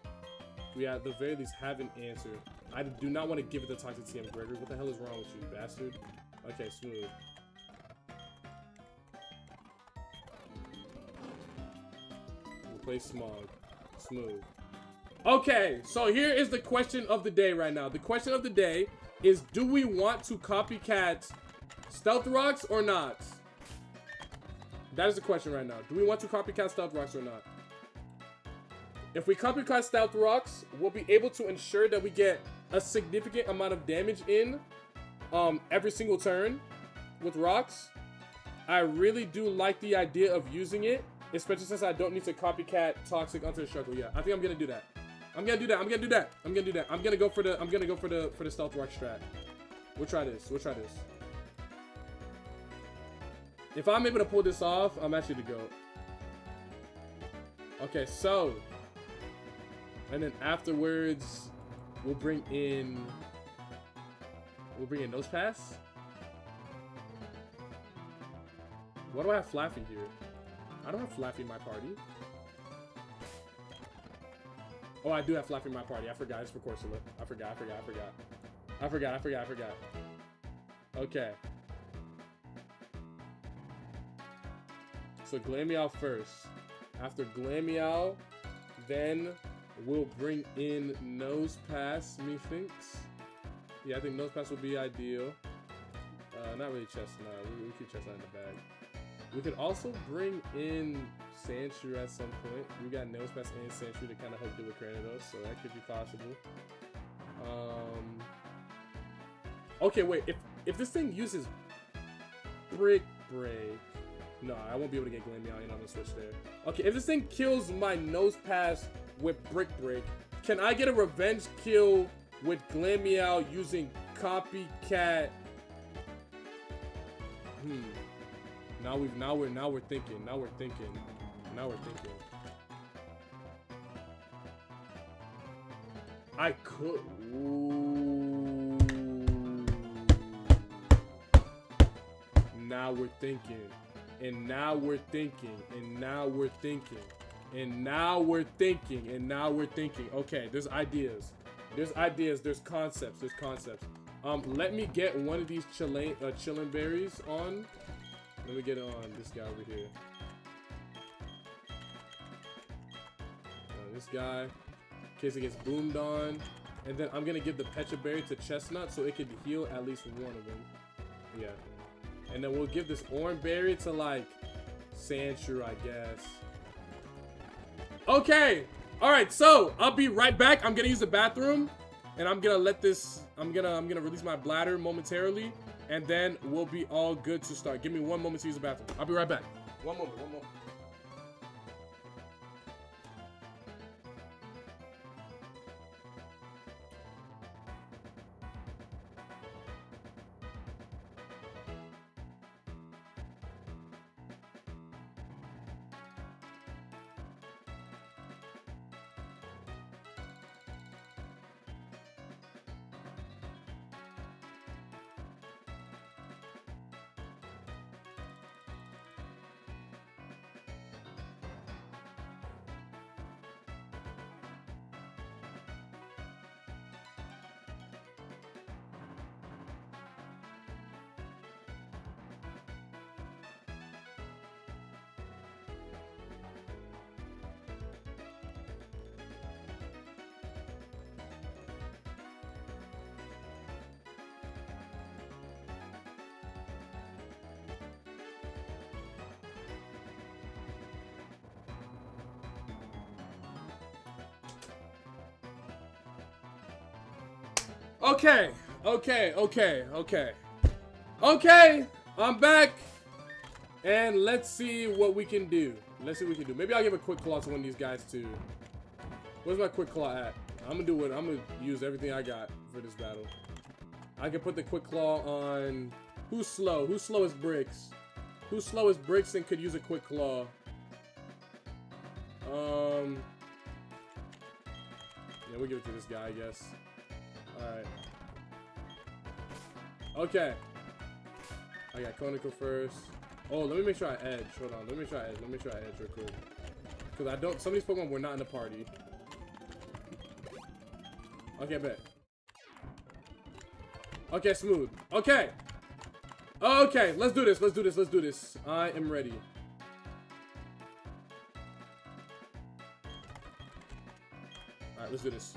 [SPEAKER 2] We at the very least have an answer. I do not want to give it the Toxic TM, Gregory. What the hell is wrong with you, bastard? Okay, smooth. We'll play Smog. Smooth. Okay, so here is the question of the day right now. The question of the day is, do we want to copycat Stealth Rocks or not? That is the question right now. Do we want to copycat Stealth Rocks or not? If we copycat Stealth Rocks, we'll be able to ensure that we get a significant amount of damage in every single turn with rocks. I really do like the idea of using it, especially since I don't need to copycat Toxic onto the Struggle. Yeah, I think I'm gonna do that. I'm gonna do that. I'm gonna go for the Stealth Rock strat. We'll try this. If I'm able to pull this off, I'm actually the GOAT. Okay, so, and then afterwards, we'll bring in Nose Pass. Why do I have Flaffy here? I don't have Flaffy in my party. Oh, I do have Flaffy in my party. I forgot. It's for Corsola. I forgot. Okay. So Glameow first. After Glameow, then we'll bring in Nose Pass, methinks. Yeah, I think Nose Pass would be ideal. Not really Chestnut. We keep Chestnut in the bag. We could also bring in Sandshrew at some point. We got Nose Pass and Sandshrew to kind of help deal with Cranidos, so that could be possible. Okay, wait. If this thing uses Brick Break, no, I won't be able to get Glameow in on the switch there. Okay, if this thing kills my Nose Pass with Brick Break, can I get a revenge kill with Glameow using Copycat? Now we're thinking. I could. Ooh. Now we're thinking. And now we're thinking. Okay, there's ideas. There's concepts. Let me get one of these chillin' berries on. Let me get it on this guy over here. This guy, in case it gets boomed on. And then I'm gonna give the Pecha Berry to Chestnut so it could heal at least one of them. Yeah. And then we'll give this Orange Berry to, like, Sandshrew, I guess. Okay! Alright, so I'll be right back. I'm gonna use the bathroom. And I'm gonna let this, I'm gonna release my bladder momentarily. And then we'll be all good to start. Give me one moment to use the bathroom. I'll be right back. One moment. Okay, I'm back. And let's see what we can do. Maybe I'll give a quick claw to one of these guys too. Where's my quick claw at? I'm gonna use everything I got for this battle. I can put the quick claw on who's slow? Who's slow as bricks? Who's slow as bricks and could use a quick claw? Yeah, we'll give it to this guy, I guess. Alright. Okay. I got conical first. Oh, let me make sure I edge. Hold on. Let me make sure I edge real quick. Because some of these Pokemon were not in the party. Okay, bet. Okay, smooth. Okay. Okay, let's do this. I am ready. Alright, let's do this.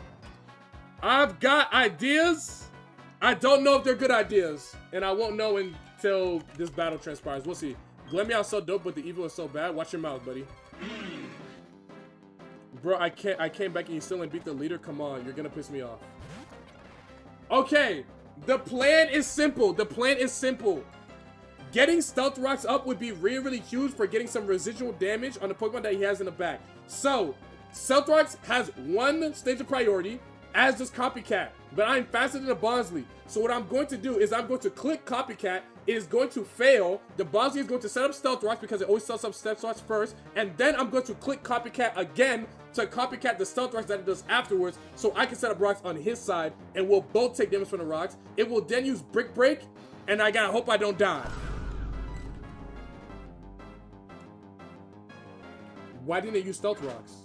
[SPEAKER 2] I've got ideas. I don't know if they're good ideas. And I won't know until this battle transpires. We'll see. Glemeow's so dope, but the evil is so bad. Watch your mouth, buddy. Bro, I came back and you still ain't beat the leader? Come on, you're gonna piss me off. Okay, the plan is simple. Getting Stealth Rocks up would be really, really huge for getting some residual damage on the Pokemon that he has in the back. So, Stealth Rocks has one stage of priority, as does Copycat. But I'm faster than the Bonsley. So what I'm going to do is I'm going to click Copycat. It is going to fail. The Bonsley is going to set up Stealth Rocks because it always sets up Stealth Rocks first. And then I'm going to click Copycat again to Copycat the Stealth Rocks that it does afterwards. So I can set up rocks on his side and we'll both take damage from the rocks. It will then use Brick Break. And I gotta hope I don't die. Why didn't it use Stealth Rocks?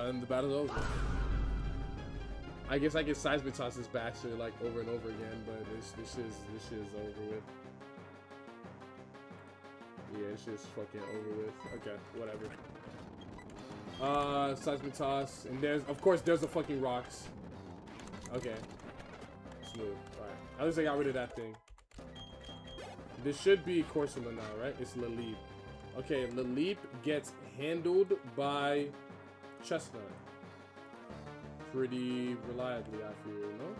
[SPEAKER 2] And the battle's over. I guess I can seismic toss this bastard like over and over again, but this shit is over with. Yeah, this shit's fucking over with. Okay, whatever. Seismic toss, and of course there's the fucking rocks. Okay, smooth. All right, at least I got rid of that thing. This should be Corsola now, right? It's Laleep. Okay, Laleep gets handled by Chestnut. Pretty reliably, I feel, no?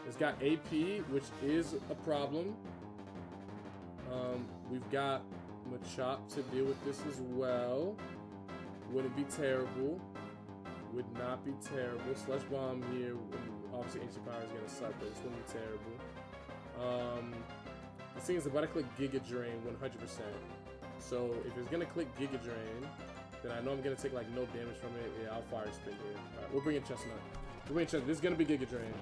[SPEAKER 2] It's got AP, which is a problem. We've got Machop to deal with this as well. Wouldn't be terrible. Would not be terrible. Slush Bomb here, obviously Ancient Power is gonna suck, but this wouldn't be terrible. The thing is about to click Giga Drain 100%. So if it's gonna click Giga Drain, then I know I'm gonna take like no damage from it. Yeah, I'll Fire Spin here. Alright, we're bringing Chestnut. This is gonna be Giga Drain.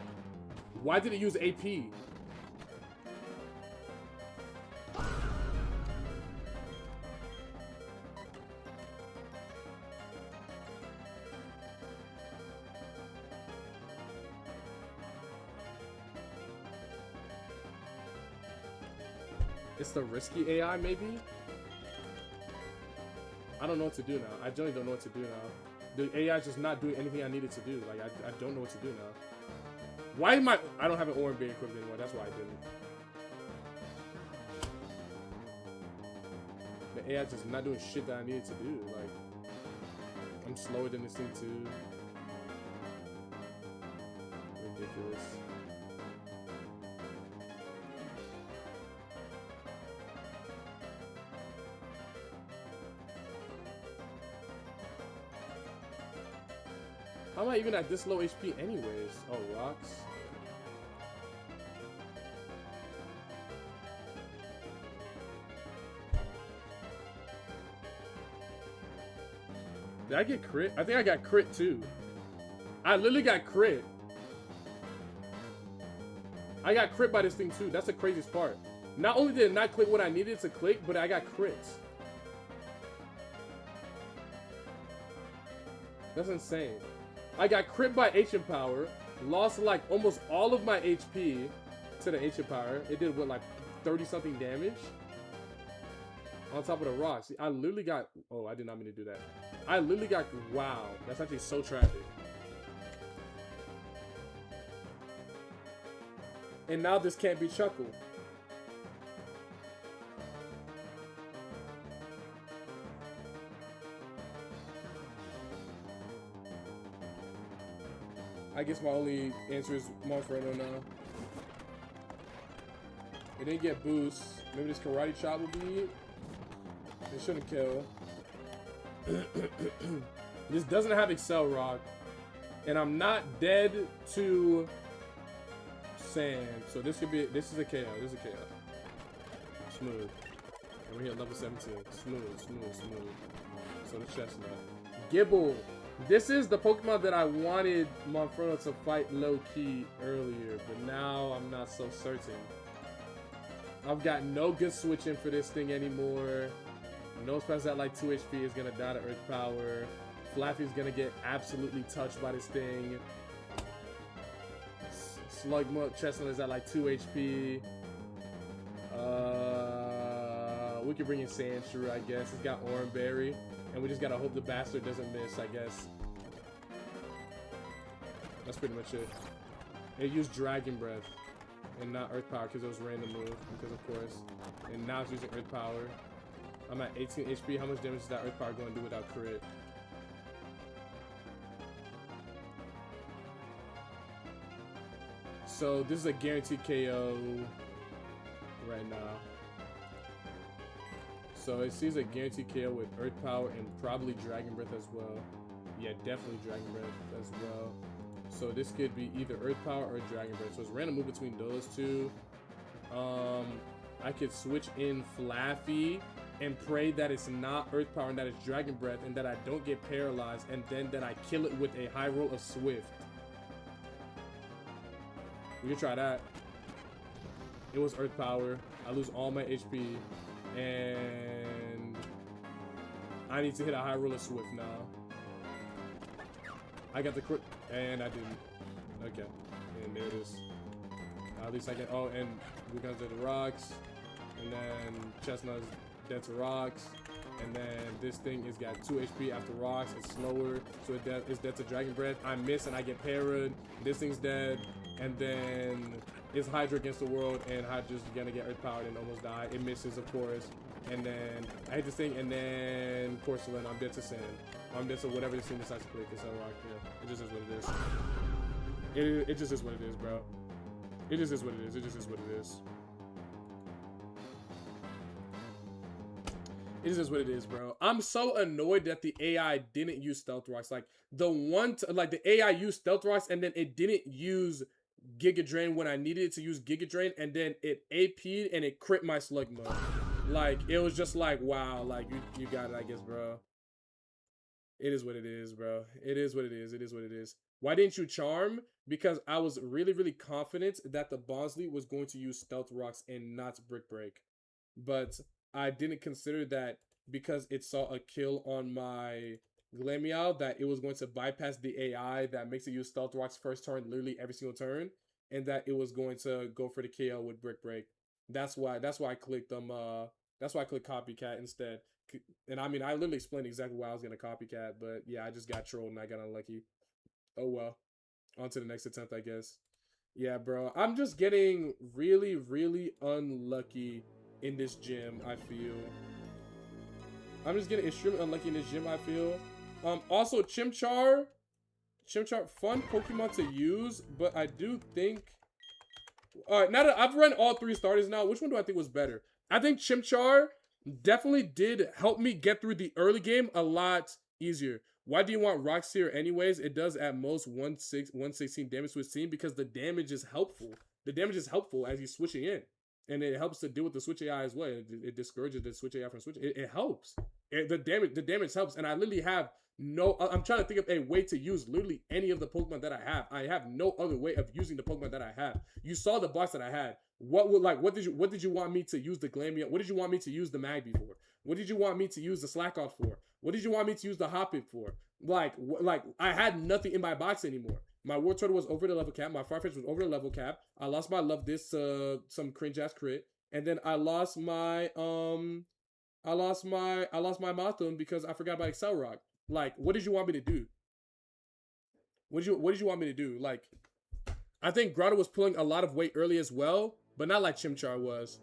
[SPEAKER 2] Why did it use AP? It's the risky AI, maybe? I don't know what to do now. I generally don't know what to do now. The AI is just not doing anything I needed to do. Like, I don't know what to do now. Why am I don't have an Oran being equipped anymore. That's why I didn't. The AI is just not doing shit that I needed to do. Like, I'm slower than this thing too. Ridiculous. How am I even at this low HP anyways? Oh, rocks. Did I get crit? I think I got crit too. I literally got crit. I got crit by this thing too. That's the craziest part. Not only did it not click what I needed to click, but I got crits. That's insane. I got crit by Ancient Power, lost like almost all of my HP to the Ancient Power. It did what, like 30 something damage? On top of the rocks. I literally got, oh, I did not mean to do that. I literally got, wow, that's actually so tragic. And now this can't be Chuckle. I guess my only answer is Monferno now. It didn't get boost. Maybe this karate chop will be it. It shouldn't kill. This doesn't have Excel Rock. And I'm not dead to sand. So this could be, this is a KO. This is a KO. Smooth. And we're here at level 17. Smooth, smooth, smooth. So the chestnut. Gibble. This is the Pokemon that I wanted Monferno to fight low-key earlier, but now I'm not so certain. I've got no good switching for this thing anymore. Nosepass at like 2 HP is gonna die to Earth Power. Flaffy's gonna get absolutely touched by this thing. Slugma Chestnut is at like 2 HP. We could bring in Sandshrew, I guess. It's got Oranberry. And we just gotta hope the bastard doesn't miss, I guess. That's pretty much it. It used Dragon Breath and not Earth Power because it was random move, because of course. And now it's using Earth Power. I'm at 18 HP. How much damage is that Earth Power going to do without crit? So this is a guaranteed KO right now. So it sees a guaranteed KO with Earth Power and probably Dragon Breath as well. Yeah, definitely Dragon Breath as well. So this could be either Earth Power or Dragon Breath. So it's random move between those two. I could switch in Flaffy and pray that it's not Earth Power and that it's Dragon Breath and that I don't get paralyzed and then that I kill it with a high roll of Swift. We can try that. It was Earth Power. I lose all my HP. And I need to hit a high roller Swift now. I got the crit, and I didn't. Okay, and there it is. At least I get. Oh, and we got to the rocks, and then Chestnut's dead to rocks, and then this thing is got 2 HP after rocks. It's slower, so it's dead to Dragon Breath. I miss and I get parried. This thing's dead, and then it's Hydra against the world, and Hydra's gonna get Earth Powered and almost die. It misses, of course. And then I hit this thing, and then Porcelain. I'm dead to Sand. I'm dead to whatever this thing decides to click. It's Rock. Yeah, it just is what it is. It just is what it is, bro. It just is what it is. It just is what it is. It is what it is, bro. I'm so annoyed that the AI didn't use Stealth Rocks. Like the AI used Stealth Rocks, and then it didn't use Giga Drain when I needed it to use Giga Drain, and then it AP'd and it crit my Slugma. Like, it was just like, wow, like, you got it, I guess, bro. It is what it is, bro. It is what it is. It is what it is. Why didn't you Charm? Because I was really, really confident that the Bosley was going to use Stealth Rocks and not Brick Break. But I didn't consider that because it saw a kill on my Glameow that it was going to bypass the AI that makes it use Stealth Rocks first turn, literally every single turn, and that it was going to go for the KO with Brick Break. That's why I clicked that's why I clicked Copycat instead. And I mean, I literally explained exactly why I was gonna Copycat, but yeah, I just got trolled and I got unlucky. Oh well. On to the next attempt, I guess. Yeah, bro. I'm just getting really, really unlucky in this gym, I feel. I'm just getting extremely unlucky in this gym, I feel. Also, Chimchar, fun Pokemon to use, but I do think... Alright, now that I've run all 3 starters now, which one do I think was better? I think Chimchar definitely did help me get through the early game a lot easier. Why do you want Rock Seer anyways? It does at most 116 damage to its team because the damage is helpful. The damage is helpful as you're switching in. And it helps to deal with the Switch AI as well. It discourages the Switch AI from switching. It helps. The damage helps. And I literally have no, I'm trying to think of a way to use literally any of the Pokemon that I have. I have no other way of using the Pokemon that I have. You saw the box that I had. What did you want me to use the Glameow? What did you want me to use the Magby for? What did you want me to use the Slackoth for? What did you want me to use the Hoppip for? Like I had nothing in my box anymore. My War Turtle was over the level cap. My Farfetch was over the level cap. I lost my Love This some cringe ass crit, and then I lost my Mothim because I forgot about Excel Rock. Like, what did you want me to do? What did you want me to do? Like, I think Grotto was pulling a lot of weight early as well, but not like Chimchar was.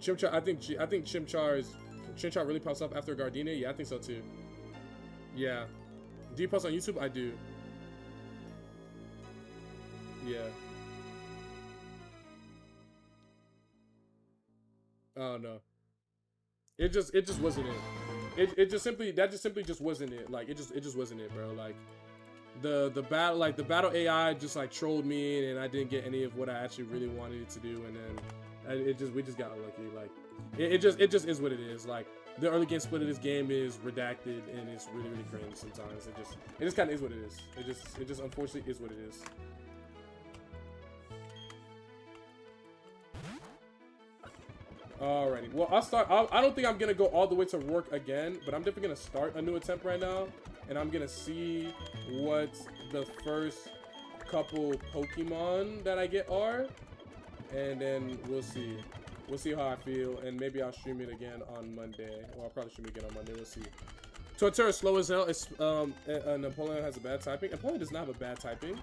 [SPEAKER 2] Chimchar, I think Chimchar really pops up after Gardenia. Yeah, I think so too. Yeah. Do you post on YouTube? I do. Yeah. Oh no. It just wasn't it. It just simply wasn't it. Like it just wasn't it, bro. Like the battle AI just like trolled me, and I didn't get any of what I actually really wanted it to do, and then we just got unlucky. Like it just is what it is. Like the early game split of this game is redacted, and it's really cringe sometimes. It just kind of is what it is. It just unfortunately is what it is. Alrighty, well I'll start. I don't think I'm gonna go all the way to Roark again, but I'm definitely gonna start a new attempt right now, and I'm gonna see what the first couple Pokemon that I get are, and then we'll see how I feel, and maybe I'll stream it again on Monday, or I'll probably stream it again on Monday. We'll see. Torterra is slow as hell. It's Napoleon has a bad typing. Napoleon does not have a bad typing.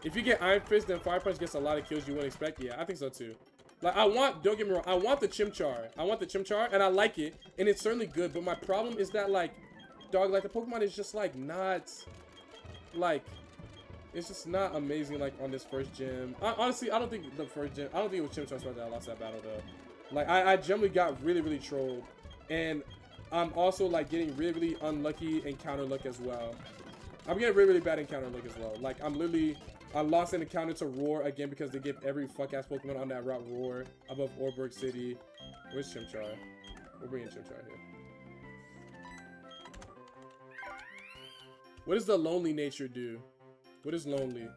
[SPEAKER 2] If you get Iron Fist, then Fire Punch gets a lot of kills you wouldn't expect. Yeah, I think so too. Like, don't get me wrong, I want the Chimchar. I want the Chimchar, and I like it, and it's certainly good, but my problem is that, like, dog, like, the Pokemon is just, like, not, like, it's just not amazing, like, on this first gym. Honestly, I don't think it was Chimchar that I lost that battle, though. Like, I generally got really trolled, and I'm also, like, getting really unlucky in counter luck as well. I'm getting really bad in counter luck as well. Like, I lost an encounter to Roar again because they give every fuck-ass Pokemon on that route Roar above Orberg City. Where's Chimchar? We're bringing Chimchar here. What does the Lonely Nature do? What is Lonely?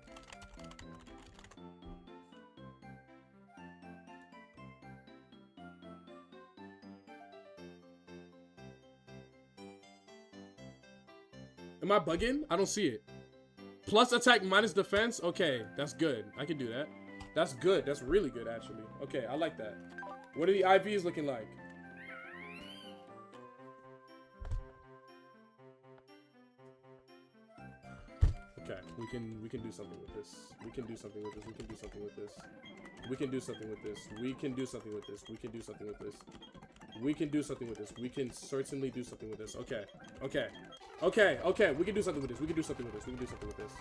[SPEAKER 2] Am I bugging? I don't see it. Plus attack minus defense? Okay, that's good. I can do that. That's good. That's really good, actually. Okay, I like that. What are the IVs looking like? Okay, we can do something with this. We can do something with this. We can do something with this. We can do something with this. We can do something with this. We can do something with this. We can do something with this. We can certainly do something with this. Okay. Okay. Okay. Okay. We can do something with this. We can do something with this. We can do something with this.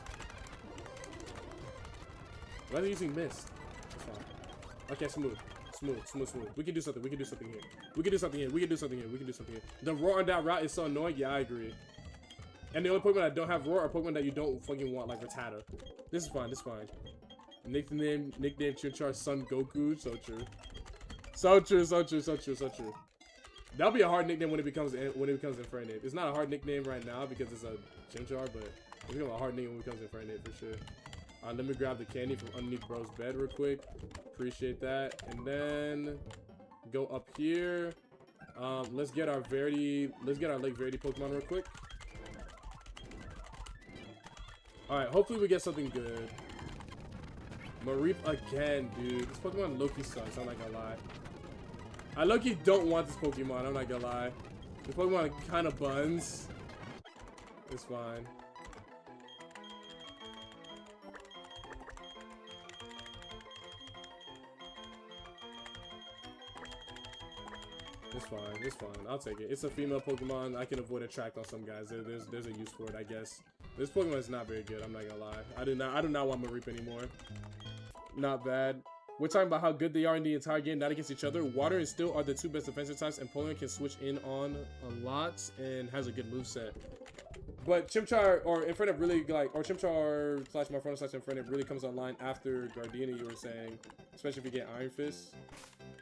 [SPEAKER 2] Why are they using Mist? That's fine. Okay, smooth. Smooth. We can do something. We can do something here. We can do something here. We can do something here. We can do something here. The Roar on that route is so annoying. Yeah, I agree. And the only Pokemon that don't have Roar are Pokemon that you don't fucking want, like Rattata. This is fine. This is fine. Nickname Chimchar Son Goku. So true. So true. So true. So true. So true. That'll be a hard nickname when it becomes Infernape. It's not a hard nickname right now because it's a Chimchar, but it's gonna be a hard nickname when it becomes Infernape for sure. Let me grab the candy from underneath bro's bed real quick. Appreciate that. And then go up here. Let's get our Lake Verity Pokemon real quick. Alright, hopefully we get something good. Mareep again, dude. This Pokemon Loki sucks, I'm not gonna lie. I low-key don't want this Pokemon, I'm not gonna lie. This Pokemon kind of buns. It's fine. It's fine, it's fine. I'll take it. It's a female Pokemon. I can avoid attract on some guys. There's a use for it, I guess. This Pokemon is not very good, I'm not gonna lie. I do not want Mareep anymore. Not bad. We're talking about how good they are in the entire game, not against each other. Water and Steel are the two best defensive types, and Poland can switch in on a lot and has a good moveset. But Chimchar or Infernape really like, or Chimchar / Morphono / Infernape really comes online after Gardenia, you were saying, especially if you get Iron Fist.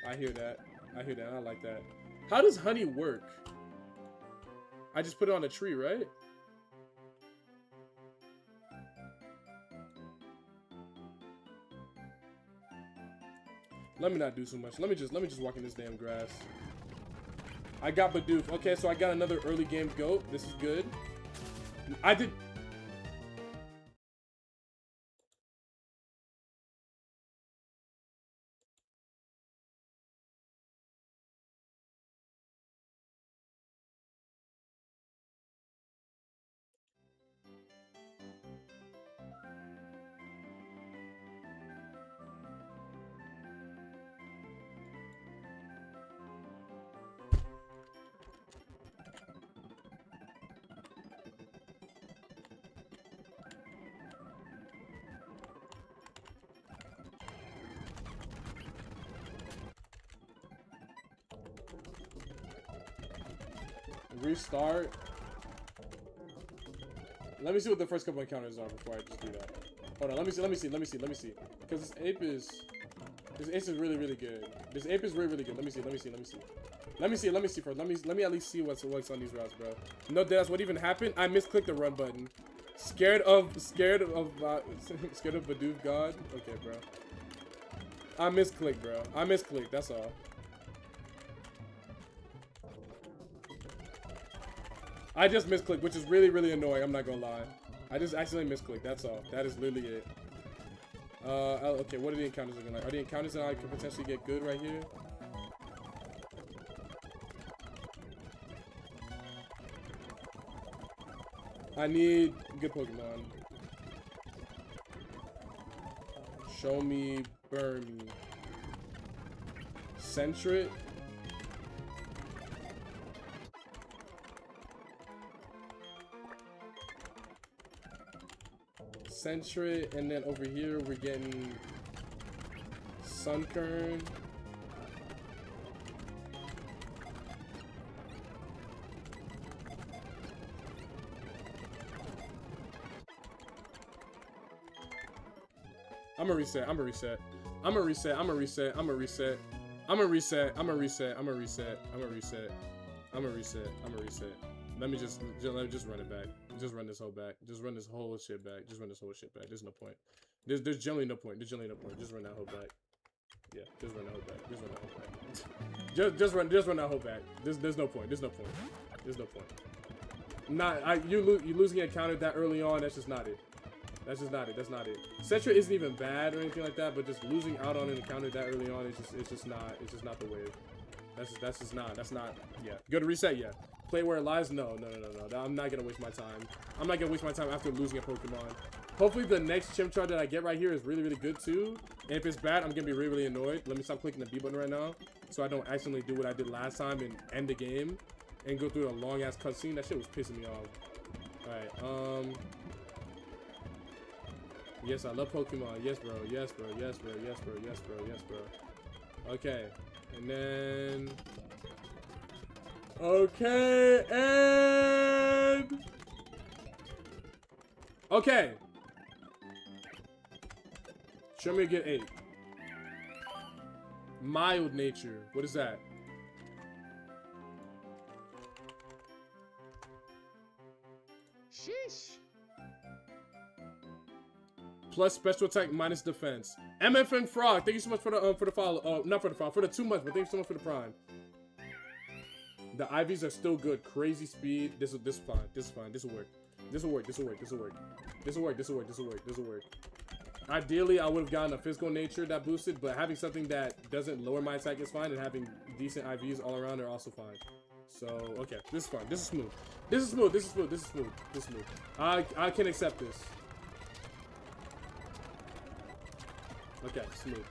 [SPEAKER 2] I hear that. I like that. How does Honey work? I just put it on a tree, right? Let me not do so much. Let me just walk in this damn grass. I got Bidoof. Okay, so I got another early game goat. This is good. I did. Restart. Let me see what the first couple encounters are before I just do that. Hold on, let me see. Because this ape is really, really good. This ape is really, really good. Let me see first. Let me at least see what's on these routes, bro. No deaths. What even happened? I misclicked the run button. Scared of Bidoof God. Okay, bro. I misclicked, bro. I misclicked. That's all. I just misclicked, which is really, really annoying. I'm not gonna lie. I just accidentally misclicked. That's all. That is literally it. Okay, what are the encounters looking like? Are the encounters that I could potentially get good right here? I need good Pokemon. Show me, burn me. Sentret. Sentret, and then over here we're getting Sunkern. I'm gonna reset. Let me just run it back. Just run this whole back. Just run this whole shit back. There's no point. There's generally no point. Just run that whole back. Yeah, just run that whole back. Just run that whole back. There's no point. You losing a counter that early on, that's just not it. That's not it. Sentret isn't even bad or anything like that, but just losing out on an encounter that early on it's just not the wave. That's not yeah. Go to reset, yeah. Play where it lies? No. I'm not gonna waste my time. I'm not gonna waste my time after losing a Pokemon. Hopefully the next Chimchar that I get right here is really, really good too. And if it's bad, I'm gonna be really, really annoyed. Let me stop clicking the B button right now so I don't accidentally do what I did last time and end the game and go through a long ass cutscene. That shit was pissing me off. Alright, yes, I love Pokemon. Yes, bro. Okay. And then okay, and okay. Show me a good 8. Mild nature. What is that? Sheesh. Plus special attack minus defense. MFN Frog, thank you so much for the follow. Oh, not for the follow, for the 2 months, but thank you so much for the prime. The IVs are still good. Crazy speed. This is fine. This will work. This will work. Ideally, I would have gotten a physical nature that boosted, but having something that doesn't lower my attack is fine, and having decent IVs all around are also fine. So, okay, this is fine. This is smooth. I can accept this. Okay, smooth.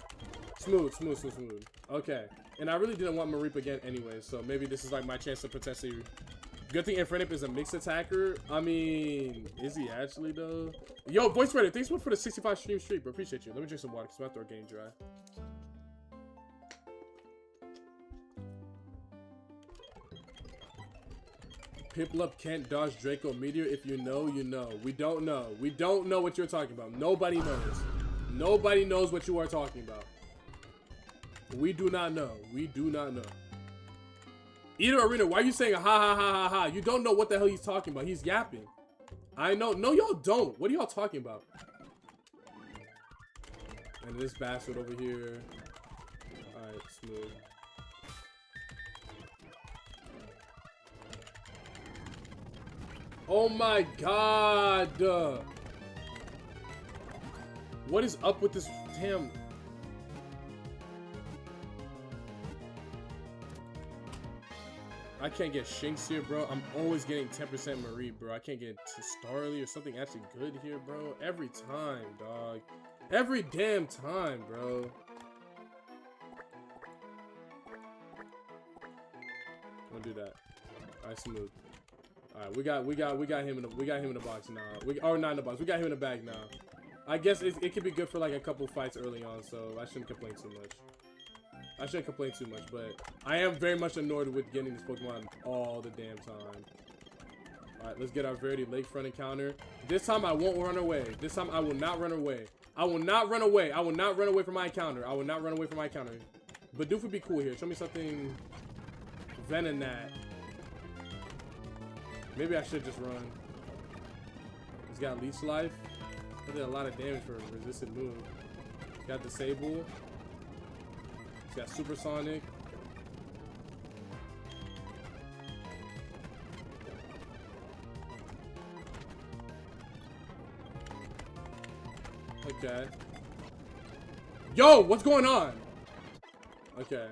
[SPEAKER 2] Okay, and I really didn't want Mareep again anyway, so maybe this is like my chance to potentially... Good thing Infernape is a mixed attacker. I mean, is he actually though? Yo, Voice Rider, thanks for the 65 stream streak, bro. Appreciate you. Let me drink some water because my throat getting dry. Piplup can't dodge Draco Meteor. If you know, you know. We don't know. We don't know what you're talking about. Nobody knows. Nobody knows what you are talking about. We do not know. We do not know. Eater Arena, why are you saying ha ha ha ha ha? You don't know what the hell he's talking about. He's yapping. I know. No, y'all don't. What are y'all talking about? And this bastard over here. Alright, smooth. Oh my god! What is up with this damn... I can't get Shinx here, bro. I'm always getting 10% Marie, bro. I can't get to Starly or something actually good here, bro. Every time, dog. Every damn time, bro. Don't do that. Alright, smooth. Alright, we got him in the box now. Or not in the box. We got him in the bag now. I guess it could be good for like a couple fights early on, so I shouldn't complain too much. I shouldn't complain too much, but I am very much annoyed with getting this Pokemon all the damn time. Alright, let's get our Verity Lakefront encounter. This time I won't run away. This time I will not run away. I will not run away. I will not run away from my encounter. I will not run away from my encounter. But Doof would be cool here. Show me something Venonat. Maybe I should just run. He's got Leech Life. He did a lot of damage for a resistant move. He's got Disable. He's got Supersonic. Okay. Yo, what's going on? Okay.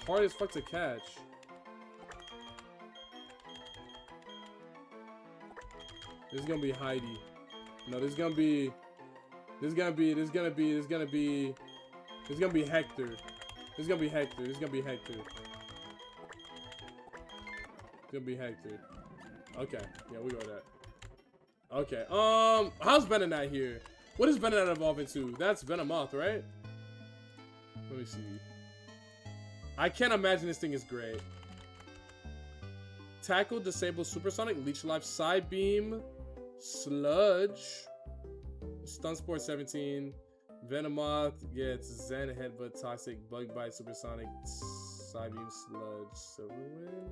[SPEAKER 2] Hard as fuck to catch. This is gonna be Heidi. No, this is gonna be Hector. This is gonna be Hector. This is gonna be Hector. It's gonna be Hector. Okay, yeah, we go with that. Okay, how's Venonat here? What does Venonat evolve into? That's Venomoth, right? Let me see. I can't imagine this thing is great. Tackle, Disable, Supersonic, Leech Life, Side Beam, Sludge, Stun Sport 17, Venomoth gets Zen, Headbutt, Toxic, Bug Bite, Supersonic, Side Beam, Sludge, Silverwind.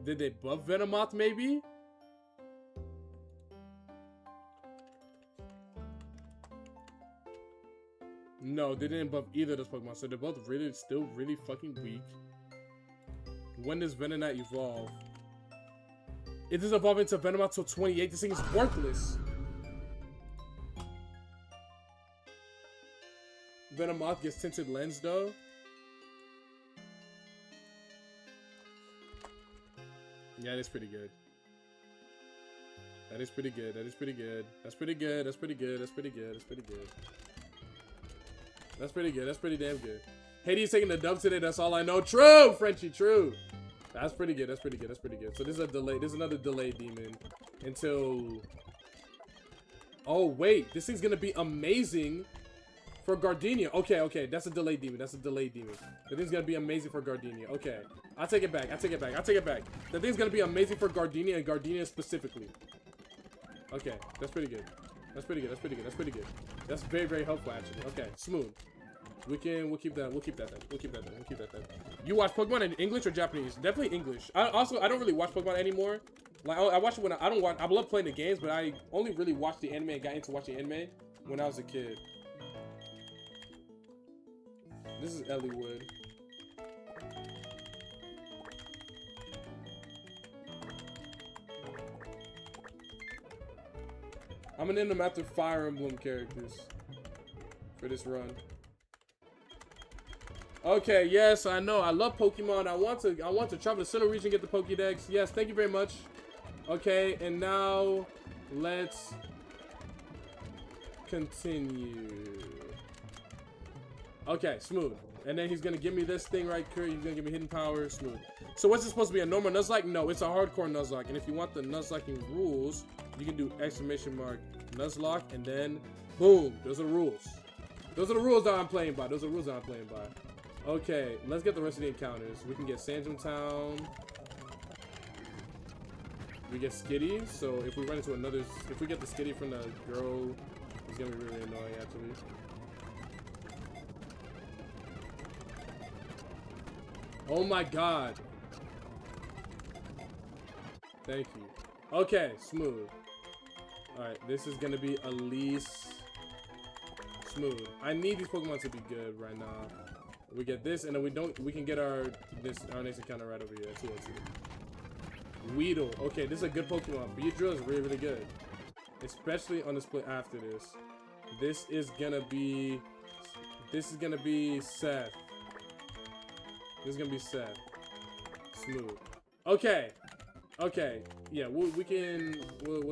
[SPEAKER 2] Did they buff Venomoth maybe? No, they didn't buff either of those Pokemon, so they're both still really fucking weak. When does Venonat evolve? It doesn't evolve into Venomoth till 28. This thing is worthless. Venomoth gets Tinted Lens though. Yeah, that's pretty good. That is pretty good. That is pretty good. That's pretty good. That's pretty good. That's pretty good. That's pretty good. That's pretty good. That's pretty damn good. Hades taking the dub today. That's all I know. True, Frenchie. True. That's pretty good. That's pretty good. That's pretty good. So this is a delay. This is another delay demon until. Oh wait, this thing's gonna be amazing for Gardenia. Okay, okay, that's a delay demon. That's a delay demon. The thing's gonna be amazing for Gardenia. Okay, I take it back. I take it back. I take it back. The thing's gonna be amazing for Gardenia and Gardenia specifically. Okay, that's pretty good. That's pretty good. That's pretty good. That's pretty good. That's very, very helpful actually. Okay, smooth. We'll keep that. We'll keep that then. We'll keep that then. We'll keep that then. You watch Pokemon in English or Japanese? Definitely English. I don't really watch Pokemon anymore. Like I watch it when I don't watch. I love playing the games, but I only really watched the anime and got into watching anime when I was a kid. This is Elliewood. I'm gonna name them after Fire Emblem characters for this run. Okay, yes, I know. I love Pokemon. I want to travel to Sinnoh region, get the Pokédex. Yes, thank you very much. Okay, and now let's continue. Okay, smooth. And then he's gonna give me this thing right here. He's gonna give me hidden power. Smooth. So what's it supposed to be? A normal Nuzlocke? No, it's a hardcore Nuzlocke. And if you want the Nuzlocking rules, you can do !Nuzlocke and then boom. Those are the rules. Those are the rules that I'm playing by. Those are the rules that I'm playing by. Okay, let's get the rest of the encounters. We can get Sandrum Town. We get Skitty. So if we run into another, if we get the Skitty from the girl, it's gonna be really annoying actually. Oh my god. Thank you. Okay, smooth. Alright, this is gonna be Elise. Smooth. I need these Pokemon to be good right now. We get this, and then we can get our next encounter right over here. 202. Weedle. Okay, this is a good Pokemon. Beedrill is really, really good. Especially on the split after this. This is gonna be Seth. This is gonna be Seth. Smooth. Okay. Okay. Yeah, we'll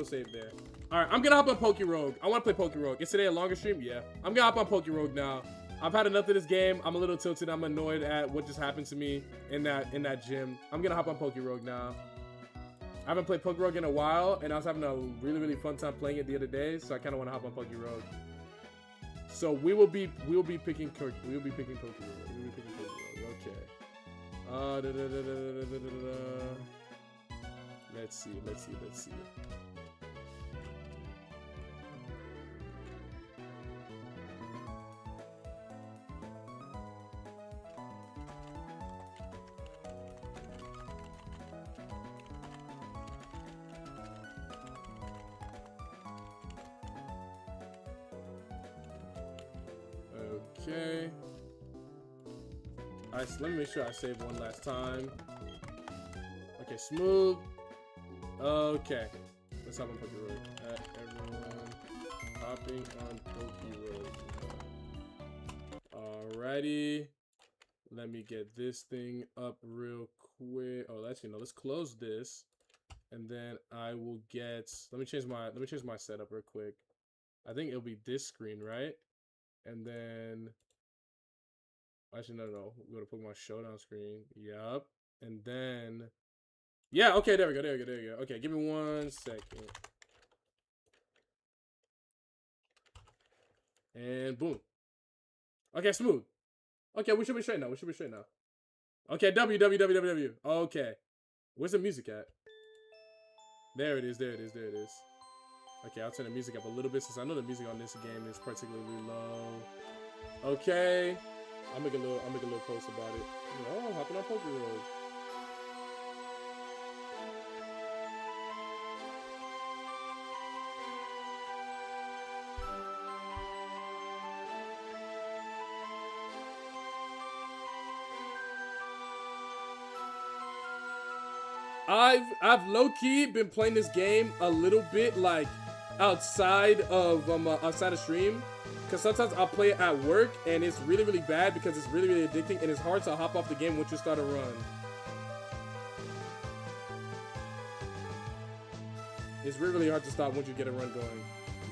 [SPEAKER 2] save there. Alright, I'm gonna hop on Pokerogue. I wanna play Pokerogue. Is today a longer stream? Yeah. I'm gonna hop on Pokerogue now. I've had enough of this game. I'm a little tilted. I'm annoyed at what just happened to me in that gym. I'm gonna hop on Pokerogue now. I haven't played Pokerogue in a while, and I was having a really, really fun time playing it the other day, so I kinda wanna hop on Pokerogue. So we will be picking Pokerogue. Okay. Let's see. Okay. Alright, so let me make sure I save one last time. Okay, smooth. Okay. Let's hop on Pokerogue. Everyone hopping on Pokerogue. Alrighty. Let me get this thing up real quick. Oh, actually no, let's close this. And then I will get let me change my setup real quick. I think it'll be this screen, right? And then actually no. We'll go to Pokemon Showdown screen. Yup. And then yeah, okay, there we go. Okay, give me 1 second. And boom. Okay, smooth. Okay, we should be straight now. Okay, W. Okay. Where's the music at? There it is. Okay, I'll turn the music up a little bit since I know the music on this game is particularly low. Okay. I'll make a little post about it. Oh, hopping on Pokerogue. I've low-key been playing this game a little bit like outside of stream, because sometimes I'll play it at work and it's really, really bad because it's really, really addicting and it's hard to hop off the game once you start a run. It's really, really hard to stop once you get a run going.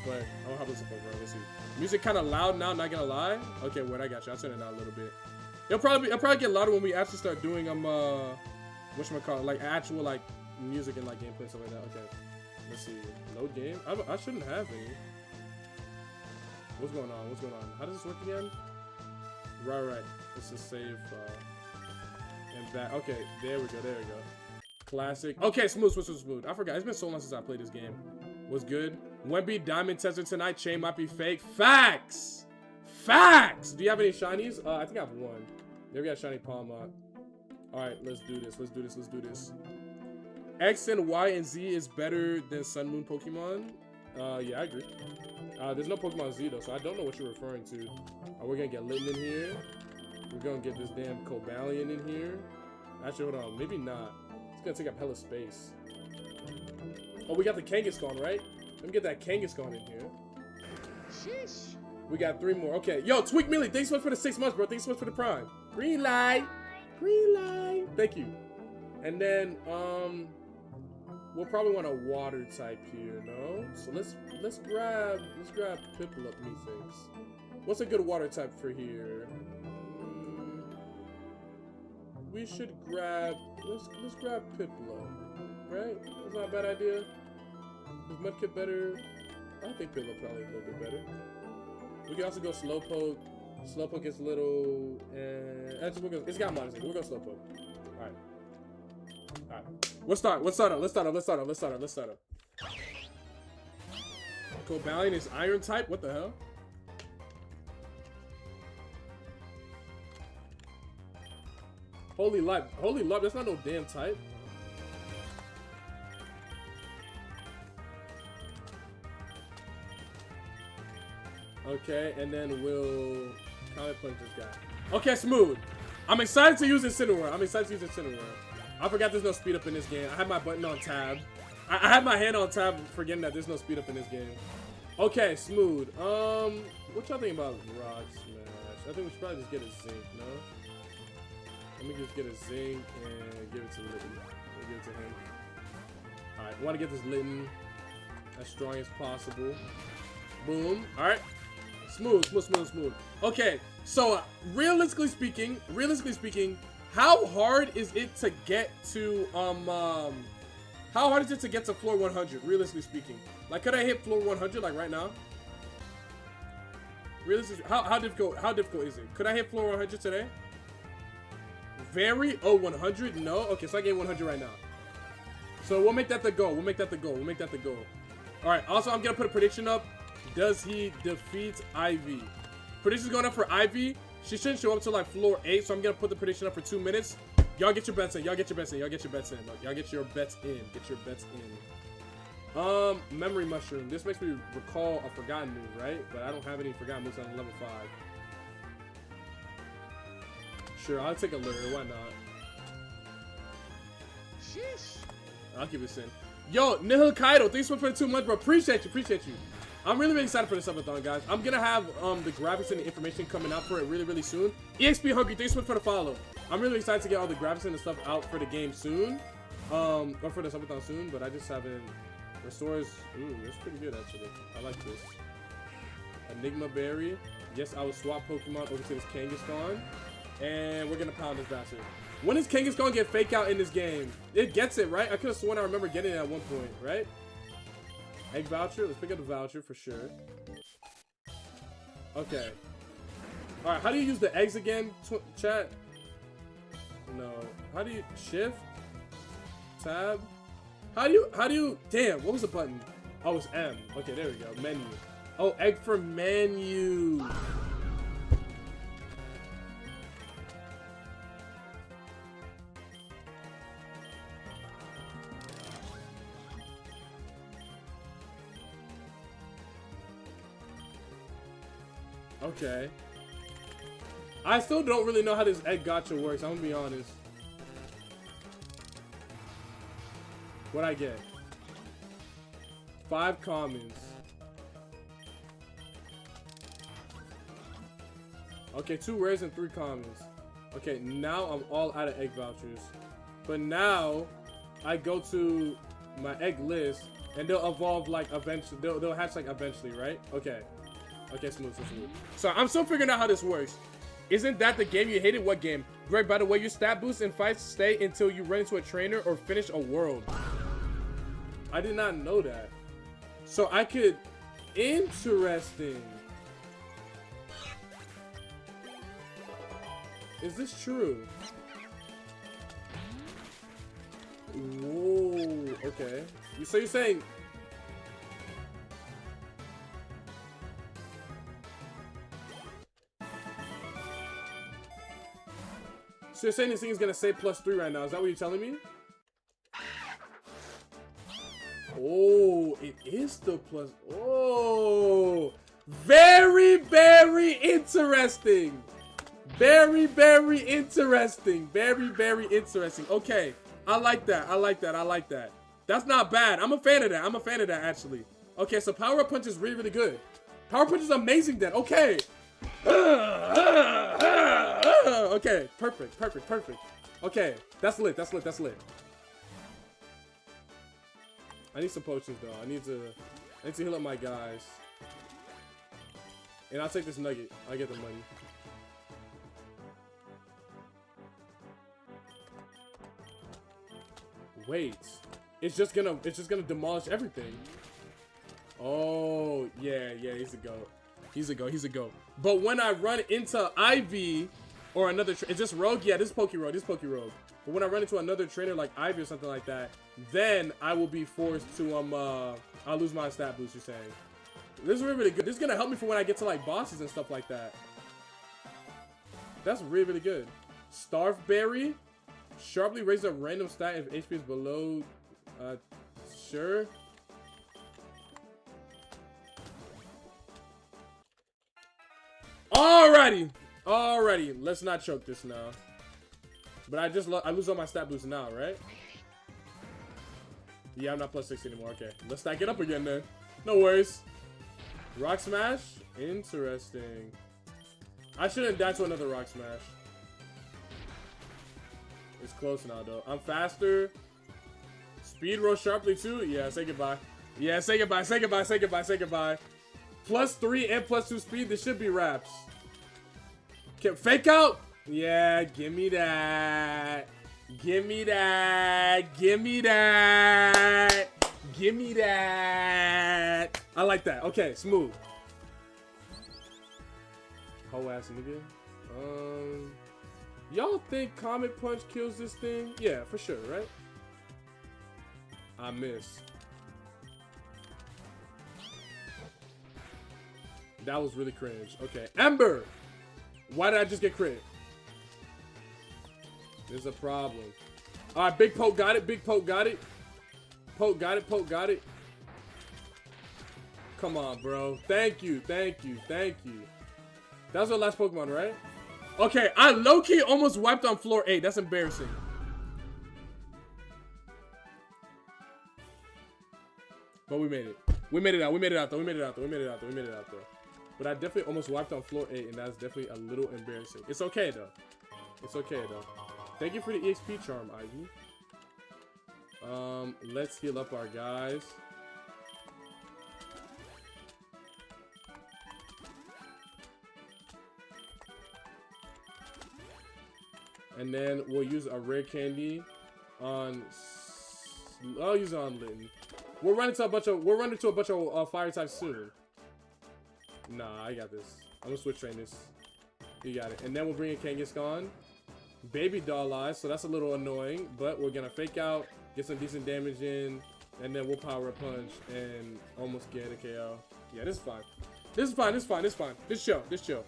[SPEAKER 2] But I'll hop on some Pokemon. Let's see. Music kind of loud now, not gonna lie. Okay, wait, I got you. I'll turn it down a little bit. It'll probably get louder when we actually start doing whatchamacallit, like actual like music and like gameplay and stuff like that. Okay, let's see. Load game. I shouldn't have any. What's going on? How does this work again? Right. Let's just save and that. Okay, there we go. Classic. Okay, smooth. I forgot. It's been so long since I played this game. What's good? Wemby Diamond Tester tonight. Chain might be fake. Facts. Do you have any shinies? I think I have one. There we got shiny Palmot. Alright, let's do this. X and Y and Z is better than Sun Moon Pokemon. Yeah, I agree. There's no Pokemon Z though, so I don't know what you're referring to. We're gonna get Litten in here. We're gonna get this damn Cobalion in here. Actually, hold on, maybe not. It's gonna take up hella space. Oh, we got the Kangaskhan, right? Let me get that Kangaskhan in here. Sheesh. We got 3 more. Okay, yo, Tweak Millie, thanks so much for the 6 months, bro. Thanks so much for the Prime. Green light. Thank you. And then we'll probably want a water type here, no? So let's grab Piplup, methinks. What's a good water type for here? We should grab let's grab Piplup, right? That's not a bad idea. Is Mudkip better? I think Piplup probably a little bit better. We can also go Slowpoke. Slowpoke is little, and it's got modesty. We'll go Slowpoke. All right. Let's start up. Cobalion is Iron type. What the hell? Holy light. Holy love, that's not no damn type. Okay, and then we'll counter punch this guy. Okay, smooth. I'm excited to use Incineroar. I forgot there's no speed up in this game. I had my button on tab. I had my hand on tab, forgetting that there's no speed up in this game. Okay, smooth. What y'all think about Rock Smash? I think we should probably just get a Zinc, no? Let me just get a Zinc and give it to Litten. Let me give it to him. Alright, want to get this Litten as strong as possible. Boom. Alright. Smooth. Okay, so realistically speaking, how hard is it to get to how hard is it to get to floor 100? Realistically speaking, like, could I hit floor 100 like right now? Realistically, how difficult is it? Could I hit floor 100 today? Very. Oh, 100? No. Okay, so I get 100 right now. So we'll make that the goal. All right. Also, I'm gonna put a prediction up. Does he defeat Ivy? Prediction's going up for Ivy. She shouldn't show up till like floor 8, so I'm gonna put the prediction up for 2 minutes. Y'all get your bets in. Memory mushroom. This makes me recall a forgotten move, right? But I don't have any forgotten moves on level 5. Sure, I'll take a lure. Why not? Sheesh. I'll keep it in. Yo, Nihil Kaido, thanks for the 2 months, bro. Appreciate you. I'm really excited for this subathon, guys. I'm gonna have the graphics and the information coming out for it really soon. EXP Hungry, thanks for the follow. I'm really excited to get all the graphics and the stuff out for the game soon. Or for the subathon soon, but I just haven't. Restores. Ooh, that's pretty good actually. I like this. Enigma Berry. Yes, I will swap Pokemon over to this Kangaskhan. And we're gonna pound this bastard. When does Kangaskhan get fake out in this game? It gets it, right? I could have sworn I remember getting it at one point, right? Egg voucher. Let's pick up the voucher for sure. Okay. Alright, how do you use the eggs again, chat? No. How do you shift? Tab? How do you damn, what was the button? Oh, it's M. Okay, there we go. Menu. Oh, egg for menu. Okay. I still don't really know how this egg gacha works, I'm gonna be honest. What'd I get? 5 commons. Okay, 2 rares and 3 commons. Okay, now I'm all out of egg vouchers. But now, I go to my egg list, and they'll evolve like eventually. They'll hatch like eventually, right? Okay. Okay, smooth. So I'm still figuring out how this works. Isn't that the game you hated? What game? Greg, by the way, your stat boosts in fights stay until you run into a trainer or finish a world. I did not know that. So I could... Interesting. Is this true? Whoa, okay. So you're saying... So you're saying this thing is gonna say +3 right now? Is that what you're telling me? Oh, it is still plus. Oh, very interesting. Very interesting. Very interesting. Okay, I like that. That's not bad. I'm a fan of that. Actually. Okay, so Power Up Punch is really good. Power Punch is amazing then. Okay. Okay, perfect. Okay, that's lit. I need some potions though. I need to heal up my guys. And I'll take this nugget. I get the money. Wait. It's just gonna demolish everything. Oh, yeah, he's a goat. He's a goat. But when I run into Ivy or another, is this Rogue? Yeah, this is Pokerogue. But when I run into another trainer like Ivy or something like that, then I will be forced to I'll lose my stat boost. You're saying this is really good. This is gonna help me for when I get to like bosses and stuff like that. That's really good. Starfberry. Sharply raise a random stat if HP is below. Sure. Alrighty. Let's not choke this now. But I lose all my stat boosts now, right? Yeah, I'm not +6 anymore. Okay, let's stack it up again then. No worries. Rock Smash? Interesting. I shouldn't die to another Rock Smash. It's close now, though. I'm faster. Speed roll sharply, too? Yeah, say goodbye. Yeah, say goodbye, say goodbye, say goodbye, say goodbye. +3 and +2 speed. This should be wraps. Okay, fake out? Yeah, give me that. Give me that. Give me that. Give me that. I like that. Okay, smooth. Whole ass nigga. Y'all think Comet Punch kills this thing? Yeah, for sure, right? I miss. That was really cringe. Okay, Ember. Why did I just get crit? There's a problem. All right, Big Poke got it. Big Poke got it. Poke got it. Poke got it. Come on, bro. Thank you. Thank you. Thank you. That was our last Pokemon, right? Okay, I low-key almost wiped on floor 8. That's embarrassing. But we made it. We made it out. We made it out, though. We made it out, though. We made it out, though. We made it out, though. But I definitely almost wiped on floor 8, and that's definitely a little embarrassing. It's okay, though. It's okay, though. Thank you for the EXP charm, Ivy. Let's heal up our guys. And then we'll use a rare candy on. I'll use it on Litten. We'll run into a bunch of fire types soon. Nah, I got this. I'm gonna switch trainers. You got it. And then we'll bring in Kangaskhan. Baby doll eyes, so that's a little annoying, but we're gonna fake out, get some decent damage in, and then we'll power a punch and almost get a KO. Yeah, this is fine. This is fine. This is fine. This is fine. This chill. This chill.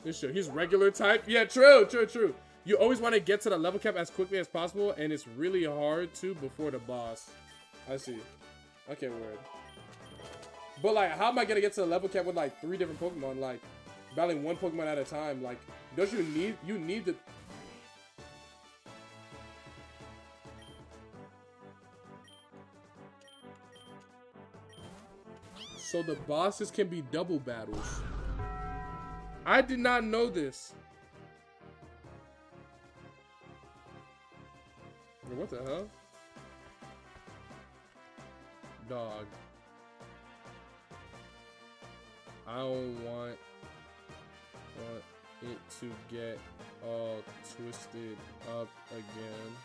[SPEAKER 2] This chill. He's regular type. Yeah, true. True. True. You always want to get to the level cap as quickly as possible, and it's really hard to before the boss. I see. Okay, word. But like, how am I gonna get to the level cap with like 3 different Pokemon? Like, battling one Pokemon at a time. Like, don't you need the. So the bosses can be double battles. I did not know this. What the hell? Dog. I don't want it to get all twisted up again.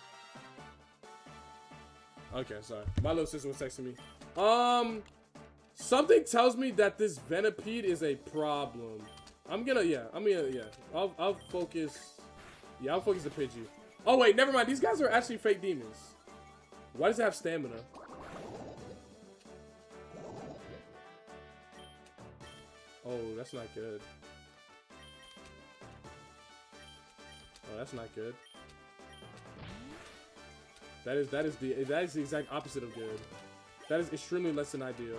[SPEAKER 2] Okay, sorry. My little sister was texting me. Something tells me that this Venipede is a problem. I'll focus. Yeah, I'll focus the Pidgey. Oh wait, never mind. These guys are actually fake demons. Why does it have stamina? Oh, that's not good. Oh, that's not good. That is the exact opposite of good. That is extremely less than ideal.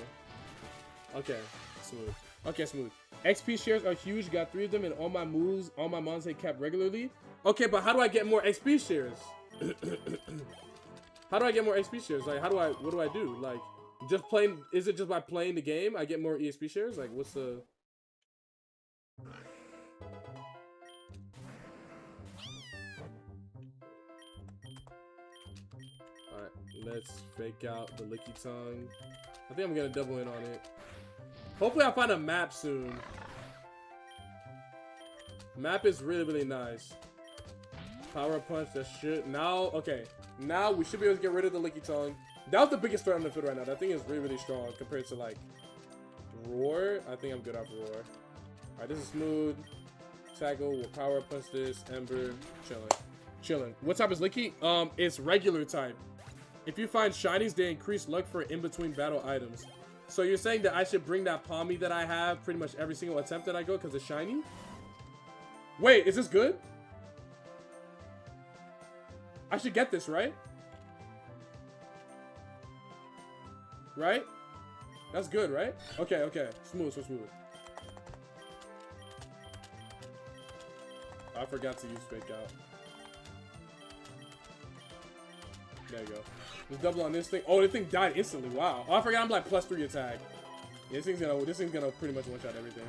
[SPEAKER 2] Okay, smooth. Okay, smooth. XP shares are huge. Got 3 of them, and all my moves, all my mons hit cap regularly. Okay, but how do I get more XP shares? How do I get more XP shares? Like, what do I do? Like, just playing, is it just by playing the game I get more EXP shares? Like, what's the... Alright, let's fake out the Licky Tongue. I think I'm gonna double in on it. Hopefully I find a map soon. Map is really, really nice. Power Punch, that shit. Now, okay. Now we should be able to get rid of the Licky Tongue. That was the biggest threat on the field right now. That thing is really, really strong compared to, like, Roar. I think I'm good off Roar. Alright, this is smooth. Tackle, we'll Power Punch this. Ember, chilling. Chilling. What type is Licky? It's regular type. If you find shinies, they increase luck for in-between battle items. So you're saying that I should bring that Palmy that I have pretty much every single attempt that I go because it's shiny? Wait, is this good? I should get this, right? Right? That's good, right? Okay, okay. Smooth, so smooth. I forgot to use fake out. There you go. Just double on this thing. Oh, this thing died instantly. Wow. Oh, I forgot I'm like +3 attack. Yeah, this thing's gonna pretty much one-shot everything.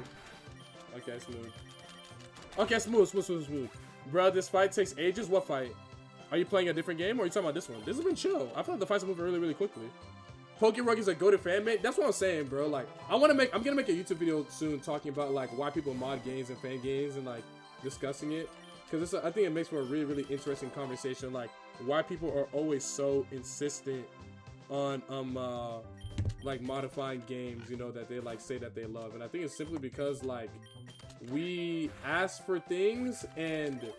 [SPEAKER 2] Okay, smooth. Okay, smooth. Bro, this fight takes ages. What fight? Are you playing a different game or are you talking about this one? This has been chill. I feel like the fights are moving really, really quickly. Pokerug is a go-to fan mate. That's what I'm saying, bro. Like, I'm gonna make a YouTube video soon talking about like why people mod games and fan games and like discussing it. Because I think it makes for a really, really interesting conversation. Like, why people are always so insistent on like modifying games, you know, that they like say that they love. And I think it's simply because like we ask for things and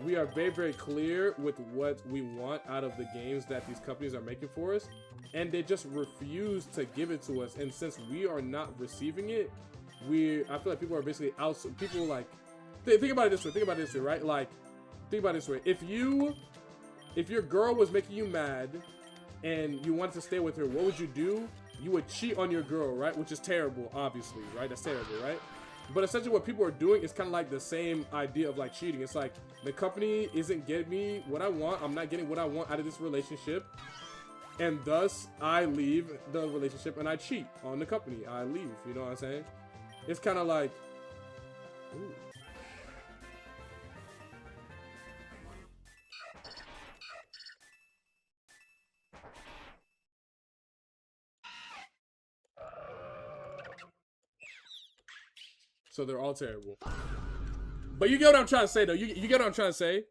[SPEAKER 2] we are very, very clear with what we want out of the games that these companies are making for us, and they just refuse to give it to us. And since we are not receiving it, I feel like people are basically out. People like think about it this way. Think about it this way, right? Like, think about it this way. If your girl was making you mad and you wanted to stay with her, what would you do? You would cheat on your girl, right? Which is terrible, obviously, right? That's terrible, right? But essentially what people are doing is kind of like the same idea of like cheating. It's like the company isn't getting me what I want. I'm not getting what I want out of this relationship. And thus I leave the relationship and I cheat on the company. I leave, you know what I'm saying? It's kind of like, ooh. So they're all terrible. But you get what I'm trying to say, though. You get what I'm trying to say.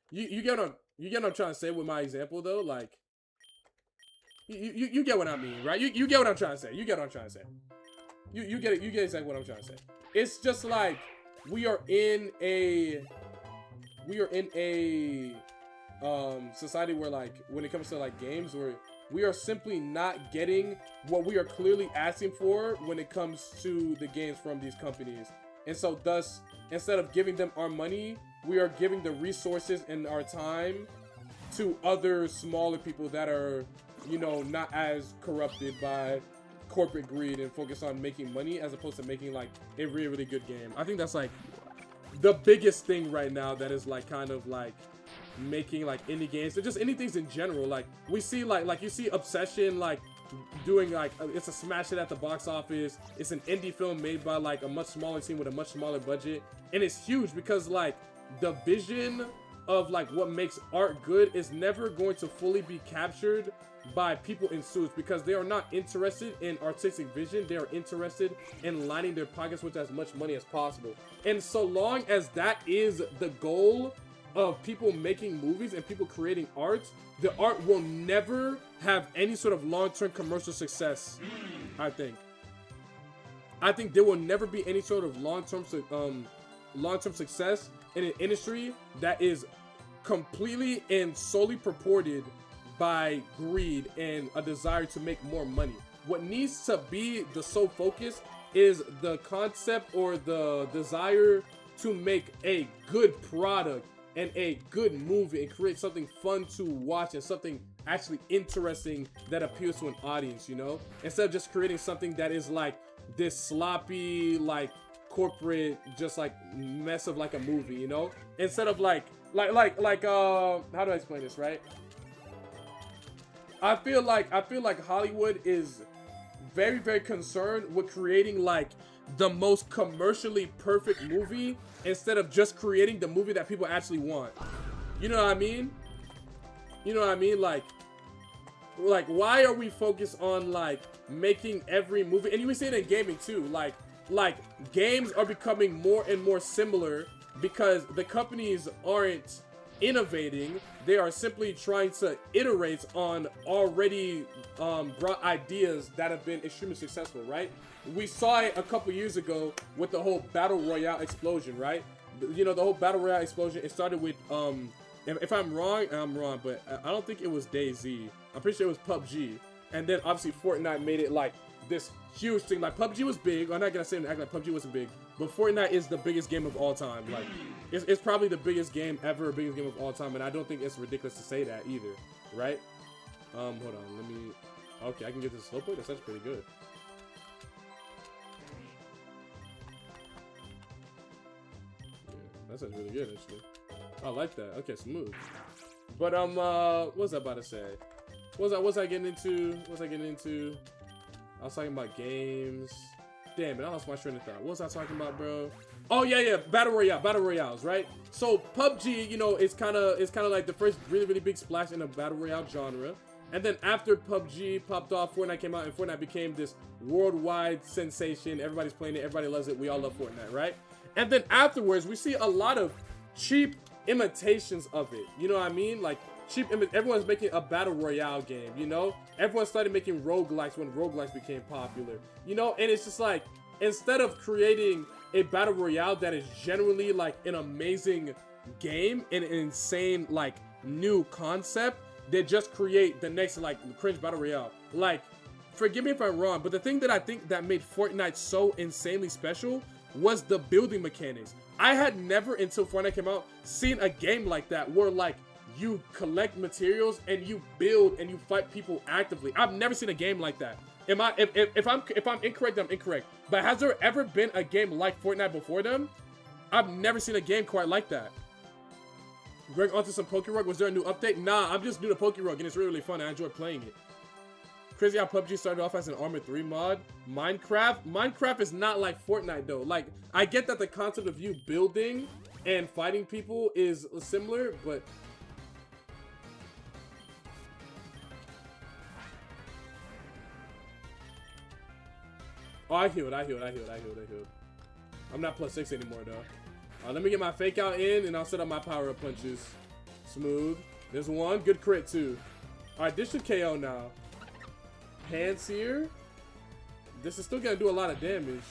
[SPEAKER 2] You get what I'm trying to say with my example, though. Like, you get what I mean, right? You get what I'm trying to say. You get what I'm trying to say. You get it. You get exactly what I'm trying to say. It's just like we are in a society where, like, when it comes to like games, where we are simply not getting what we are clearly asking for when it comes to the games from these companies. And so thus, instead of giving them our money, we are giving the resources and our time to other smaller people that are, you know, not as corrupted by corporate greed and focus on making money as opposed to making like a really, really good game. I think that's like the biggest thing right now that is like kind of like making like indie games or just indie things in general. Like we see like you see Obsession like doing like it's a smash hit at the box office. It's an indie film made by like a much smaller team with a much smaller budget, and it's huge because like the vision of like what makes art good is never going to fully be captured by people in suits, because they are not interested in artistic vision. They are interested in lining their pockets with as much money as possible. And so long as that is the goal of people making movies and people creating art, the art will never have any sort of long-term commercial success. I think there will never be any sort of long-term success in an industry that is completely and solely purported by greed and a desire to make more money. What needs to be the sole focus is the concept or the desire to make a good product and a good movie and create something fun to watch and something actually interesting that appeals to an audience, you know? Instead of just creating something that is like this sloppy, like corporate, just like mess of like a movie, you know? Instead of like how do I explain this, right? I feel like Hollywood is very, very concerned with creating like the most commercially perfect movie instead of just creating the movie that people actually want. You know what I mean? You know what I mean? Like why are we focused on like making every movie? And you can see it in gaming too. Like games are becoming more and more similar because the companies aren't innovating. They are simply trying to iterate on already brought ideas that have been extremely successful, right? We saw it a couple years ago with the whole battle royale explosion, right? You know, the whole battle royale explosion, it started with if I'm wrong, I'm wrong, but I don't think it was DayZ. I'm pretty sure it was PUBG. And then obviously Fortnite made it like this huge thing. Like, PUBG was big. I'm not gonna say act like PUBG wasn't big, but Fortnite is the biggest game of all time. Like, it's probably the biggest game ever, biggest game of all time, and I don't think it's ridiculous to say that either, right? Hold on, let me. Okay, I can get this slow play. That's actually pretty good. Yeah, that's actually really good, actually. I like that. Okay, smooth. But what was I about to say? What was I getting into? What was I getting into? I was talking about games. Damn it, I lost my train of thought. What was I talking about, bro? Oh yeah, battle royales, right? So PUBG, you know, it's kind of like the first really big splash in the battle royale genre. And then after PUBG popped off, Fortnite came out, and Fortnite became this worldwide sensation. Everybody's playing it, everybody loves it. We all love Fortnite, right? And then afterwards, we see a lot of cheap imitations of it. You know what I mean? Like everyone's making a battle royale game, you know? Everyone started making roguelikes when roguelikes became popular, you know? And it's just like, instead of creating a battle royale that is genuinely like an amazing game and an insane like new concept, they just create the next like cringe battle royale. Like, forgive me if I'm wrong, but the thing that I think that made Fortnite so insanely special was the building mechanics. I had never, until Fortnite came out, seen a game like that where like you collect materials and you build and you fight people actively. I've never seen a game like that. If I'm incorrect, I'm incorrect. But has there ever been a game like Fortnite before them? I've never seen a game quite like that. Greg, onto some Pokerug. Was there a new update? Nah, I'm just new to Pokerug and it's really fun. I enjoy playing it. Crazy how PUBG started off as an Armored 3 mod. Minecraft is not like Fortnite though. Like, I get that the concept of you building and fighting people is similar, but oh, I healed. I'm not +6 anymore though. Let me get my fake out in and I'll set up my power up punches. Smooth. There's one. Good crit too. Alright, this should KO now. Panseer. This is still gonna do a lot of damage.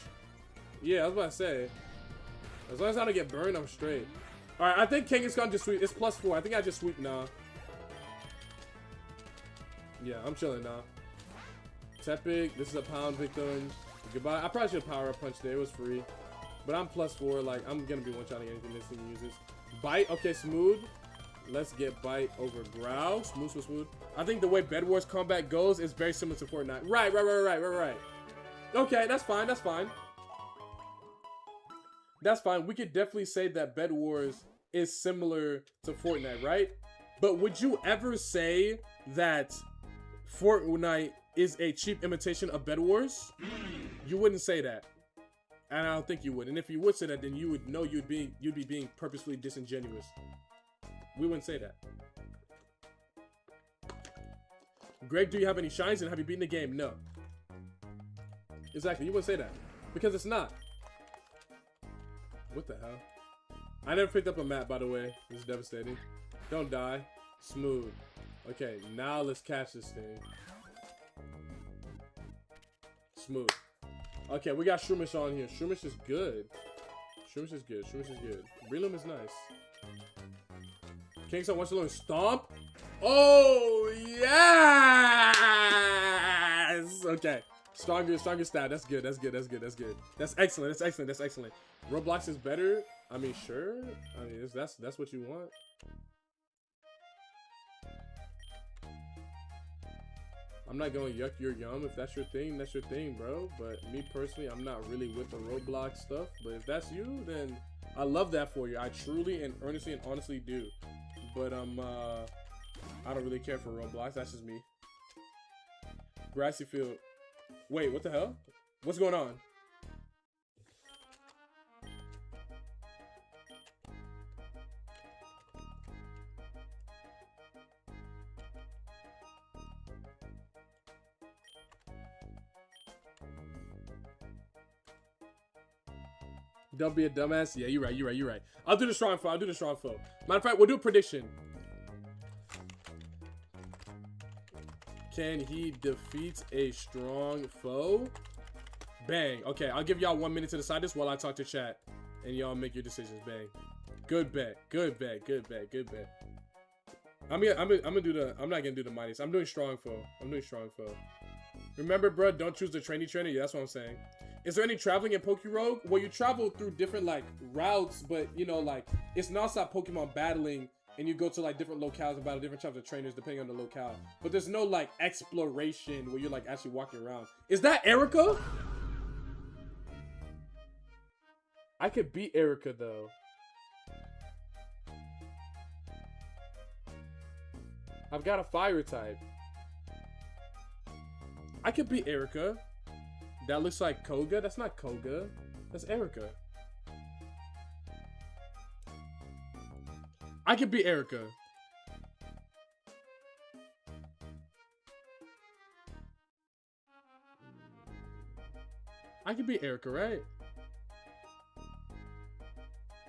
[SPEAKER 2] Yeah, I was about to say. As long as I don't get burned, I'm straight. Alright, I think King is gonna just sweep. It's +4. I think I just sweep now. Yeah, I'm chilling now. Tepic, this is a pound victim. Goodbye. I probably should have power up punch there. It was free. But I'm +4. Like, I'm gonna be one-shotting anything this thing uses. Bite. Okay, smooth. Let's get bite over growl. Smooth. I think the way Bed Wars combat goes is very similar to Fortnite. Right. Okay, that's fine. That's fine. We could definitely say that Bed Wars is similar to Fortnite, right? But would you ever say that Fortnite is a cheap imitation of Bed Wars? You wouldn't say that. And I don't think you would. And if you would say that, then you would know you'd be being purposefully disingenuous. We wouldn't say that. Greg, do you have any shines and have you beaten the game? No. Exactly, you wouldn't say that. Because it's not. What the hell? I never picked up a map, by the way. This is devastating. Don't die. Smooth. Okay, now let's catch this thing. Smooth. Okay, we got Shroomish on here. Shroomish is good. Shroomish is good. Breloom is nice. Kingson wants to learn Stomp. Oh, yes! Okay. Stronger stat. That's good. That's excellent. Roblox is better. I mean, sure. I mean, that's what you want. I'm not going yuck your yum. If that's your thing, bro. But me personally, I'm not really with the Roblox stuff. But if that's you, then I love that for you. I truly and earnestly and honestly do. But I don't really care for Roblox. That's just me. Grassy field. Wait, what the hell? What's going on? Don't be a dumbass. Yeah, you're right. I'll do the strong foe. Matter of fact, we'll do a prediction. Can he defeat a strong foe? Bang. Okay, I'll give y'all 1 minute to decide this while I talk to chat. And y'all make your decisions. Bang. Good bet. I'm not gonna do the mightiest. I'm doing strong foe. Remember, bro, don't choose the trainee trainer. Yeah, that's what I'm saying. Is there any traveling in Pokerogue? Well, you travel through different like routes, but you know, like it's non-stop Pokemon battling, and you go to like different locales and battle different types of trainers depending on the locale. But there's no like exploration where you're like actually walking around. Is that Erica? I could beat Erica though. I've got a fire type. I could beat Erica. That looks like Koga. That's not Koga. That's Erica. I could beat Erica. I could beat Erica, right?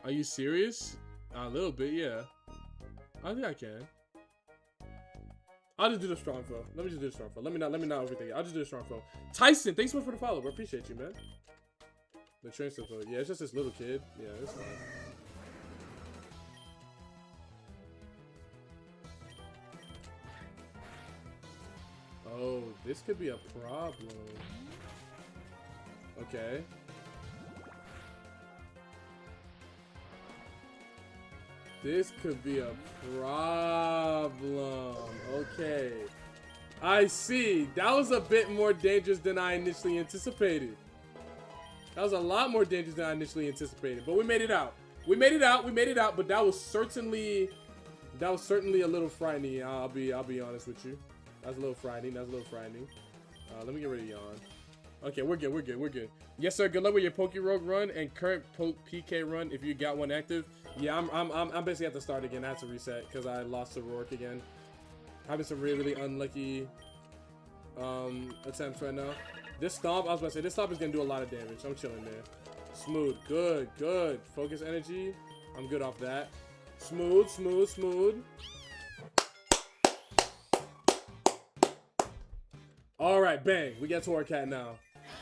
[SPEAKER 2] Are you serious? A little bit, yeah. I think I can. I'll just do the strong flow. Let me just do the strong flow. Let me not overthink it. I'll just do the strong flow. Tyson, thanks so much for the follow, bro. Appreciate you, man. The train stuff, though. Yeah, it's just this little kid. Yeah, it's fine. Oh, this could be a problem. Okay. This could be a problem. Okay. I see. That was a bit more dangerous than I initially anticipated. That was a lot more dangerous than I initially anticipated. But we made it out. We made it out. We made it out. But that was certainly a little frightening. I'll be honest with you. That was a little frightening. Let me get rid of yawn. Okay, we're good. We're good. We're good. Yes, sir. Good luck with your Pokerogue run and current PK run if you got one active. Yeah, I'm basically at the start again. I had to reset because I lost to Roark again. Having some really unlucky attempts right now. This stomp, I was about to say, this stomp is gonna do a lot of damage. I'm chilling there. Smooth, good, good. Focus energy. I'm good off that. Smooth, smooth, smooth. All right, bang. We get Torracat now.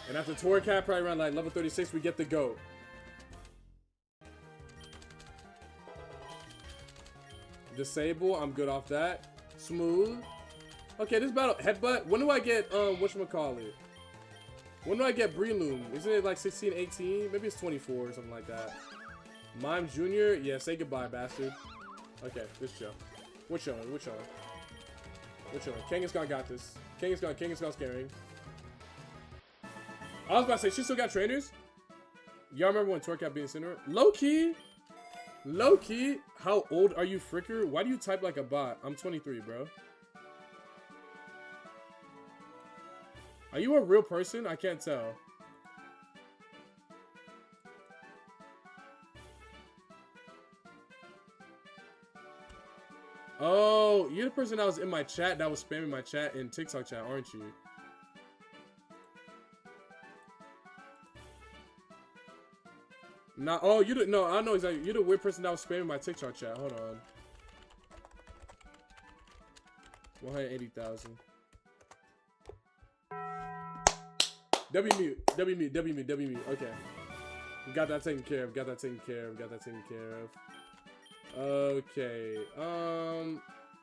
[SPEAKER 2] And after Torracat, probably around like level 36, we get the GOAT. Disable, I'm good off that. Smooth. Okay, this battle, headbutt. When do I get, whatchamacallit? When do I get Breloom? Isn't it like 16, 18? Maybe it's 24 or something like that. Mime Jr.? Yeah, say goodbye, bastard. Okay, let's chill. We're chilling, we're chilling. We're chilling. Kangaskhan got this. Kangaskhan's scaring. I was about to say, she still got trainers? Y'all remember when Torracat being Incineroar? Low-key. Low-key. How old are you, Fricker? Why do you type like a bot? I'm 23, bro. Are you a real person? I can't tell. Oh, you're the person that was in my chat that was spamming my chat in TikTok chat, aren't you? Nah, oh, you no, I know exactly. You're the weird person that was spamming my TikTok chat. Hold on. 180,000. W mute. Okay. We got that taken care of. Okay.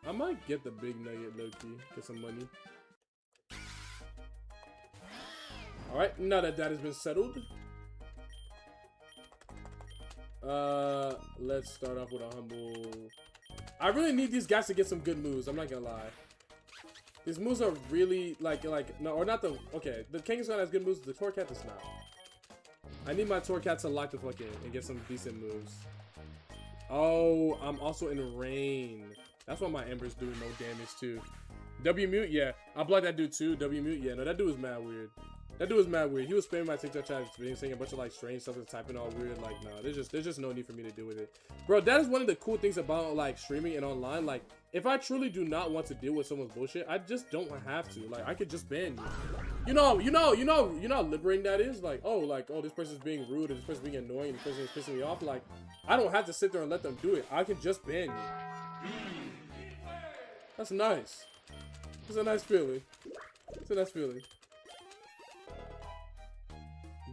[SPEAKER 2] I might get the big nugget, Loki. Get some money. Alright, now that that has been settled. Let's start off with a humble. I really need these guys to get some good moves. I'm not gonna lie. These moves are really no, or not the. Okay, the Kangaskhan has good moves. The Torracat does not. I need my Torracat to lock the fuck in and get some decent moves. Oh, I'm also in rain. That's why my Embers do no damage too. W mute, yeah. I blocked that dude too. W mute, yeah. No, that dude was mad weird. He was spamming my TikTok chat, saying a bunch of like strange stuff and typing all weird. Like, no, there's just no need for me to deal with it, bro. That is one of the cool things about like streaming and online. Like, if I truly do not want to deal with someone's bullshit, I just don't have to. Like, I could just ban you. You know how liberating that is. Like, oh, this person's being rude, and this person's being annoying, and this person is pissing me off. Like, I don't have to sit there and let them do it. I can just ban you. That's nice. It's a nice feeling. It's a nice feeling.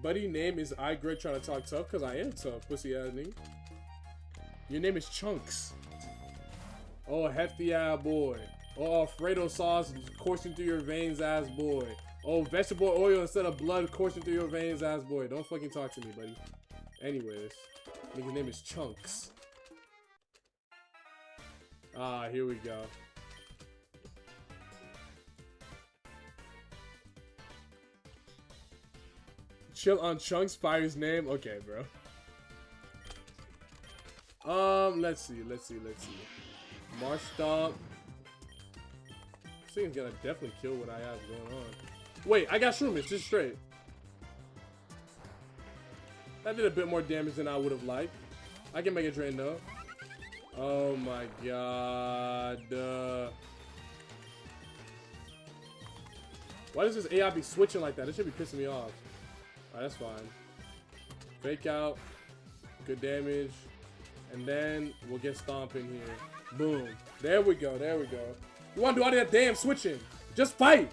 [SPEAKER 2] Buddy, name is I Greg trying to talk tough, because I am tough, pussy ass nigga. Your name is Chunks. Oh, hefty ass boy. Oh, Alfredo sauce coursing through your veins ass boy. Oh, vegetable oil instead of blood coursing through your veins, ass boy. Don't fucking talk to me, buddy. Anyways, nigga's name is Chunks. Ah, here we go. Chill on Chunks, fire's name. Okay, bro. Let's see. Marsh Stomp. This thing's gonna definitely kill what I have going on. Wait, I got Shroomish, just straight. That did a bit more damage than I would have liked. I can make a drain though. Oh my god. Why does this AI be switching like that? It should be pissing me off. Alright, that's fine. Fake out. Good damage. And then we'll get Stomp in here. Boom. There we go. You want to do all that damn switching? Just fight!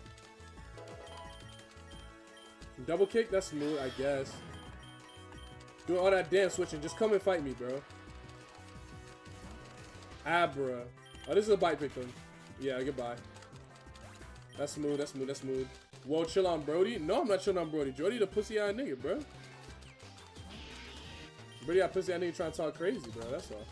[SPEAKER 2] Double kick? That's smooth, I guess. Doing all that damn switching. Just come and fight me, bro. Abra. Oh, this is a bite victim. Yeah, goodbye. That's smooth. Whoa, chill on Brody? No, I'm not chilling on Brody. Jody the pussy-eyed nigga, bro. Brody got pussy-eyed nigga trying to talk crazy, bro. That's all.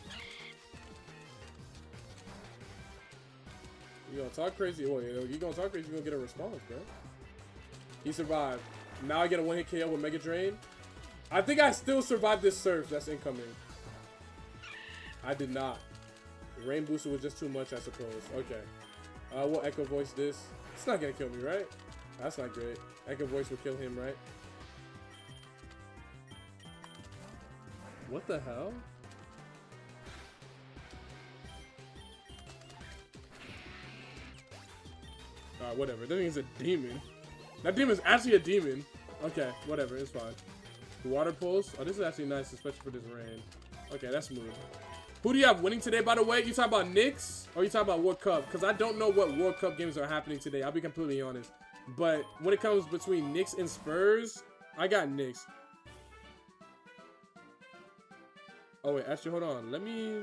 [SPEAKER 2] You gonna talk crazy? Oh, you gonna talk crazy, you gonna get a response, bro. He survived. Now I get a one-hit KO with Mega Drain. I think I still survived this surf that's incoming. I did not. Rain Booster was just too much, I suppose. Okay. We'll Echo Voice this. It's not gonna kill me, right? That's not great. Echo Voice will kill him, right? What the hell? Alright, whatever. That thing is a demon. That demon is actually a demon. Okay, whatever. It's fine. Water Pulse. Oh, this is actually nice, especially for this rain. Okay, that's smooth. Who do you have winning today, by the way? You talking about Knicks or you talking about World Cup? Because I don't know what World Cup games are happening today. I'll be completely honest. But when it comes between Knicks and Spurs, I got Knicks. Oh, wait. Actually, hold on. Let me...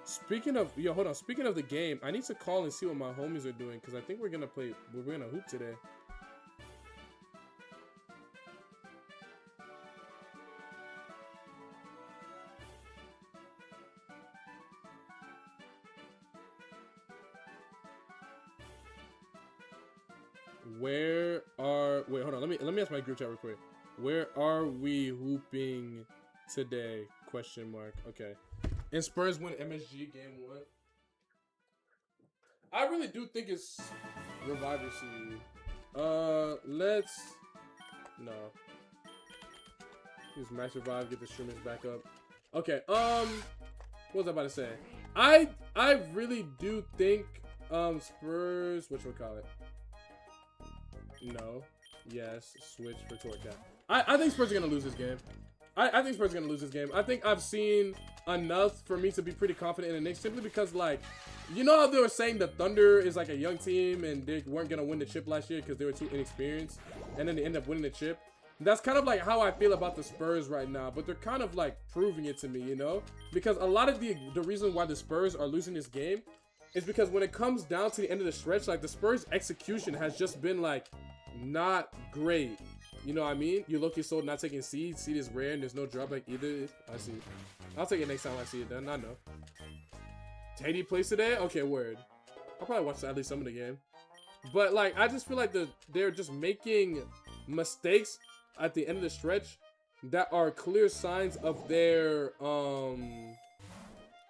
[SPEAKER 2] Speaking of... Yo, hold on. Speaking of the game, I need to call and see what my homies are doing. Because I think we're going to play... We're going to hoop today. Wait, hold on. Let me ask my group chat real quick. Where are we hooping today? Question mark. Okay. And Spurs win MSG game 1. I really do think it's Reviver Seed. Let's... No. Use Max Revive, get the streamers back up. Okay, what was I about to say? I really do think, Spurs... Whatchamacallit? No. Yes. Switch for Torcat. I think Spurs are going to lose this game. I think Spurs are going to lose this game. I think I've seen enough for me to be pretty confident in the Knicks simply because, like, you know how they were saying the Thunder is like a young team and they weren't going to win the chip last year because they were too inexperienced and then they end up winning the chip? That's kind of like how I feel about the Spurs right now, but they're kind of like proving it to me, you know? Because a lot of the reason why the Spurs are losing this game is because when it comes down to the end of the stretch, like the Spurs execution has just been like not great. You know what I mean? You look, so not taking seed. Seed is rare and there's no drop like either. I see. I'll take it next time I see it then. I know. Teddy plays today? Okay, word. I'll probably watch at least some of the game. But like, I just feel like they're just making mistakes at the end of the stretch that are clear signs of their I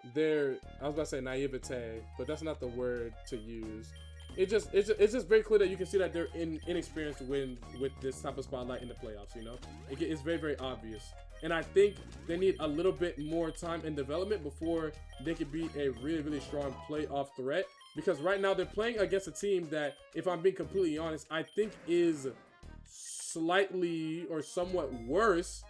[SPEAKER 2] was about to say naivete, but that's not the word to use. It's just very clear that you can see that they're inexperienced with this type of spotlight in the playoffs, you know? It's very, very obvious. And I think they need a little bit more time in development before they could be a really, really strong playoff threat. Because right now they're playing against a team that, if I'm being completely honest, I think is slightly or somewhat worse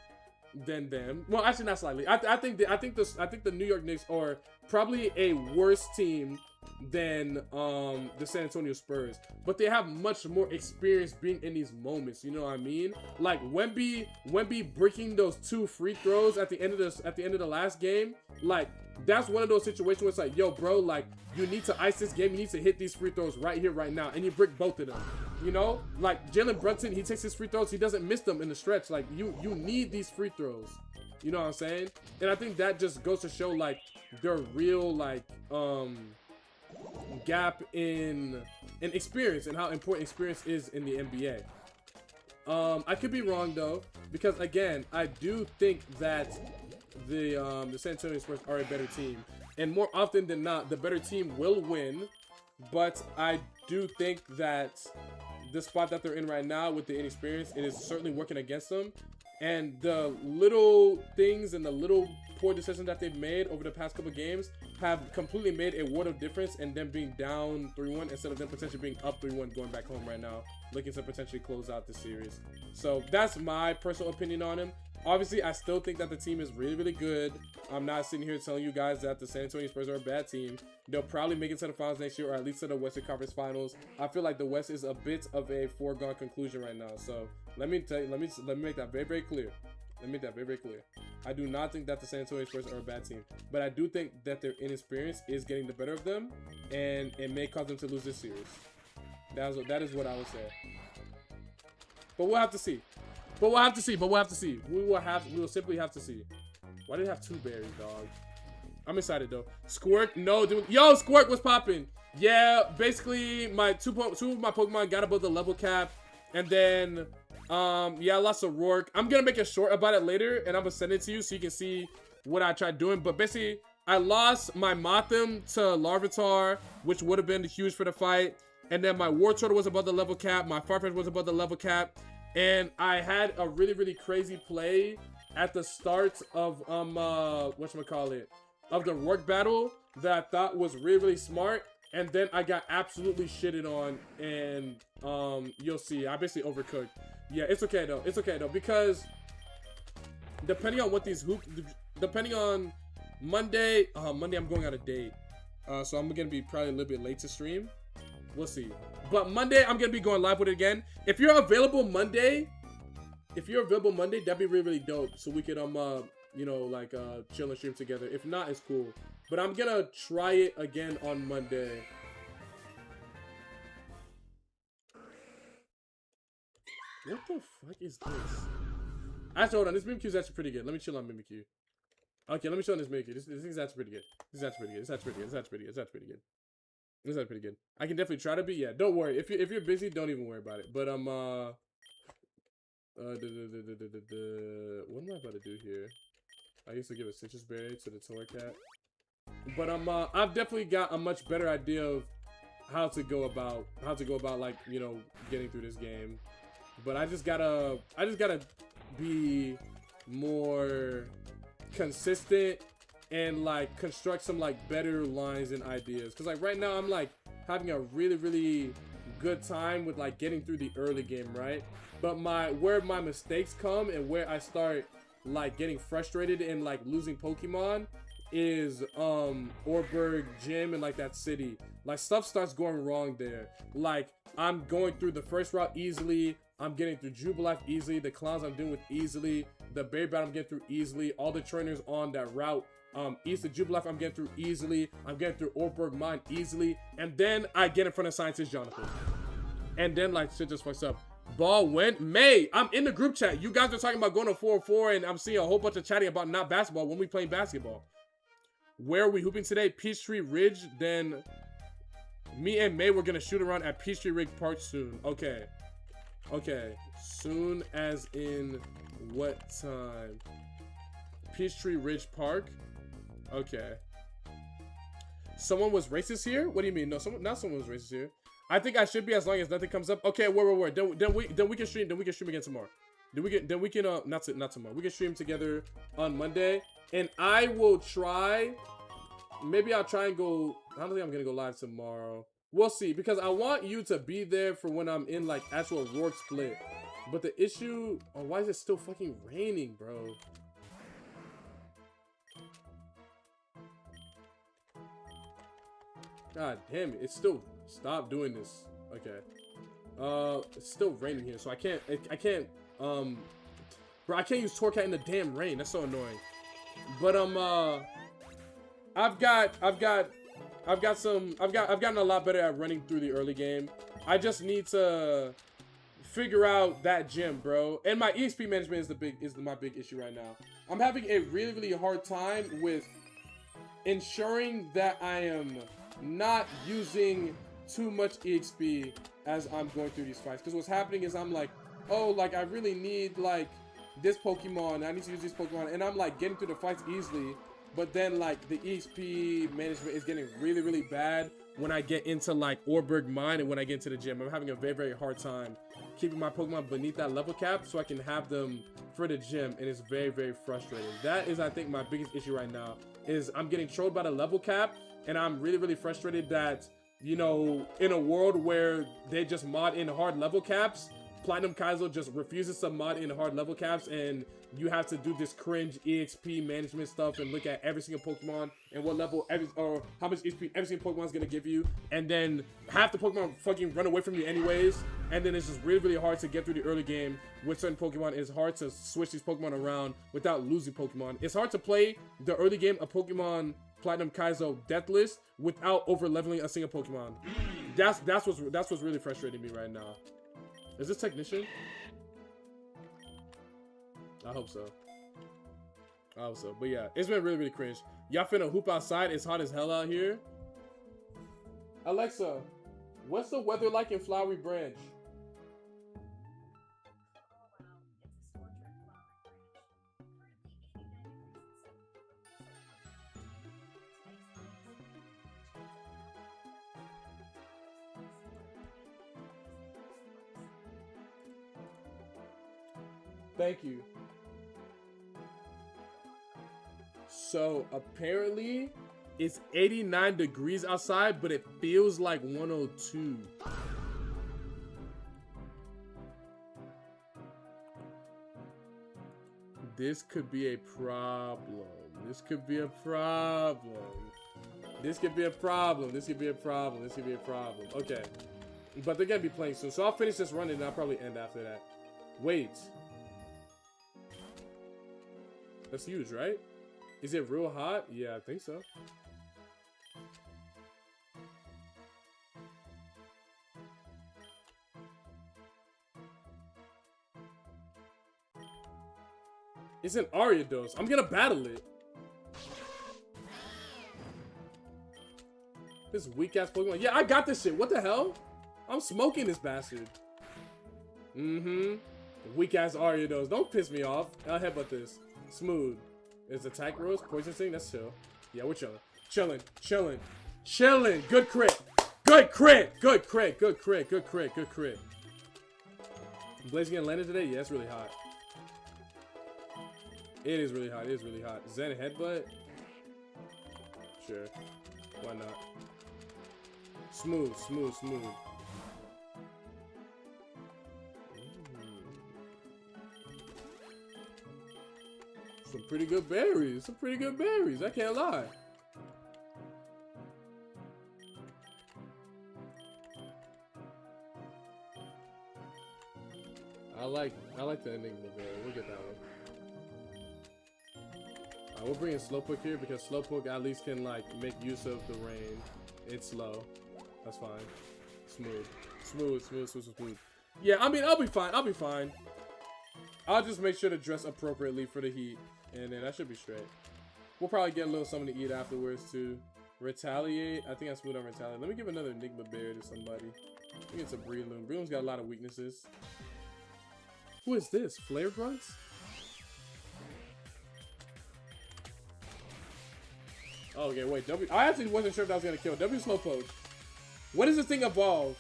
[SPEAKER 2] than them. Well, actually not slightly. I think the New York Knicks are probably a worse team than the San Antonio Spurs, but they have much more experience being in these moments. You know what I mean? Like Wemby breaking those 2 free throws at the end of the last game. Like that's one of those situations where it's like, yo, bro, like you need to ice this game. You need to hit these free throws right here, right now, and you brick both of them. You know, like Jalen Brunson, he takes his free throws, he doesn't miss them in the stretch. Like you need these free throws. You know what I'm saying? And I think that just goes to show like their real like gap in experience and how important experience is in the NBA. I could be wrong though, because again, I do think that the San Antonio Spurs are a better team, and more often than not, the better team will win. But I do think that the spot that they're in right now with the inexperience, it is certainly working against them. And the little things and the little poor decisions that they've made over the past couple games have completely made a world of difference, and them being down 3-1 instead of them potentially being up 3-1 going back home right now, looking to potentially close out the series. So that's my personal opinion on him. Obviously, I still think that the team is really, really good. I'm not sitting here telling you guys that the San Antonio Spurs are a bad team. They'll probably make it to the finals next year, or at least to the Western Conference Finals. I feel like the West is a bit of a foregone conclusion right now. So let me make that very, very clear. Let me make that very, very clear. I do not think that the San Antonio Spurs are a bad team, but I do think that their inexperience is getting the better of them, and it may cause them to lose this series. That is what I would say. But we'll have to see. We will simply have to see. Why do they have 2 berries, dog? I'm excited though. Squirk, no, dude. Yo, Squirk, what's popping? Yeah, basically my two of my Pokemon got above the level cap, and then yeah, I lost a Roark. I'm gonna make a short about it later, and I'm gonna send it to you so you can see what I tried doing. But basically, I lost my Mothim to Larvitar, which would have been huge for the fight, and then my Wartortle was above the level cap. My Farfetch'd was above the level cap. And I had a really, really crazy play at the start of whatchamacallit, of the Roark battle that I thought was really, really smart. And then I got absolutely shitted on, and you'll see. I basically overcooked. Yeah, it's okay though. It's okay though, because depending on what these depending on Monday I'm going on a date. So I'm gonna be probably a little bit late to stream. We'll see. But Monday, I'm gonna be going live with it again. If you're available Monday, that'd be really, really dope. So we could you know, like chill and stream together. If not, it's cool. But I'm gonna try it again on Monday. What the fuck is this? Actually, hold on. This Mimikyu is actually pretty good. Let me chill on Mimikyu. Okay, let me show on this Mimikyu. This is actually pretty good. This is actually pretty good. I can definitely try to be. Yeah, don't worry. If you're busy, don't even worry about it. But what am I about to do here? I used to give a citrus berry to the Torcat. But I've definitely got a much better idea of how to go about like, you know, getting through this game. But I just gotta be more consistent and like construct some like better lines and ideas, because like right now I'm like having a really, really good time with like getting through the early game, right? But where my mistakes come and where I start like getting frustrated and like losing Pokemon is Orberg Gym and like that city. Like stuff starts going wrong there. Like I'm going through the first route easily, I'm getting through Jubilife easily, the clowns I'm doing with easily, the Berry Battle I'm getting through easily, all the trainers on that route east of Jubilife I'm getting through easily, I'm getting through Orberg Mine easily, and then I get in front of Scientist Jonathan. And then like shit just fucks up. Ball went. May, I'm in the group chat. You guys are talking about going to 4-4, and I'm seeing a whole bunch of chatting about not basketball when we playing basketball. Where are we hooping today? Peachtree Ridge. Then me and May, we're gonna shoot around at Peachtree Ridge Park soon. Okay. Okay. Soon as in what time? Peachtree Ridge Park. Okay. Someone was racist here? What do you mean? No, not someone was racist here. I think I should be as long as nothing comes up. Okay, wait. Then we can stream. Then we can stream again tomorrow. Then we can not tomorrow. We can stream together on Monday, and I will try. Maybe I'll try and go. I don't think I'm gonna go live tomorrow. We'll see, because I want you to be there for when I'm in like actual Roark split. But the issue, why is it still fucking raining, bro? God damn it. It's still... Stop doing this. Okay. It's still raining here, so I can't... Bro, I can't use Torcat in the damn rain. That's so annoying. But, I've gotten a lot better at running through the early game. I just need to figure out that gym, bro. And my EXP management is my big issue right now. I'm having a really, really hard time with ensuring that I am not using too much EXP as I'm going through these fights. Because what's happening is I'm like, oh, like I really need like this Pokemon. I need to use this Pokemon, and I'm like getting through the fights easily. But then, like, the EXP management is getting really, really bad when I get into, like, Orberg Mine and when I get into the gym. I'm having a very, very hard time keeping my Pokemon beneath that level cap so I can have them for the gym, and it's very, very frustrating. That is, I think, my biggest issue right now, is I'm getting trolled by the level cap, and I'm really, really frustrated that, you know, in a world where they just mod in hard level caps, Platinum Kaizo just refuses to mod in hard level caps, and you have to do this cringe EXP management stuff and look at every single Pokemon and what level or how much EXP every single Pokemon is gonna give you, and then half the Pokemon fucking run away from you anyways, and then it's just really, really hard to get through the early game with certain Pokemon. It's hard to switch these Pokemon around without losing Pokemon. It's hard to play the early game of Pokemon Platinum Kaizo Deathless without over leveling a single Pokemon. That's what's really frustrating me right now. Is this Technician? I hope so. I hope so. But yeah, it's been really, really cringe. Y'all finna hoop outside. It's hot as hell out here. Alexa, what's the weather like in Flowery Branch? Thank you. So apparently it's 89 degrees outside, but it feels like 102. This could be a problem. This could be a problem. This could be a problem. This could be a problem. This could be a problem. Okay. But they're gonna be playing soon. So I'll finish this run and I'll probably end after that. Wait. That's huge, right? Is it real hot? Yeah, I think so. It's an Ariados. I'm gonna battle it. This weak ass Pokemon. Yeah, I got this shit. What the hell? I'm smoking this bastard. Weak ass Ariados. Don't piss me off. I'll headbutt this. Smooth. Is attack rose, poison sting? That's chill. Yeah, we're chilling. Chilling. Good crit. Good crit. Blazing getting landed today? Yeah, it's really hot. It is really hot. Zen headbutt? Sure. Why not? Smooth. Some pretty good berries. I can't lie. I like the Enigma berry. We'll get that one. We'll bring in Slowpoke here because Slowpoke at least can like make use of the rain. It's slow. That's fine. Smooth. Yeah, I mean, I'll be fine. I'll just make sure to dress appropriately for the heat, and then I should be straight. We'll probably get a little something to eat afterwards too. Retaliate. I think I smooth on Retaliate. Let me give another Enigma berry to somebody. I think it's a Breloom. Breloom's got a lot of weaknesses. Who is this? Flare Grunts? Oh, okay, wait. W. I actually wasn't sure if I was gonna kill W Slowpoke. When does this thing evolve?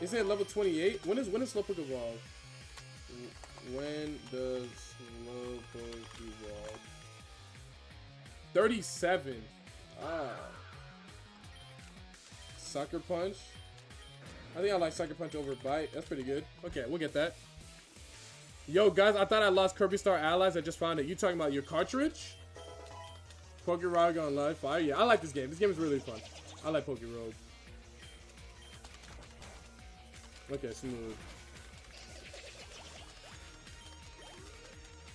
[SPEAKER 2] Is it level 28? When does Slowpoke evolve? When does Slowpoke evolve? 37. Ah. Sucker Punch. I think I like Sucker Punch over Bite. That's pretty good. Okay, we'll get that. Yo, guys, I thought I lost Kirby Star Allies. I just found it. You talking about your cartridge? Pokérog on Live Fire. Yeah, I like this game. This game is really fun. I like Poke Rogue. Okay, smooth.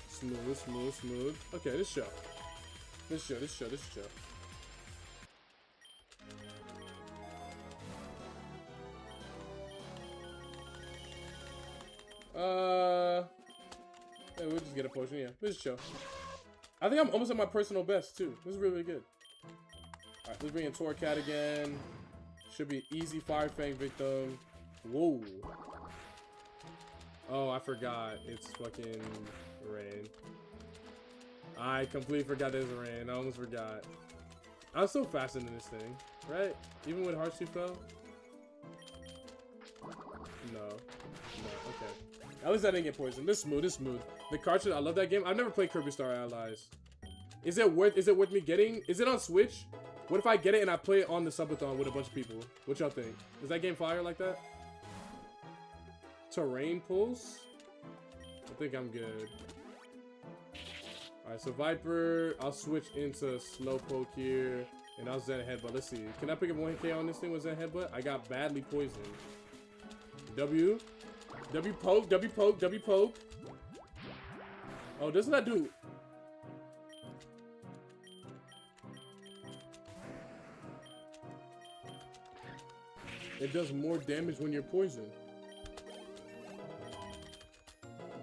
[SPEAKER 2] Smooth, smooth, smooth. Okay, this show. This show. Yeah, we'll just get a potion, yeah. This is chill. I think I'm almost at my personal best, too. This is really, really good. Alright, let's bring in Torcat again. Should be easy Fire Fang victim. Whoa. Oh, I forgot. It's fucking rain. I completely forgot there's rain. I almost forgot. I'm so fascinated in this thing, right? Even with Heartstone fell? No. No, okay. At least I didn't get poisoned. This is smooth, this is smooth. The cartridge, I love that game. I've never played Kirby Star Allies. Is it worth me getting? Is it on Switch? What if I get it and I play it on the subathon with a bunch of people? What y'all think? Is that game fire like that? Terrain pulse? I think I'm good. Alright, so Viper, I'll switch into Slowpoke here, and I'll Zen Headbutt. Let's see. Can I pick up 1K on this thing with Zen Headbutt? I got badly poisoned. W. W poke, W poke, W poke. Oh, doesn't that do... It does more damage when you're poisoned.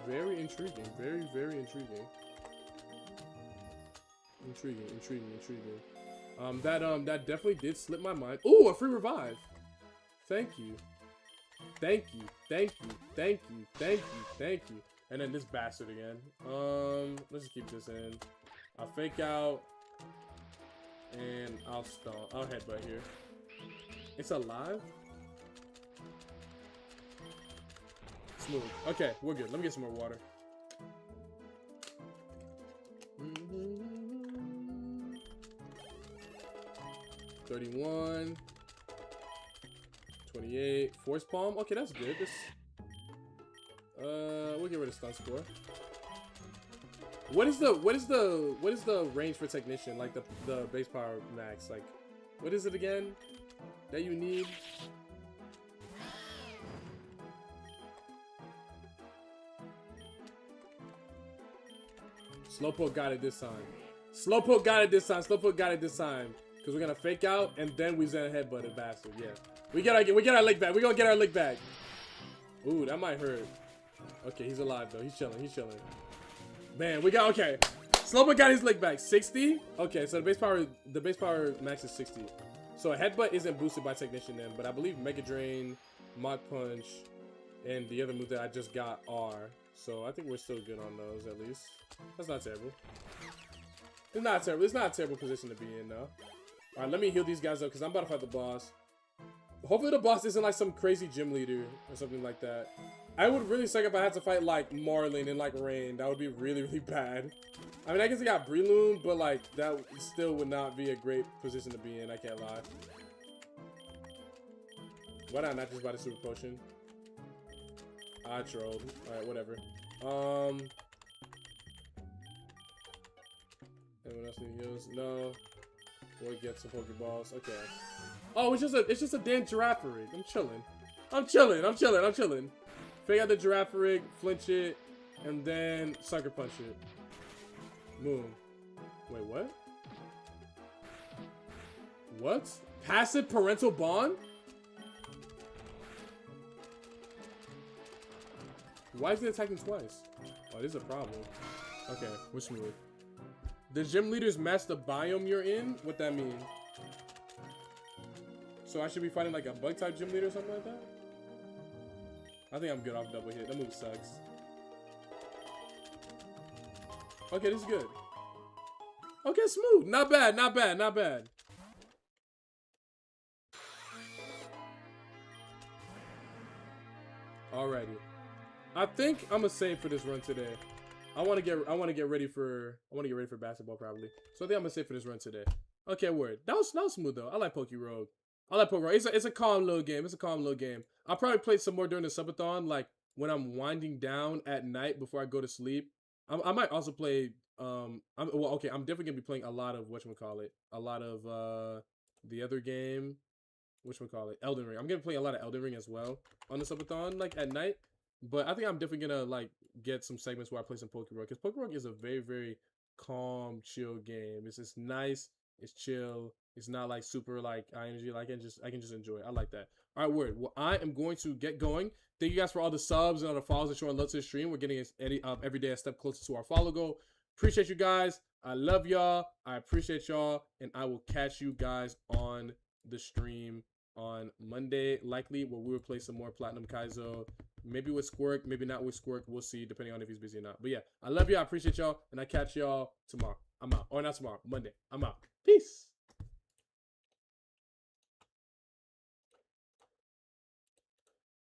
[SPEAKER 2] Very intriguing. Very, very intriguing. Intriguing. That definitely did slip my mind. Ooh, a free revive. Thank you. Thank you. Thank you. Thank you. Thank you. Thank you. And then this bastard again. Let's just keep this in. I'll fake out. And I'll stomp. I'll headbutt here. It's alive? Smooth. Okay, we're good. Let me get some more water. 31. 28. Force Palm. Okay, that's good. This. We'll get rid of Stun Score. What is the range for Technician? Like the base power max? Like, what is it again that you need? Slowpoke got it this time. Slowpoke got it this time. Slowpoke got it this time. Because we're gonna fake out and then we Zen Headbutt it bastard. Yeah. We get our lick back. We're gonna get our lick back. Ooh, that might hurt. Okay, he's alive though. He's chilling. He's chilling. Man, we got okay. Slowpoke got his lick back. 60? Okay, so the base power max is 60. So a headbutt isn't boosted by Technician then, but I believe Mega Drain, Mach Punch, and the other move that I just got are. So I think we're still good on those at least. That's not terrible. It's not terrible. It's not a terrible position to be in though. Alright, let me heal these guys up because I'm about to fight the boss. Hopefully the boss isn't like some crazy gym leader or something like that. I would really suck if I had to fight like Marlin and like Rain. That would be really, really bad. I mean, I guess I got Breloom, but like that still would not be a great position to be in. I can't lie. Why not just buy the super potion? I trolled. Alright, whatever. Anyone else need heals? No. Or get some Pokeballs. Okay. Oh, it's just a damn Girafarig. I'm chilling. Fake out the Girafarig, flinch it, and then Sucker Punch it. Boom. Wait, what? What? Passive Parental Bond? Why is it attacking twice? Oh, this is a problem. Okay, we're smooth. The gym leaders match the biome you're in? What that mean? So I should be fighting like a bug type gym leader or something like that? I think I'm good off double hit. That move sucks. Okay, this is good. Okay, smooth. Not bad, not bad, not bad. Alrighty. I think I'm gonna save for this run today. I want to get ready for basketball probably. So I think I'm gonna save for this run today. Okay, word. That was smooth though. I like Poke Rogue. It's a calm little game. I'll probably play some more during the subathon, like when I'm winding down at night before I go to sleep. I might also play. I'm definitely gonna be playing a lot of whatchamacallit. A lot of the other game, whatchamacallit, Elden Ring. I'm gonna play a lot of Elden Ring as well on the subathon, like at night. But I think I'm definitely gonna like get some segments where I play some Pokemon, because Pokemon is a very, very calm, chill game. It's just nice, it's chill, it's not like super like high energy. Like I can just enjoy it. I like that. All right, word. Well, I am going to get going. Thank you guys for all the subs and all the follows that showing love to the stream. We're getting every day a step closer to our follow goal. Appreciate you guys. I love y'all. I appreciate y'all, and I will catch you guys on the stream on Monday, likely, where we will play some more Platinum Kaizo. Maybe with Squirk, maybe not with Squirk. We'll see, depending on if he's busy or not. But yeah, I love y'all. I appreciate y'all, and I catch y'all tomorrow. I'm out. Or not tomorrow, Monday. I'm out. Peace.